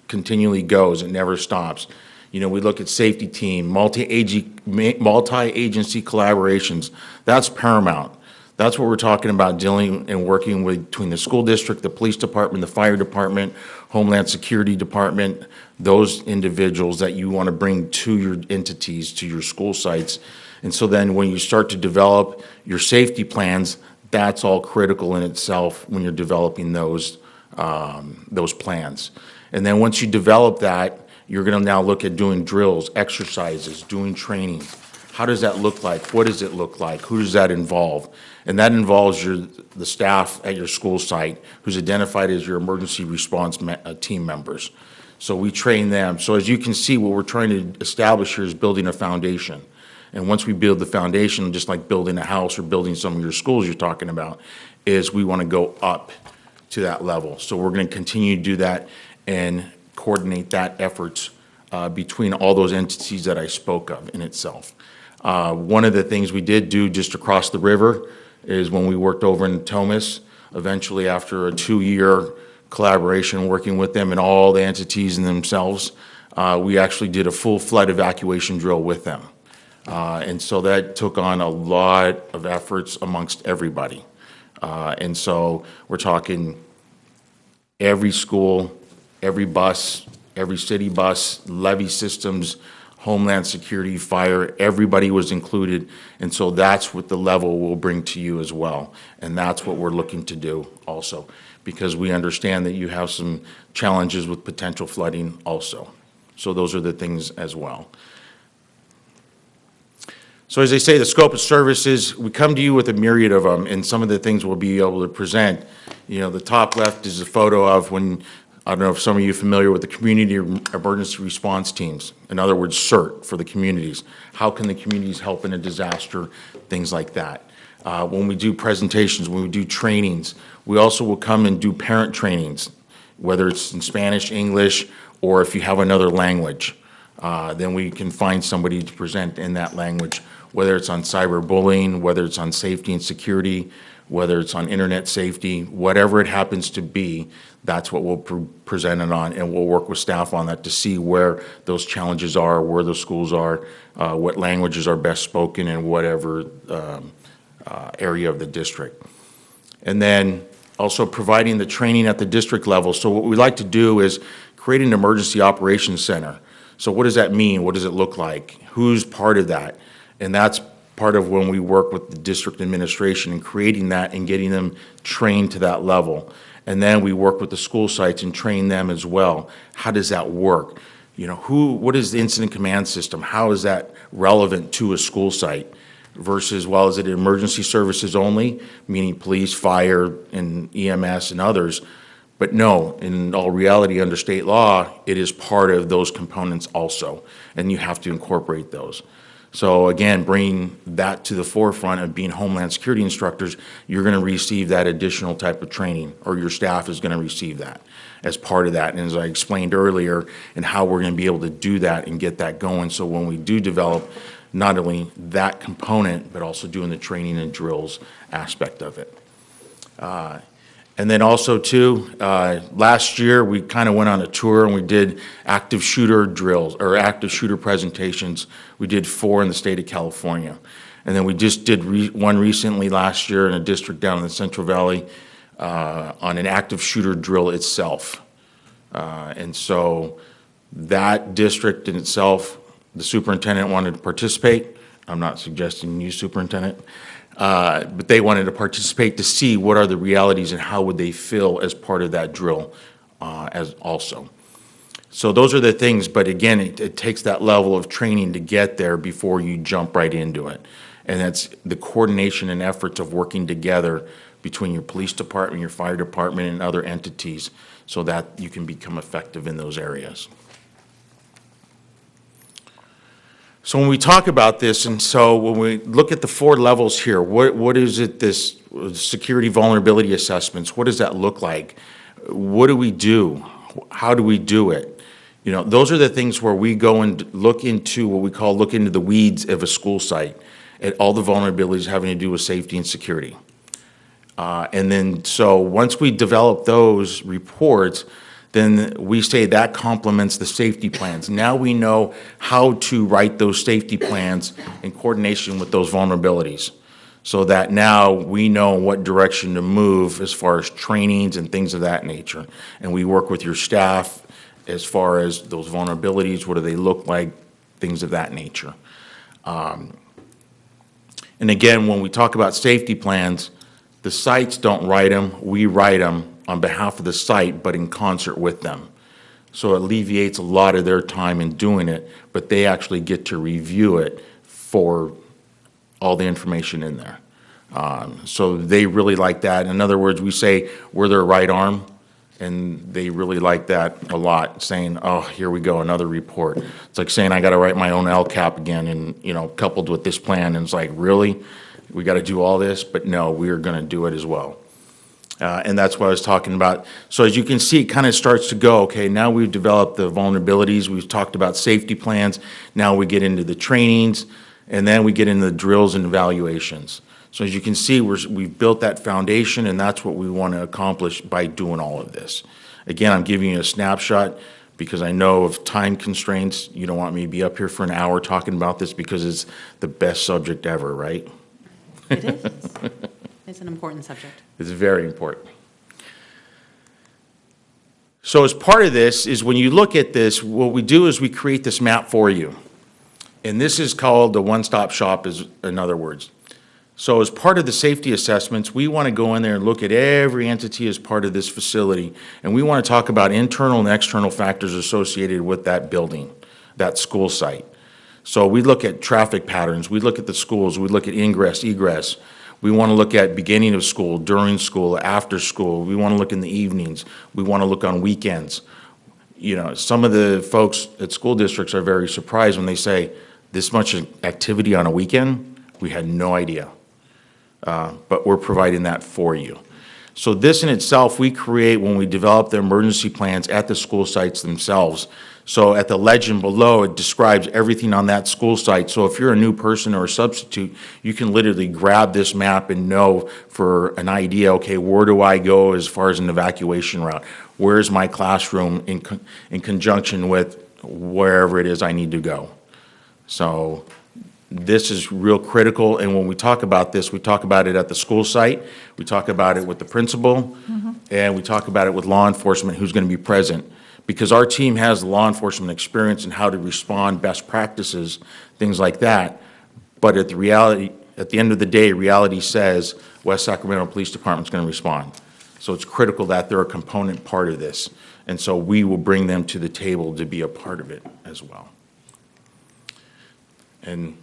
continually goes, it never stops. You know, we look at safety team, multi-agency collaborations, that's paramount. That's what we're talking about, dealing and working with between the school district, the police department, the fire department, Homeland Security Department, those individuals that you want to bring to your entities, to your school sites. And so then when you start to develop your safety plans, that's all critical in itself when you're developing those plans. And then once you develop that, you're going to now look at doing drills, exercises, doing training. How does that look like? What does it look like? Who does that involve? And that involves the staff at your school site who's identified as your emergency response team members. So we train them. So as you can see, what we're trying to establish here is building a foundation. And once we build the foundation, just like building a house or building some of your schools you're talking about, is we want to go up to that level. So we're going to continue to do that and coordinate that efforts between all those entities that I spoke of in itself. One of the things we did do just across the river is when we worked over in Thomas, eventually after a 2-year collaboration working with them and all the entities in themselves, we actually did a full flood evacuation drill with them. And so that took on a lot of efforts amongst everybody. And so we're talking every school, every bus, every city bus, levee systems, Homeland Security, fire, everybody was included. And so that's what the level we'll bring to you as well. And that's what we're looking to do also, because we understand that you have some challenges with potential flooding also. So those are the things as well. So as I say, the scope of services, we come to you with a myriad of them, and some of the things we'll be able to present. You know, the top left is a photo of when, I don't know if some of you are familiar with the community emergency response teams. In other words, CERT for the communities. How can the communities help in a disaster? Things like that. When we do presentations, when we do trainings, we also will come and do parent trainings. whether it's in Spanish, English, or if you have another language, then we can find somebody to present in that language, whether it's on cyberbullying, whether it's on safety and security, whether it's on internet safety, whatever it happens to be, that's what we'll present it on, and we'll work with staff on that to see where those challenges are, where the schools are, what languages are best spoken in whatever area of the district. And then also providing the training at the district level. So what we like to do is create an emergency operations center. So what does that mean? What does it look like? Who's part of that? And that's part of when we work with the district administration and creating that and getting them trained to that level. And then we work with the school sites and train them as well. How does that work? You know, what is the incident command system? How is that relevant to a school site versus, well, is it emergency services only, meaning police, fire, and EMS and others? But no, in all reality, under state law, it is part of those components also, and you have to incorporate those. So again, bringing that to the forefront of being Homeland Security instructors, you're going to receive that additional type of training, or your staff is going to receive that as part of that. And as I explained earlier, and how we're going to be able to do that and get that going, so when we do develop not only that component, but also doing the training and drills aspect of it. And then also too, last year we kind of went on a tour and we did active shooter drills or active shooter presentations. We did 4 in the state of California. And then we just did one recently last year in a district down in the Central Valley on an active shooter drill itself. And so that district in itself, the superintendent wanted to participate. I'm not suggesting you, superintendent. But they wanted to participate to see what are the realities and how would they feel as part of that drill as also. So those are the things, but again, it takes that level of training to get there before you jump right into it. And that's the coordination and efforts of working together between your police department, your fire department, and other entities so that you can become effective in those areas. So when we talk about this, and so when we look at the 4 levels here, what is it, this security vulnerability assessments, what does that look like? What do we do? How do we do it? You know, those are the things where we go and look into what we call look into the weeds of a school site at all the vulnerabilities having to do with safety and security. And then so once we develop those reports, then we say that complements the safety plans. Now we know how to write those safety plans in coordination with those vulnerabilities, so that now we know what direction to move as far as trainings and things of that nature. And we work with your staff as far as those vulnerabilities, what do they look like, things of that nature. And again, when we talk about safety plans, the sites don't write them, we write them on behalf of the site, but in concert with them. So it alleviates a lot of their time in doing it, but they actually get to review it for all the information in there. So they really like that. In other words, we say we're their right arm, and they really like that a lot, saying, oh, here we go, another report. It's like saying I got to write my own LCAP again, and you know, coupled with this plan, and it's like, really? We got to do all this? But no, we are going to do it as well. And that's what I was talking about. So as you can see, it kind of starts to go, okay, now we've developed the vulnerabilities, we've talked about safety plans, now we get into the trainings, and then we get into the drills and evaluations. So as you can see, we've built that foundation, and that's what we want to accomplish by doing all of this. Again, I'm giving you a snapshot because I know of time constraints. You don't want me to be up here for an hour talking about this because it's the best subject ever, right? It is. It's an important subject. It's very important. So as part of this is when you look at this, what we do is we create this map for you. And this is called the one-stop shop, in other words. So as part of the safety assessments, we want to go in there and look at every entity as part of this facility. And we want to talk about internal and external factors associated with that building, that school site. So we look at traffic patterns, we look at the schools, we look at ingress, egress. We want to look at beginning of school, during school, after school. We want to look in the evenings. We want to look on weekends. You know, some of the folks at school districts are very surprised when they say, this much activity on a weekend? We had no idea. But we're providing that for you. So this in itself, we create when we develop the emergency plans at the school sites themselves. So at the legend below, it describes everything on that school site. So if you're a new person or a substitute, you can literally grab this map and know for an idea, okay, where do I go as far as an evacuation route? Where's my classroom in conjunction with wherever it is I need to go? So this is real critical, and when we talk about this, we talk about it at the school site, we talk about it with the principal, and we talk about it with law enforcement who's going to be present. Because our team has law enforcement experience in how to respond, best practices, things like that. But at the end of the day, reality says West Sacramento Police Department's going to respond. So it's critical that they're a component part of this. And so we will bring them to the table to be a part of it as well. And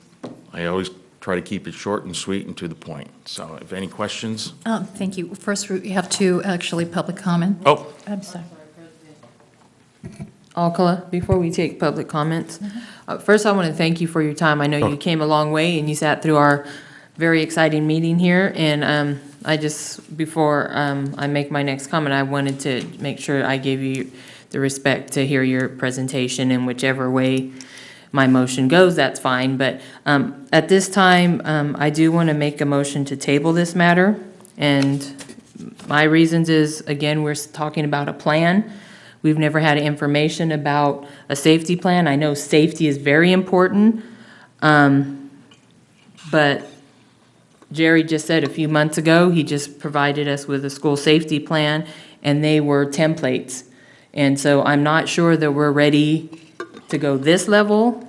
I always try to keep it short and sweet and to the point. So if any questions? Thank you. First, we have to actually public comment. Oh. I'm sorry. Alcala, before we take public comments, first I want to thank you for your time. I know you came a long way and you sat through our very exciting meeting here. And I just, before I make my next comment, I wanted to make sure I gave you the respect to hear your presentation in whichever way my motion goes, that's fine. But at this time, I do want to make a motion to table this matter. And my reasons is, again, we're talking about a plan. We've never had information about a safety plan. I know safety is very important, but Jerry just said a few months ago, he just provided us with a school safety plan, and they were templates. And so I'm not sure that we're ready to go this level,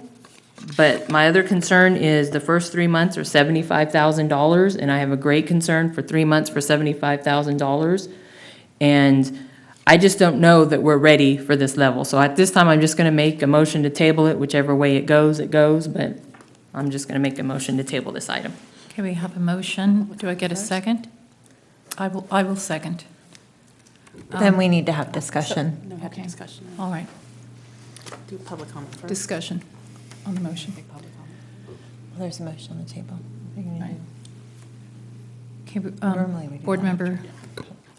but my other concern is the first 3 months are $75,000, and I have a great concern for 3 months for $75,000. And I just don't know that we're ready for this level. So at this time, I'm just going to make a motion to table it, whichever way it goes, but I'm just going to make a motion to table this item. Okay, we have a motion. Do I get a second? I will second. Then we need to have discussion. No, we have discussion. All right, Do public comment first. discussion on the motion. Well, there's a motion on the table. Right. Okay, Normally we do board that. member.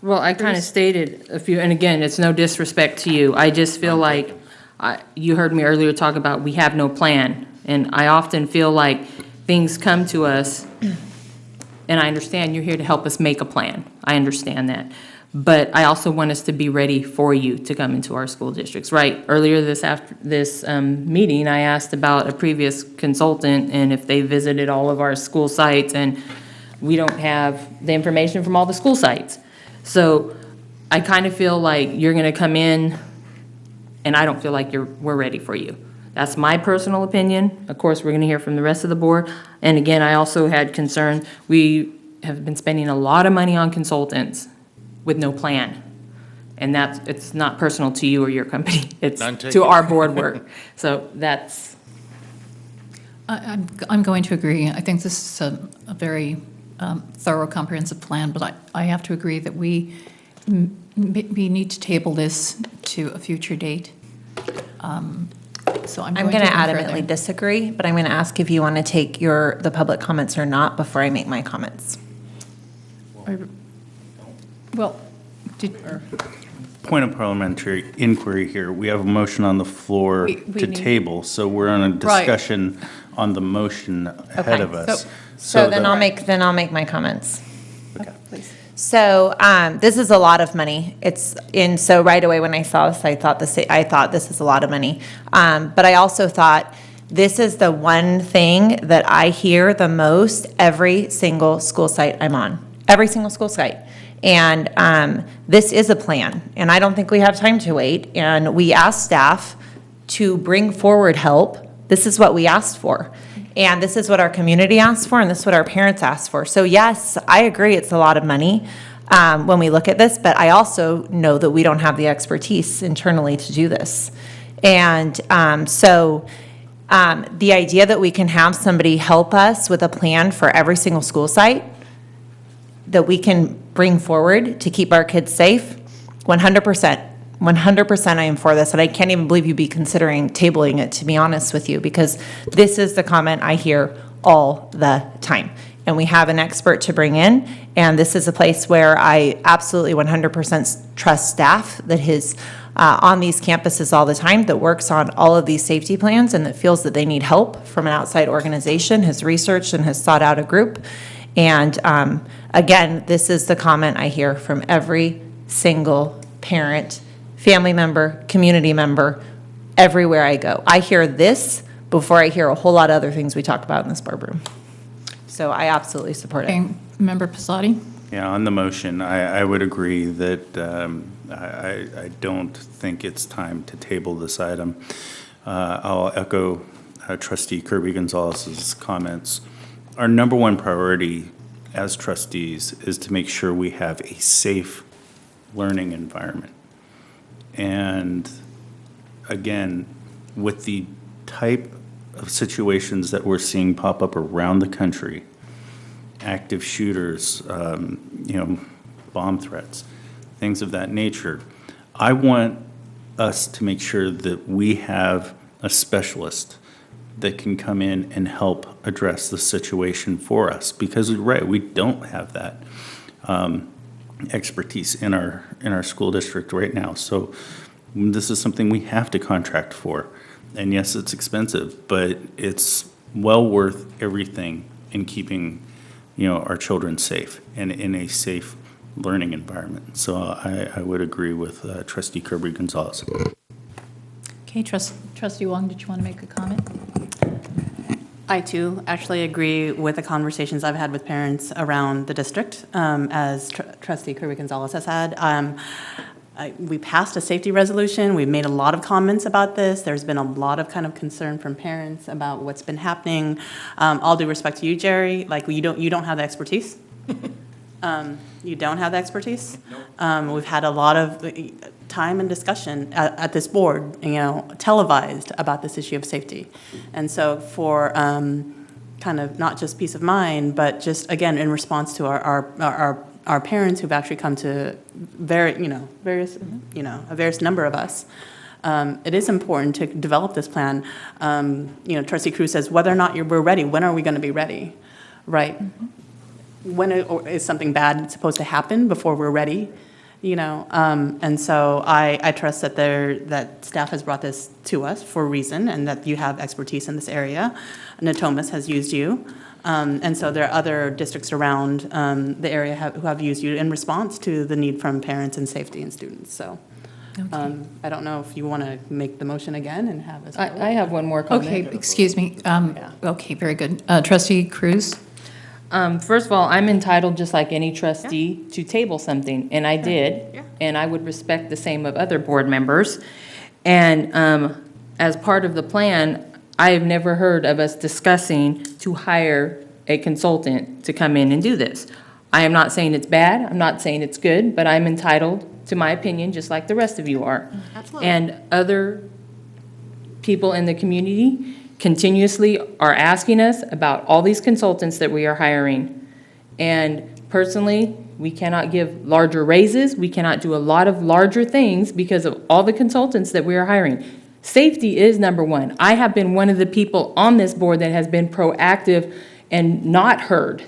Well, I kind of stated a few, and again, it's no disrespect to you. I just feel like, you heard me earlier talk about we have no plan. And I often feel like things come to us, and I understand you're here to help us make a plan. I understand that. But I also want us to be ready for you to come into our school districts, right? Earlier this meeting, I asked about a previous consultant and if they visited all of our school sites, and we don't have the information from all the school sites. So I kind of feel like you're going to come in, and I don't feel like we're ready for you. That's my personal opinion. Of course, we're going to hear from the rest of the board. And again, I also had concerns. We have been spending a lot of money on consultants with no plan. And it's not personal to you or your company. It's to our board work. So that's. I'm going to agree. I think this is a very thorough, comprehensive plan, but I have to agree that we need to table this to a future date. So I'm going to adamantly disagree, but I'm going to ask if you want to take the public comments or not before I make my comments. Well, Point of parliamentary inquiry here. We have a motion on the floor to table, so we're on a discussion on the motion ahead of us. So then I'll make my comments. Okay, please. So this is a lot of money. So right away when I saw this, I thought this is a lot of money. But I also thought this is the one thing that I hear the most every single school site I'm on. Every single school site. And this is a plan, and I don't think we have time to wait. And we asked staff to bring forward help. This is what we asked for. And this is what our community asked for, and this is what our parents asked for. So yes, I agree it's a lot of money when we look at this, but I also know that we don't have the expertise internally to do this. And the idea that we can have somebody help us with a plan for every single school site that we can bring forward to keep our kids safe, 100%. 100% I am for this, and I can't even believe you'd be considering tabling it, to be honest with you, because this is the comment I hear all the time. and we have an expert to bring in. And this is a place where I absolutely 100% trust staff that is on these campuses all the time, that works on all of these safety plans, and that feels that they need help from an outside organization, has researched and has sought out a group. And again, this is the comment I hear from every single parent, family member, community member, everywhere I go. I hear this before I hear a whole lot of other things we talk about in this boardroom. So I absolutely support it. Okay, Member Pisati? Yeah, on the motion, I would agree that I don't think it's time to table this item. I'll echo Trustee Kirby Gonzalez's comments. Our number one priority as trustees is to make sure we have a safe learning environment. And again, with the type of situations that we're seeing pop up around the country, active shooters, bomb threats, things of that nature, I want us to make sure that we have a specialist that can come in and help address the situation for us. Because you're right, we don't have that expertise in our school district right now. So this is something we have to contract for. And yes, it's expensive, but it's well worth everything in keeping, our children safe and in a safe learning environment. So I would agree with Trustee Kirby Gonzalez. Okay, Trustee Wong, did you want to make a comment? I too actually agree with the conversations I've had with parents around the district, as Trustee Kirby Gonzalez has had. We passed a safety resolution. We've made a lot of comments about this. There's been a lot of kind of concern from parents about what's been happening. All due respect to you, Jerry, like you don't have the expertise. You don't have the expertise. We've had a lot of time and discussion at this board, televised about this issue of safety. And so for kind of not just peace of mind, but just, again, in response to our parents who've actually come to various number of us, it is important to develop this plan. Trustee Cruz says, whether or not we're ready, when are we going to be ready, right? When is something bad supposed to happen before we're ready? And so I trust that staff has brought this to us for a reason, and that you have expertise in this area. Natomas has used you. And so there are other districts around the area who have used you in response to the need from parents and safety and students. So I don't know if you want to make the motion again and have us. I have one more comment. Okay, excuse me. Okay, very good. Trustee Cruz? First of all, I'm entitled, just like any trustee, to table something, and I did, and I would respect the same of other board members. And as part of the plan, I have never heard of us discussing to hire a consultant to come in and do this. I am not saying it's bad, I'm not saying it's good, but I'm entitled to my opinion, just like the rest of you are. Absolutely. And other people in the community continuously are asking us about all these consultants that we are hiring. And personally, we cannot give larger raises. We cannot do a lot of larger things because of all the consultants that we are hiring. Safety is number one. I have been one of the people on this board that has been proactive and not heard.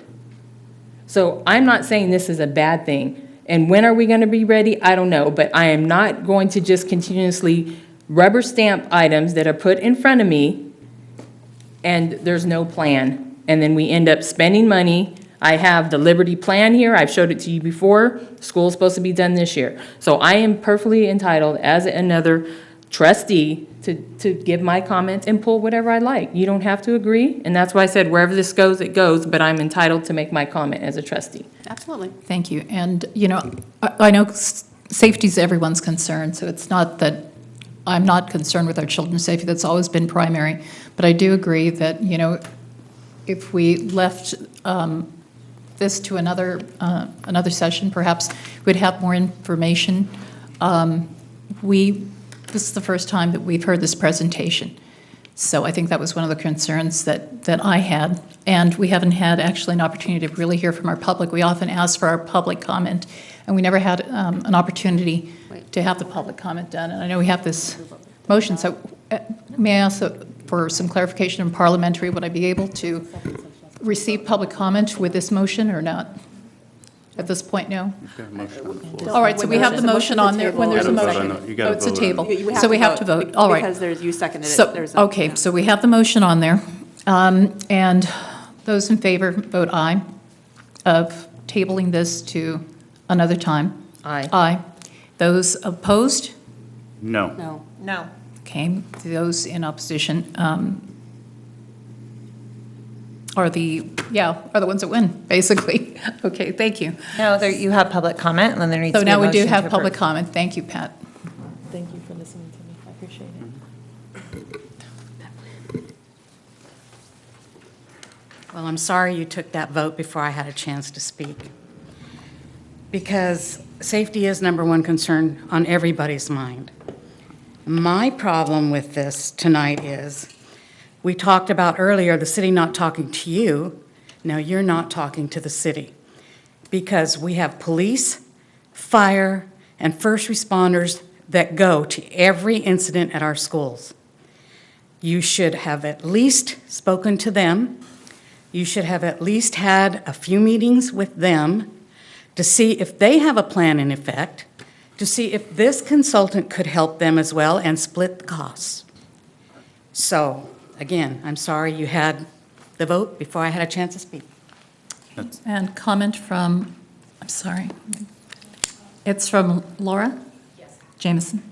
So I'm not saying this is a bad thing. And when are we going to be ready? I don't know. But I am not going to just continuously rubber stamp items that are put in front of me and there's no plan. And then we end up spending money. I have the Liberty plan here. I've showed it to you before. School's supposed to be done this year. So I am perfectly entitled as another trustee to give my comments and pull whatever I like. You don't have to agree. And that's why I said wherever this goes, it goes. But I'm entitled to make my comment as a trustee. Absolutely. Thank you. And, I know safety is everyone's concern, so it's not that I'm not concerned with our children's safety. That's always been primary. But I do agree that, if we left this to another session, perhaps we'd have more information. This is the first time that we've heard this presentation. So I think that was one of the concerns that I had. And we haven't had actually an opportunity to really hear from our public. We often ask for our public comment, and we never had an opportunity to have the public comment done. And I know we have this motion, so may I ask for some clarification in parliamentary? Would I be able to receive public comment with this motion or not? At this point, no? All right, so we have the motion on there, when there's a motion. Oh, it's a table. So we have to vote, all right. Because you seconded So, it. There's okay, so we have the motion on there. And those in favor, vote aye, of tabling this to another time. Aye. Aye. Those opposed? No. No. No. Okay, those in opposition are the ones that win, basically. Okay, thank you. No, there, you have public comment, and then there needs to So be a now we do motion to have public approve. comment. Thank you, Pat. Thank you for listening to me. I appreciate it. Well, I'm sorry you took that vote before I had a chance to speak, because safety is number one concern on everybody's mind. My problem with this tonight is, we talked about earlier the city not talking to you. Now you're not talking to the city, because we have police, fire, and first responders that go to every incident at our schools. You should have at least spoken to them. You should have at least had a few meetings with them to see if they have a plan in effect, to see if this consultant could help them as well and split the costs. So, again, I'm sorry you had the vote before I had a chance to speak. And comment from, I'm sorry, it's from Laura? Yes. Jameson?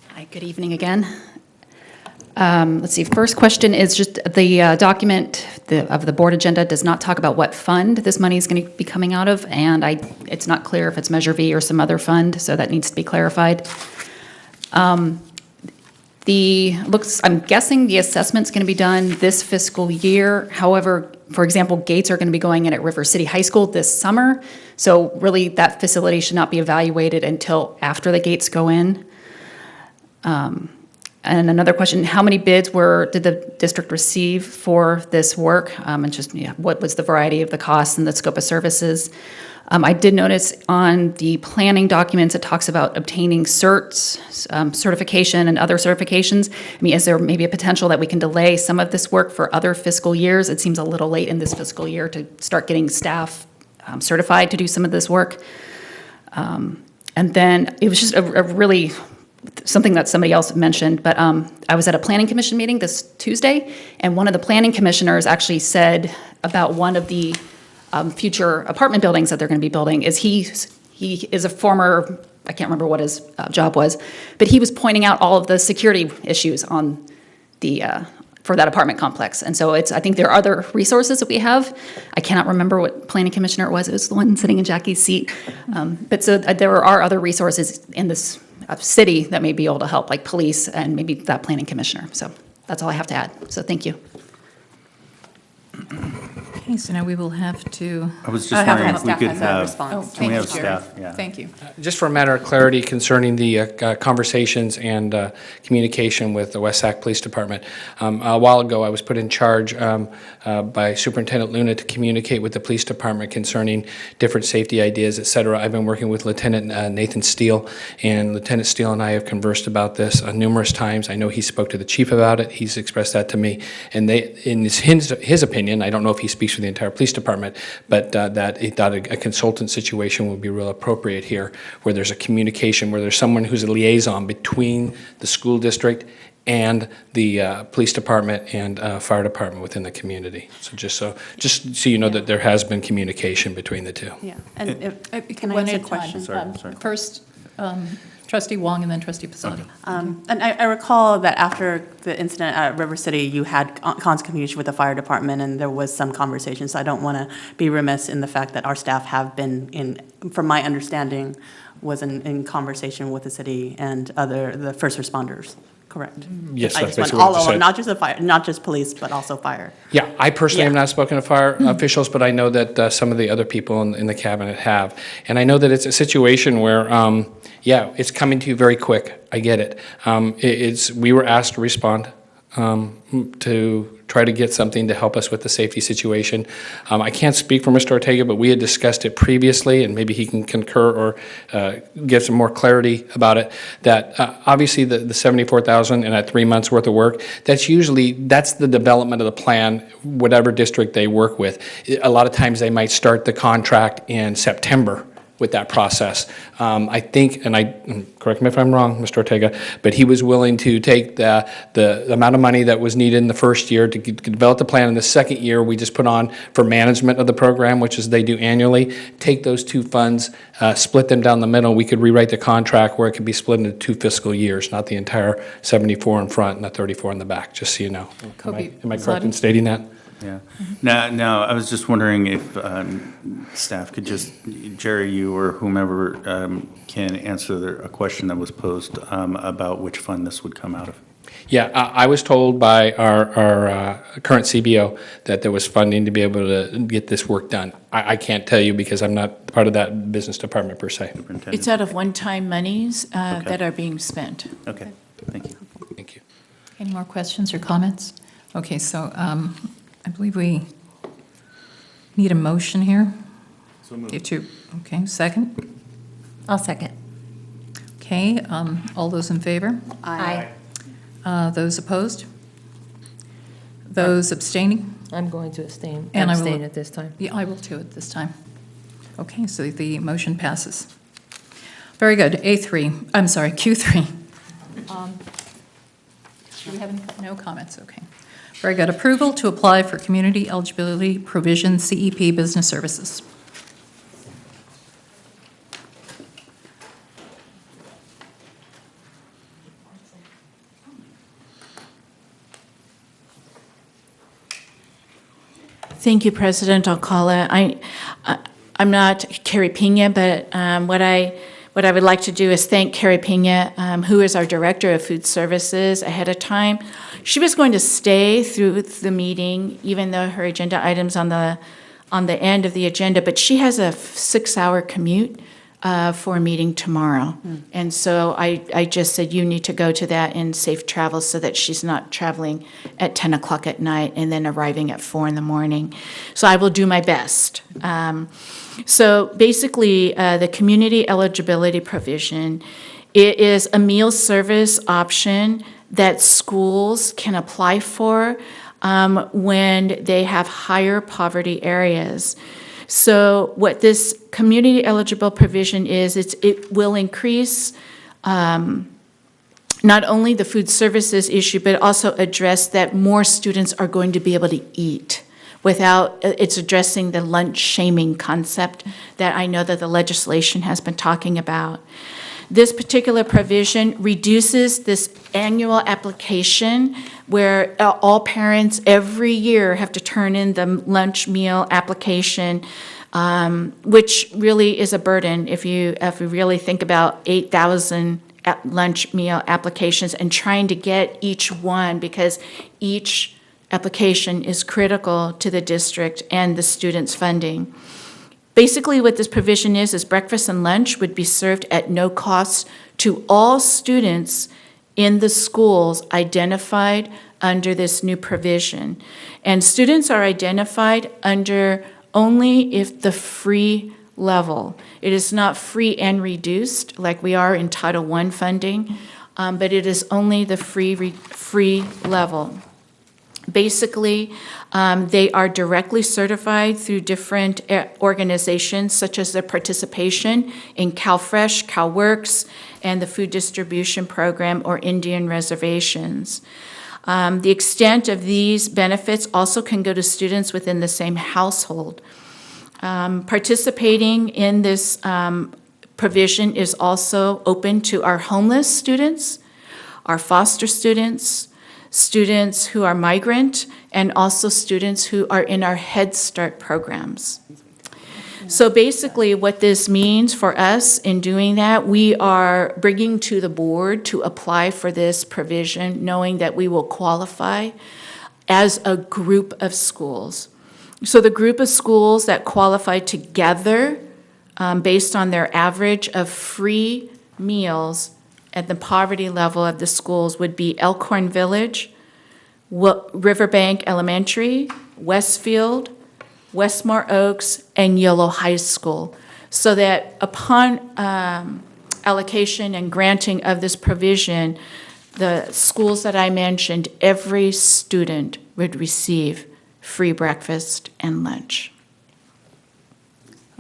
Hi, good evening again. Let's see, first question is just the document of the board agenda does not talk about what fund this money is going to be coming out of, and it's not clear if it's Measure V or some other fund, so that needs to be clarified. I'm guessing the assessment's going to be done this fiscal year. However, for example, gates are going to be going in at River City High School this summer, so really that facility should not be evaluated until after the gates go in. And another question, how many bids did the district receive for this work? And just what was the variety of the costs and the scope of services? I did notice on the planning documents, it talks about obtaining certs, certification and other certifications. I mean, is there maybe a potential that we can delay some of this work for other fiscal years? It seems a little late in this fiscal year to start getting staff certified to do some of this work. And then it was just a really something that somebody else mentioned, but I was at a planning commission meeting this Tuesday, and one of the planning commissioners actually said about one of the future apartment buildings that they're going to be building is he is a former, I can't remember what his job was, but he was pointing out all of the security issues on the for that apartment complex. And so I think there are other resources that we have. I cannot remember what planning commissioner it was. It was the one sitting in Jackie's seat. But so there are other resources in this city that may be able to help, like police and maybe that planning commissioner. So that's all I have to add. So thank you. Okay, so now we will have to. I was just wondering if we could have, Oh, can we thank have you, Jerry. staff? Yeah. Thank you. Just for a matter of clarity concerning the conversations and communication with the West Sac Police Department, a while ago I was put in charge by Superintendent Luna to communicate with the police department concerning different safety ideas, et cetera. I've been working with Lieutenant Nathan Steele, and Lieutenant Steele and I have conversed about this numerous times. I know he spoke to the chief about it. He's expressed that to me. And in his opinion, I don't know if he speaks for the entire police department, but that he thought a consultant situation would be real appropriate here, where there's a communication, where there's someone who's a liaison between the school district and the police department and fire department within the community. So just so you know that there has been communication between the two. Yeah, and can I One ask a at a time. question? Sorry. First, Trustee Wong and then Trustee Posada. And I recall that after the incident at River City, you had constant communication with the fire department, and there was some conversation. So I don't want to be remiss in the fact that our staff have been from my understanding, was in conversation with the city and the first responders. Correct. Yes, I that's just want basically what all you of them, said. not just the fire, not just police, but also fire. Yeah, I personally have Yeah. not spoken to fire officials, but I know that some of the other people in the cabinet have. And I know that it's a situation where, it's coming to you very quick. I get it. We were asked to respond to try to get something to help us with the safety situation. I can't speak for Mr. Ortega, but we had discussed it previously, and maybe he can concur or give some more clarity about it, that obviously the 74,000 and at 3 months worth of work, that's the development of the plan, whatever district they work with. A lot of times they might start the contract in September with that process. I think, and correct me if I'm wrong, Mr. Ortega, but he was willing to take the amount of money that was needed in the first year to develop the plan. In the second year, we just put on for management of the program, which is they do annually, take those two funds, split them down the middle. We could rewrite the contract where it could be split into 2 fiscal years, not the entire 74 in front and the 34 in the back, just so you know. Am I correct in stating that? Yeah. Now, I was just wondering if staff could just, Jerry, you or whomever can answer a question that was posed about which fund this would come out of. Yeah, I was told by our current CBO that there was funding to be able to get this work done. I can't tell you because I'm not part of that business department per se. It's out of one-time monies that are being spent. Okay, thank you. Thank you. Any more questions or comments? Okay, so I believe we need a motion here. So moved. Okay, second? I'll second. Okay, all those in favor? Aye. Those opposed? Those abstaining? I'm going to abstain And I will- at this time. Yeah, I will too at this time. Okay, so the motion passes. Very good. Q3. Do we have no comments? Okay. Very good. Approval to apply for Community Eligibility Provision CEP Business Services. Thank you, President. I'll call it. I'm not Carrie Pena, but what I would like to do is thank Carrie Pena, who is our Director of Food Services, ahead of time. She was going to stay through the meeting, even though her agenda items on the end of the agenda, but she has a 6-hour commute for a meeting tomorrow. And so I just said, you need to go to that in safe travel so that she's not traveling at 10 o'clock at night and then arriving at 4 in the morning. So I will do my best. So basically, the community eligibility provision, it is a meal service option that schools can apply for when they have higher poverty areas. So what this community eligible provision is, it will increase not only the food services issue, but also address that more students are going to be able to eat without, it's addressing the lunch shaming concept that I know that the legislation has been talking about. This particular provision reduces this annual application where all parents every year have to turn in the lunch meal application, which really is a burden if you really think about 8,000 lunch meal applications and trying to get each one, because each application is critical to the district and the students' funding. Basically, what this provision is breakfast and lunch would be served at no cost to all students in the schools identified under this new provision. And students are identified under only if the free level. It is not free and reduced like we are in Title I funding, but it is only the free level. Basically, they are directly certified through different organizations, such as their participation in CalFresh, CalWorks, and the Food Distribution Program or Indian reservations. The extent of these benefits also can go to students within the same household. Participating in this provision is also open to our homeless students, our foster students, students who are migrant, and also students who are in our Head Start programs. So basically what this means for us in doing that, we are bringing to the board to apply for this provision, knowing that we will qualify as a group of schools. So the group of schools that qualify together based on their average of free meals at the poverty level of the schools would be Elkhorn Village, Riverbank Elementary, Westfield, Westmore Oaks, and Yolo High School, so that upon allocation and granting of this provision, the schools that I mentioned, every student would receive free breakfast and lunch.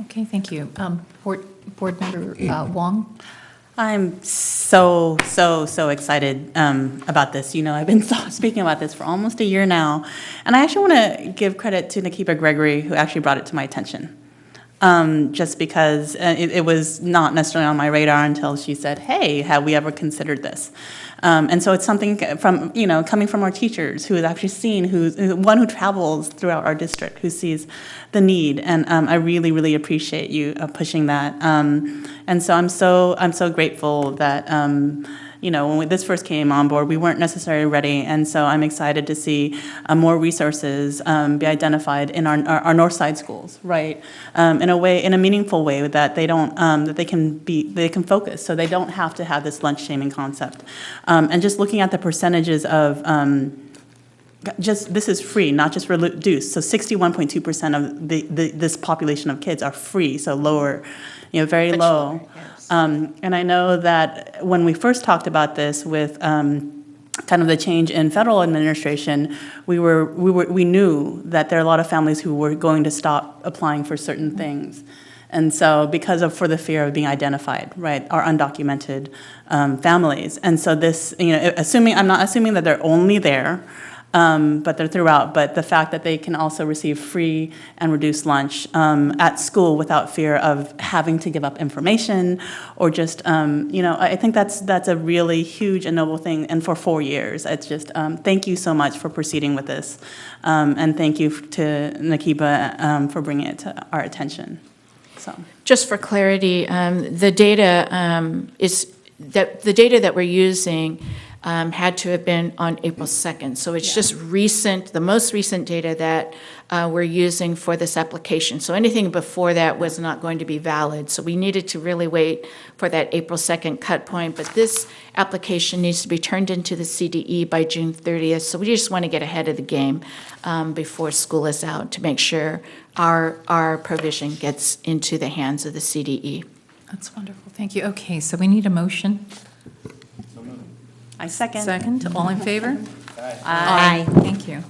Okay, thank you. Board Member Wong? I'm so excited about this. You know, I've been speaking about this for almost a year now. And I actually want to give credit to Nakiba Gregory, who actually brought it to my attention. Just because it was not necessarily on my radar until she said, hey, have we ever considered this? And so it's something from, you know, coming from our teachers who has actually seen, who's one who travels throughout our district, who sees the need. And I really, really appreciate you pushing that. And so I'm so grateful that, you know, when this first came on board, we weren't necessarily ready. And so I'm excited to see more resources be identified in our North Side schools, right? In a way, in a meaningful way that they don't, that they can focus. So they don't have to have this lunch shaming concept. And just looking at the percentages of, this is free, not just reduced. So 61.2% of this population of kids are free, so lower, you know, very low. And I know that when we first talked about this with kind of the change in federal administration, we knew that there are a lot of families who were going to stop applying for certain things. And so for the fear of being identified, right, our undocumented families. And so this, you know, I'm not assuming that they're only there, but they're throughout. But the fact that they can also receive free and reduced lunch at school without fear of having to give up information or just, you know, I think that's a really huge and noble thing. And for 4 years, it's just, thank you so much for proceeding with this. And thank you to Nakiba for bringing it to our attention. So. Just for clarity, the data the data that we're using had to have been on April 2nd. So it's just recent, the most recent data that we're using for this application. So anything before that was not going to be valid. So we needed to really wait for that April 2nd cut point. But this application needs to be turned into the CDE by June 30th. So we just want to get ahead of the game before school is out to make sure our provision gets into the hands of the CDE. That's wonderful. Thank you. Okay, so we need a motion. I second. Second. All in favor? Aye. Thank you.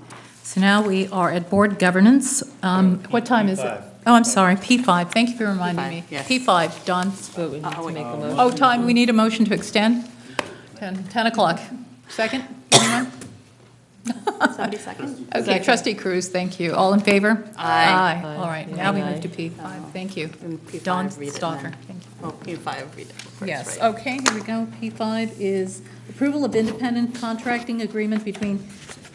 So now we are at board governance. What time is it? Oh, I'm sorry, P5. Thank you for reminding me. Yes. P5, Don. But we need to make a motion. Oh, time, we need a motion to extend? 10 o'clock. Second? Anyone? Somebody second? Okay, Trustee Cruz, thank you. All in favor? Aye. All right, now we move to P5. Thank you. Don Stauffer. Thank you. Oh, P5, read it first, Yes, right. okay, here we go. P5 is approval of independent contracting agreement between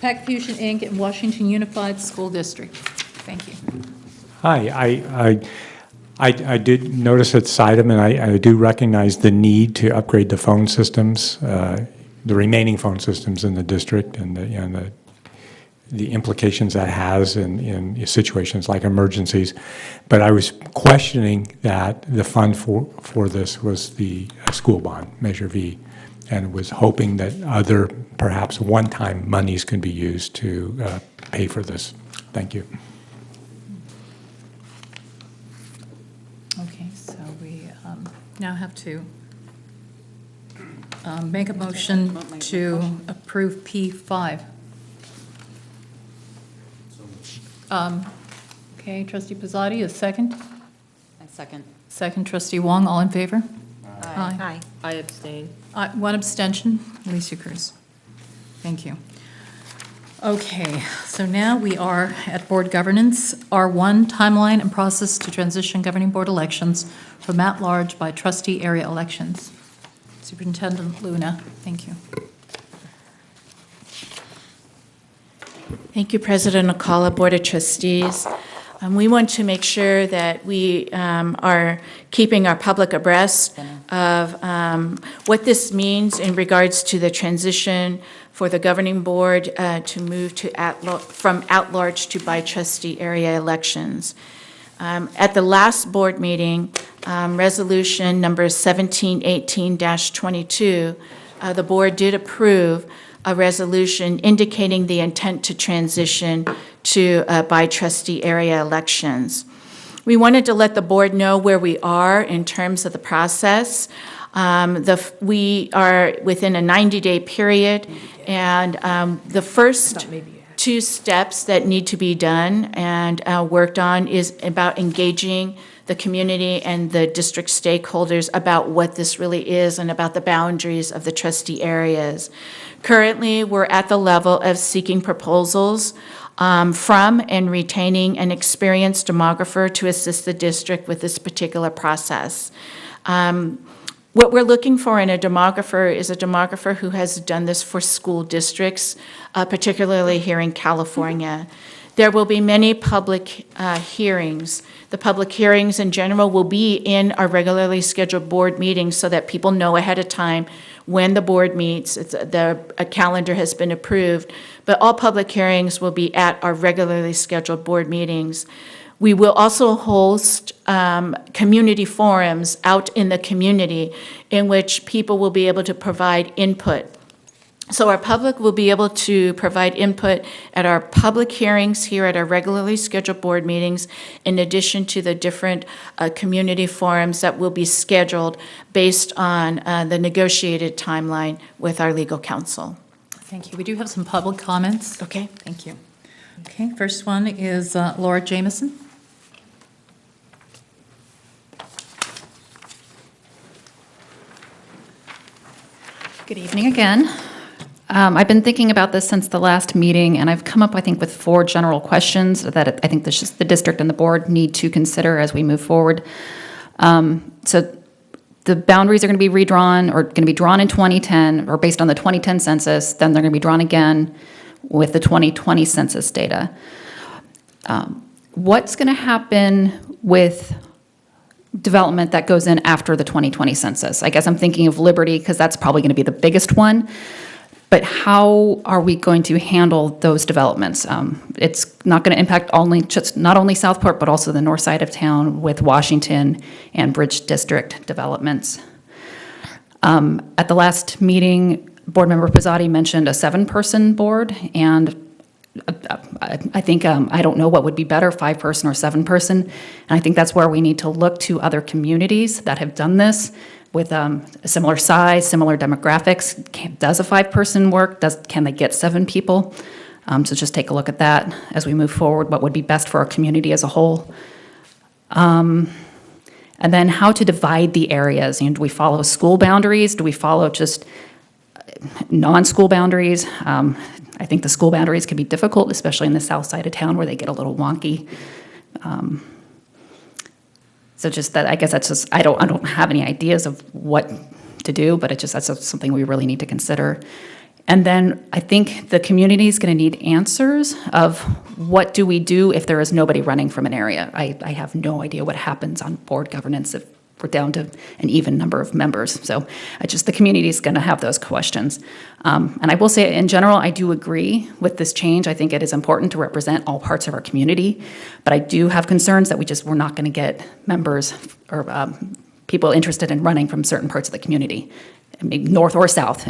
Pac Fusion, Inc. and Washington Unified School District. Thank you. Hi, I did notice this item, and I do recognize the need to upgrade the phone systems, the remaining phone systems in the district, and the implications that has in situations like emergencies. But I was questioning that the fund for this was the school bond, Measure V, and was hoping that other, perhaps one-time monies could be used to pay for this. Thank you. Okay, so we now have to make a motion to approve P5. Okay, Trustee Pizzotti, a second? I second. Second, Trustee Wong, all in favor? Aye. I abstain. One abstention, Alicia Cruz. Thank you. Okay, so now we are at board governance. R1, timeline and process to transition governing board elections from at-large by trustee area elections. Superintendent Luna, thank you. Thank you, President Alcala, Board of Trustees. We want to make sure that we are keeping our public abreast of what this means in regards to the transition for the governing board to move to from at-large to by trustee area elections. At the last board meeting, resolution number 1718-22, the board did approve a resolution indicating the intent to transition to by trustee area elections. We wanted to let the board know where we are in terms of the process. We are within a 90-day period, and the first two steps that need to be done and worked on is about engaging the community and the district stakeholders about what this really is and about the boundaries of the trustee areas. Currently, we're at the level of seeking proposals from and retaining an experienced demographer to assist the district with this particular process. What we're looking for in a demographer is a demographer who has done this for school districts, particularly here in California. There will be many public hearings. The public hearings in general will be in our regularly scheduled board meetings so that people know ahead of time when the board meets. A calendar has been approved, but all public hearings will be at our regularly scheduled board meetings. We will also host community forums out in the community in which people will be able to provide input. So our public will be able to provide input at our public hearings here at our regularly scheduled board meetings, in addition to the different community forums that will be scheduled based on the negotiated timeline with our legal counsel. Thank you. We do have some public comments. Okay. Thank you. Okay, first one is Laura Jameson. Good evening again. I've been thinking about this since the last meeting, and I've come up, I think, with 4 general questions that I think the district and the board need to consider as we move forward. So the boundaries are going to be redrawn, or going to be drawn in 2010, or based on the 2010 census, then they're going to be drawn again with the 2020 census data. What's going to happen with development that goes in after the 2020 census? I guess I'm thinking of Liberty because that's probably going to be the biggest one. But how are we going to handle those developments? It's not going to impact not only Southport, but also the north side of town with Washington and Bridge District developments. At the last meeting, Board Member Pizzotti mentioned a 7-person board, and I think, I don't know what would be better, 5-person or 7-person. And I think that's where we need to look to other communities that have done this with a similar size, similar demographics. Does a 5-person work? Can they get 7 people? So just take a look at that as we move forward, what would be best for our community as a whole. And then how to divide the areas. Do we follow school boundaries? Do we follow just non-school boundaries? I think the school boundaries can be difficult, especially in the south side of town where they get a little wonky. So just that, I guess that's just, I don't have any ideas of what to do, but that's something we really need to consider. And then I think the community is going to need answers of what do we do if there is nobody running from an area. I have no idea what happens on board governance if we're down to an even number of members. So the community is going to have those questions. And I will say, in general, I do agree with this change. I think it is important to represent all parts of our community, but I do have concerns that we're not going to get members or people interested in running from certain parts of the community, maybe north or south.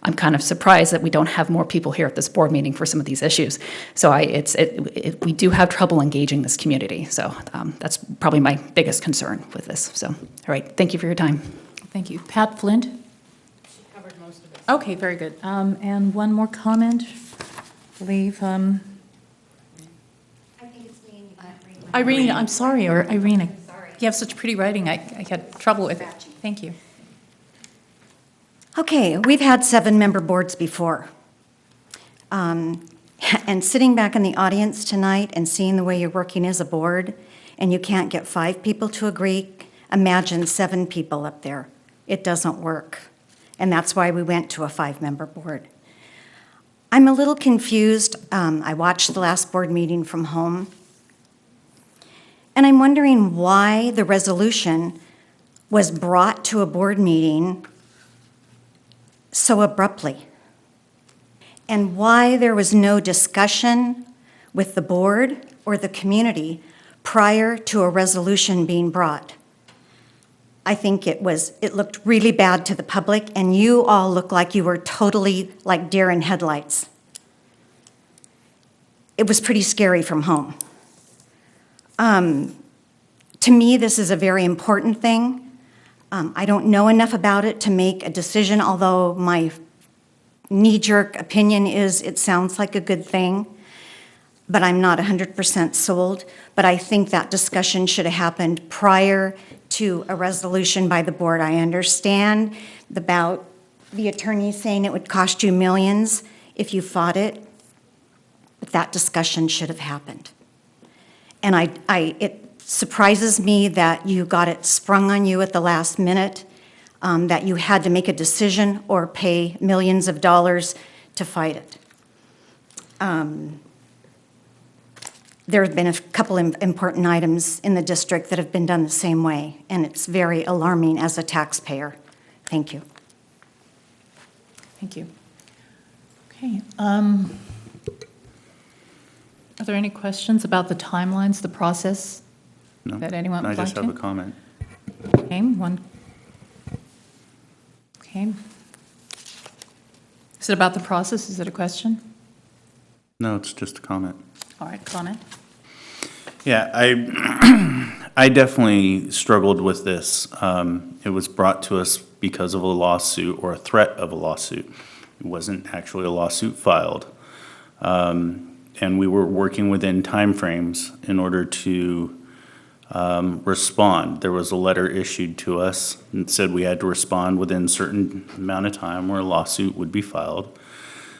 I'm kind of surprised that we don't have more people here at this board meeting for some of these issues. So we do have trouble engaging this community. So that's probably my biggest concern with this. So, all right, thank you for your time. Thank you. Pat Flint? She covered most of it. Okay, very good. And one more comment, I believe. I think it's me. Irene, I'm sorry, or Irina. You have such pretty writing. I had trouble with it. Thank you. Okay, we've had 7-member boards before. And sitting back in the audience tonight and seeing the way you're working as a board, and you can't get 5 people to agree, imagine 7 people up there. It doesn't work. And that's why we went to a 5-member board. I'm a little confused. I watched the last board meeting from home. And I'm wondering why the resolution was brought to a board meeting so abruptly, and why there was no discussion with the board or the community prior to a resolution being brought. I think it looked really bad to the public, and you all look like you were totally like deer in headlights. It was pretty scary from home. To me, this is a very important thing. I don't know enough about it to make a decision, although my knee-jerk opinion is it sounds like a good thing, but I'm not 100% sold. But I think that discussion should have happened prior to a resolution by the board. I understand about the attorney saying it would cost you millions if you fought it, but that discussion should have happened. And it surprises me that you got it sprung on you at the last minute, that you had to make a decision or pay millions of dollars to fight it. There have been a couple important items in the district that have been done the same way, and it's very alarming as a taxpayer. Thank you. Thank you. Okay. Are there any questions about the timelines, the process? No, that anyone would I just like have to? a comment. Okay, one. Okay. Is it about the process? Is it a question? No, it's just a comment. All right, comment. Yeah, I definitely struggled with this. It was brought to us because of a lawsuit or a threat of a lawsuit. It wasn't actually a lawsuit filed. And we were working within timeframes in order to respond. There was a letter issued to us and said we had to respond within a certain amount of time or a lawsuit would be filed.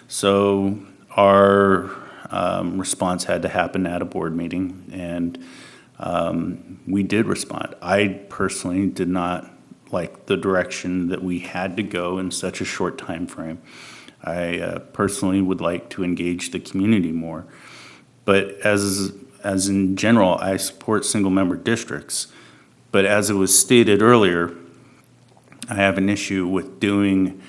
So our response had to happen at a board meeting, and we did respond. I personally did not like the direction that we had to go in such a short time frame. I personally would like to engage the community more. But as in general, I support single-member districts. But as it was stated earlier, I have an issue with doing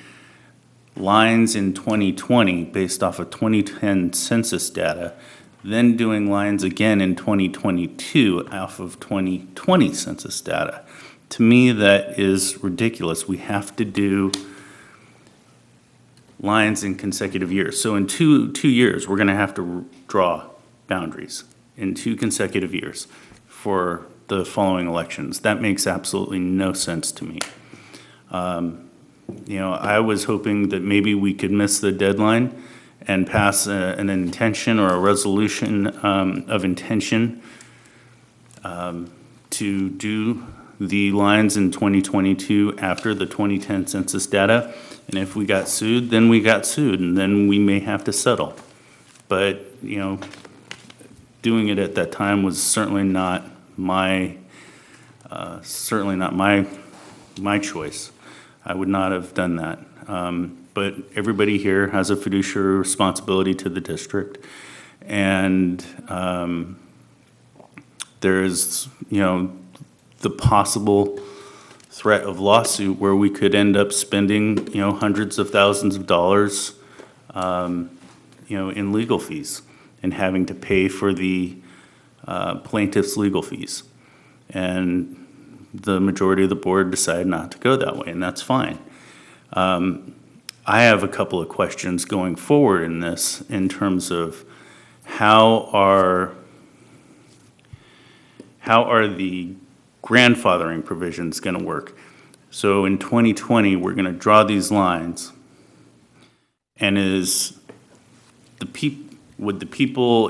lines in 2020 based off of 2010 census data, then doing lines again in 2022 off of 2020 census data. To me, that is ridiculous. We have to do lines in consecutive years. So in two years, we're going to have to draw boundaries in 2 consecutive years for the following elections. That makes absolutely no sense to me. You know, I was hoping that maybe we could miss the deadline and pass an intention or a resolution of intention to do the lines in 2022 after the 2010 census data. And if we got sued, then we got sued, and then we may have to settle. But, you know, doing it at that time was certainly not my choice. I would not have done that. But everybody here has a fiduciary responsibility to the district. And there's, you know, the possible threat of lawsuit where we could end up spending, you know, hundreds of thousands of dollars, you know, in legal fees and having to pay for the plaintiff's legal fees. And the majority of the board decided not to go that way, and that's fine. I have a couple of questions going forward in this in terms of how are the grandfathering provisions going to work? So in 2020, we're going to draw these lines, and would the people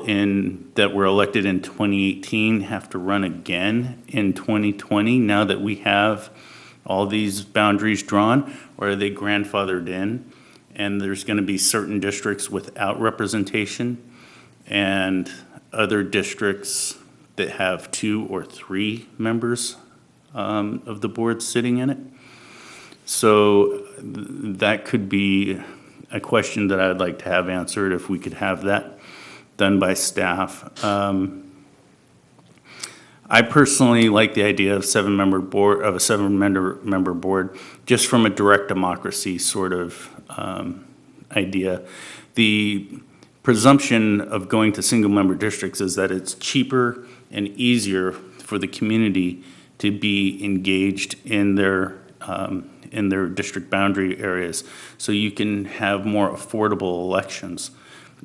that were elected in 2018 have to run again in 2020 now that we have all these boundaries drawn, or are they grandfathered in? And there's going to be certain districts without representation and other districts that have 2 or 3 members of the board sitting in it. So that could be a question that I'd like to have answered if we could have that done by staff. I personally like the idea of a 7-member board, just from a direct democracy sort of idea. The presumption of going to single-member districts is that it's cheaper and easier for the community to be engaged in their district boundary areas, so you can have more affordable elections.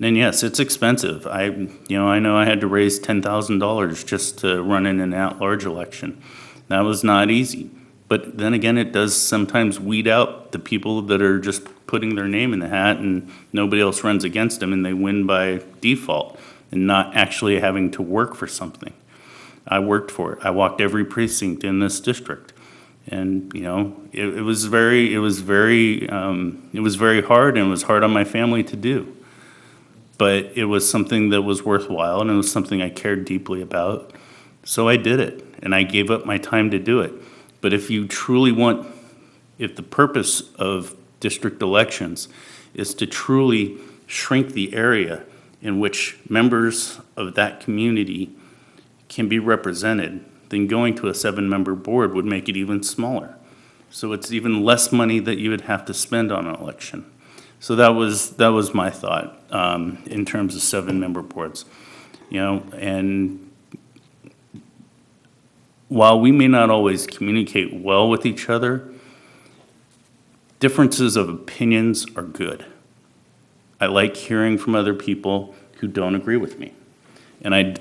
And yes, it's expensive. I know I had to raise $10,000 just to run in an at-large election. That was not easy. But then again, it does sometimes weed out the people that are just putting their name in the hat and nobody else runs against them and they win by default and not actually having to work for something. I worked for it. I walked every precinct in this district. And, it was very hard, and it was hard on my family to do. But it was something that was worthwhile, and it was something I cared deeply about. So I did it, and I gave up my time to do it. But if you truly if the purpose of district elections is to truly shrink the area in which members of that community can be represented, then going to a 7-member board would make it even smaller. So it's even less money that you would have to spend on an election. So that was my thought in terms of 7-member boards. And while we may not always communicate well with each other, differences of opinions are good. I like hearing from other people who don't agree with me. And I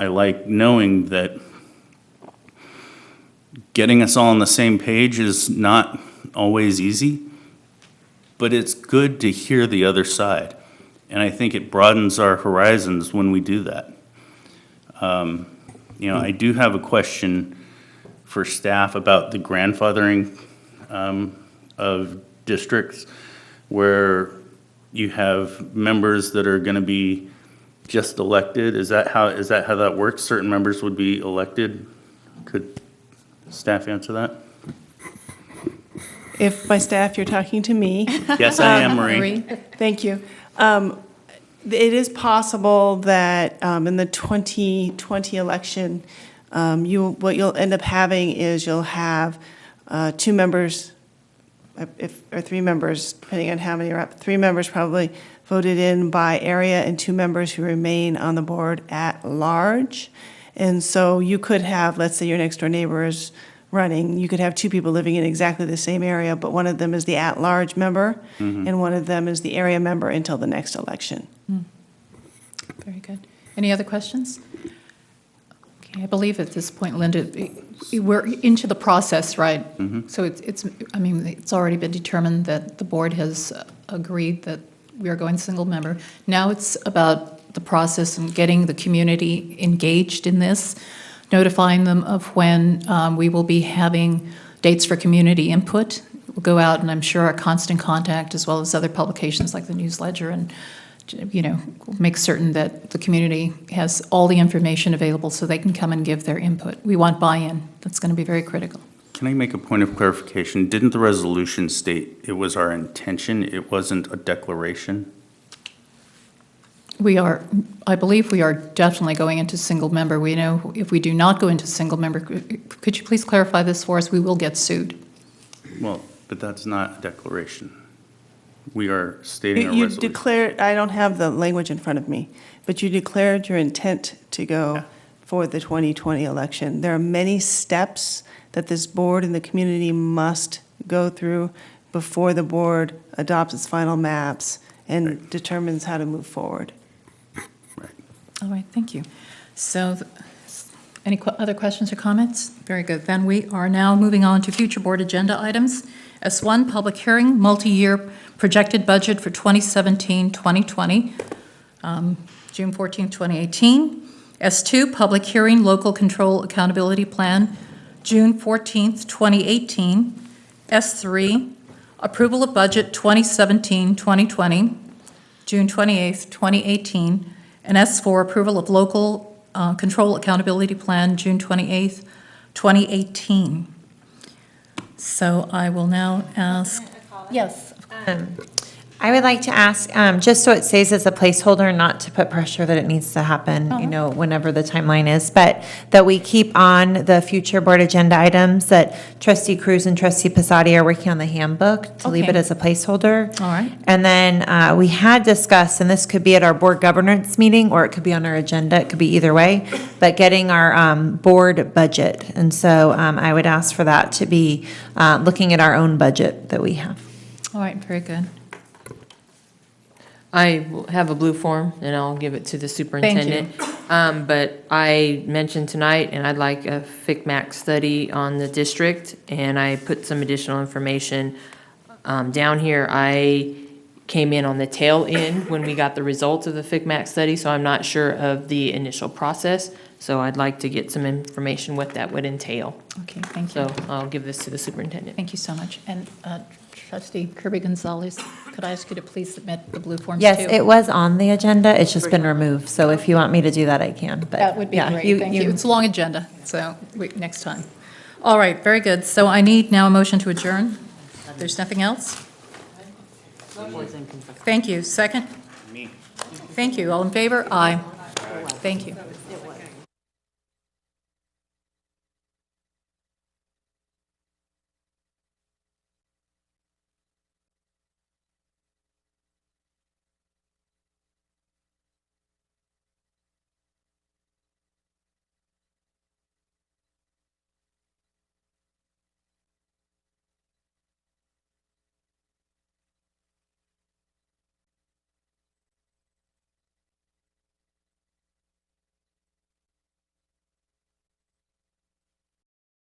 like knowing that getting us all on the same page is not always easy, but it's good to hear the other side. And I think it broadens our horizons when we do that. I do have a question for staff about the grandfathering of districts where you have members that are going to be just elected. Is that how that works? Certain members would be elected? Could staff answer that? If by staff you're talking to me. Yes, I am, Marie. Thank you. It is possible that in the 2020 election, what you'll end up having is you'll have 2 members, or 3 members, depending on how many are up, 3 members probably voted in by area and 2 members who remain on the board at large. And so you could have, let's say your next door neighbor is running, you could have 2 people living in exactly the same area, but one of them is the at-large member, and one of them is the area member until the next election. Very good. Any other questions? Okay, I believe at this point, Linda, we're into the process, right? So it's already been determined that the board has agreed that we are going single member. Now it's about the process and getting the community engaged in this, notifying them of when we will be having dates for community input. We'll go out, and I'm sure our Constant Contact, as well as other publications like the News Ledger, and make certain that the community has all the information available so they can come and give their input. We want buy-in. That's going to be very critical. Can I make a point of clarification? Didn't the resolution state it was our intention, it wasn't a declaration? I believe we are definitely going into single member. We know if we do not go into single member, could you please clarify this for us? We will get sued. Well, but that's not a declaration. We are stating a You resolution. declared, I don't have the language in front of me, but you declared your intent to go for the 2020 election. There are many steps that this board and the community must go through before the board adopts its final maps and determines how to move forward. All right, thank you. So, any other questions or comments? Very good. Then we are now moving on to future board agenda items. S1, public hearing, multi-year projected budget for 2017-2020, June 14, 2018. S2, public hearing, local control accountability plan, June 14, 2018. S3, approval of budget 2017-2020, June 28, 2018. And S4, approval of local control accountability plan, June 28, 2018. So I will now ask, yes. I would like to ask, just so it stays as a placeholder, not to put pressure that it needs to happen, you know, whenever the timeline is, but that we keep on the future board agenda items, that trustee Cruz and trustee Posadi are working on the handbook, to leave Okay. it as a placeholder. All right. And then we had discussed, and this could be at our board governance meeting, or it could be on our agenda, it could be either way, but getting our board budget. And so I would ask for that to be looking at our own budget that we have. All right, very good. I will have a blue form, and I'll give it to the superintendent. But I mentioned tonight, and I'd like a FICMAC study on the district, and I put some additional information down here. I came in on the tail end when we got the results of the FICMAC study, so I'm not sure of the initial process. So I'd like to get some information what that would entail. Okay, thank you. So I'll give this to the superintendent. Thank you so much. And trustee Kirby Gonzalez, could I ask you to please submit the blue forms too? Yes, it was on the agenda, it's just been removed, so if you want me to do that, I can, but. That would be yeah, great, thank you. It's a long agenda, so next time. All right, very good. So I need now a motion to adjourn. There's nothing else? Thank you. Second? Me. Thank you. All in favor? Aye. Thank you.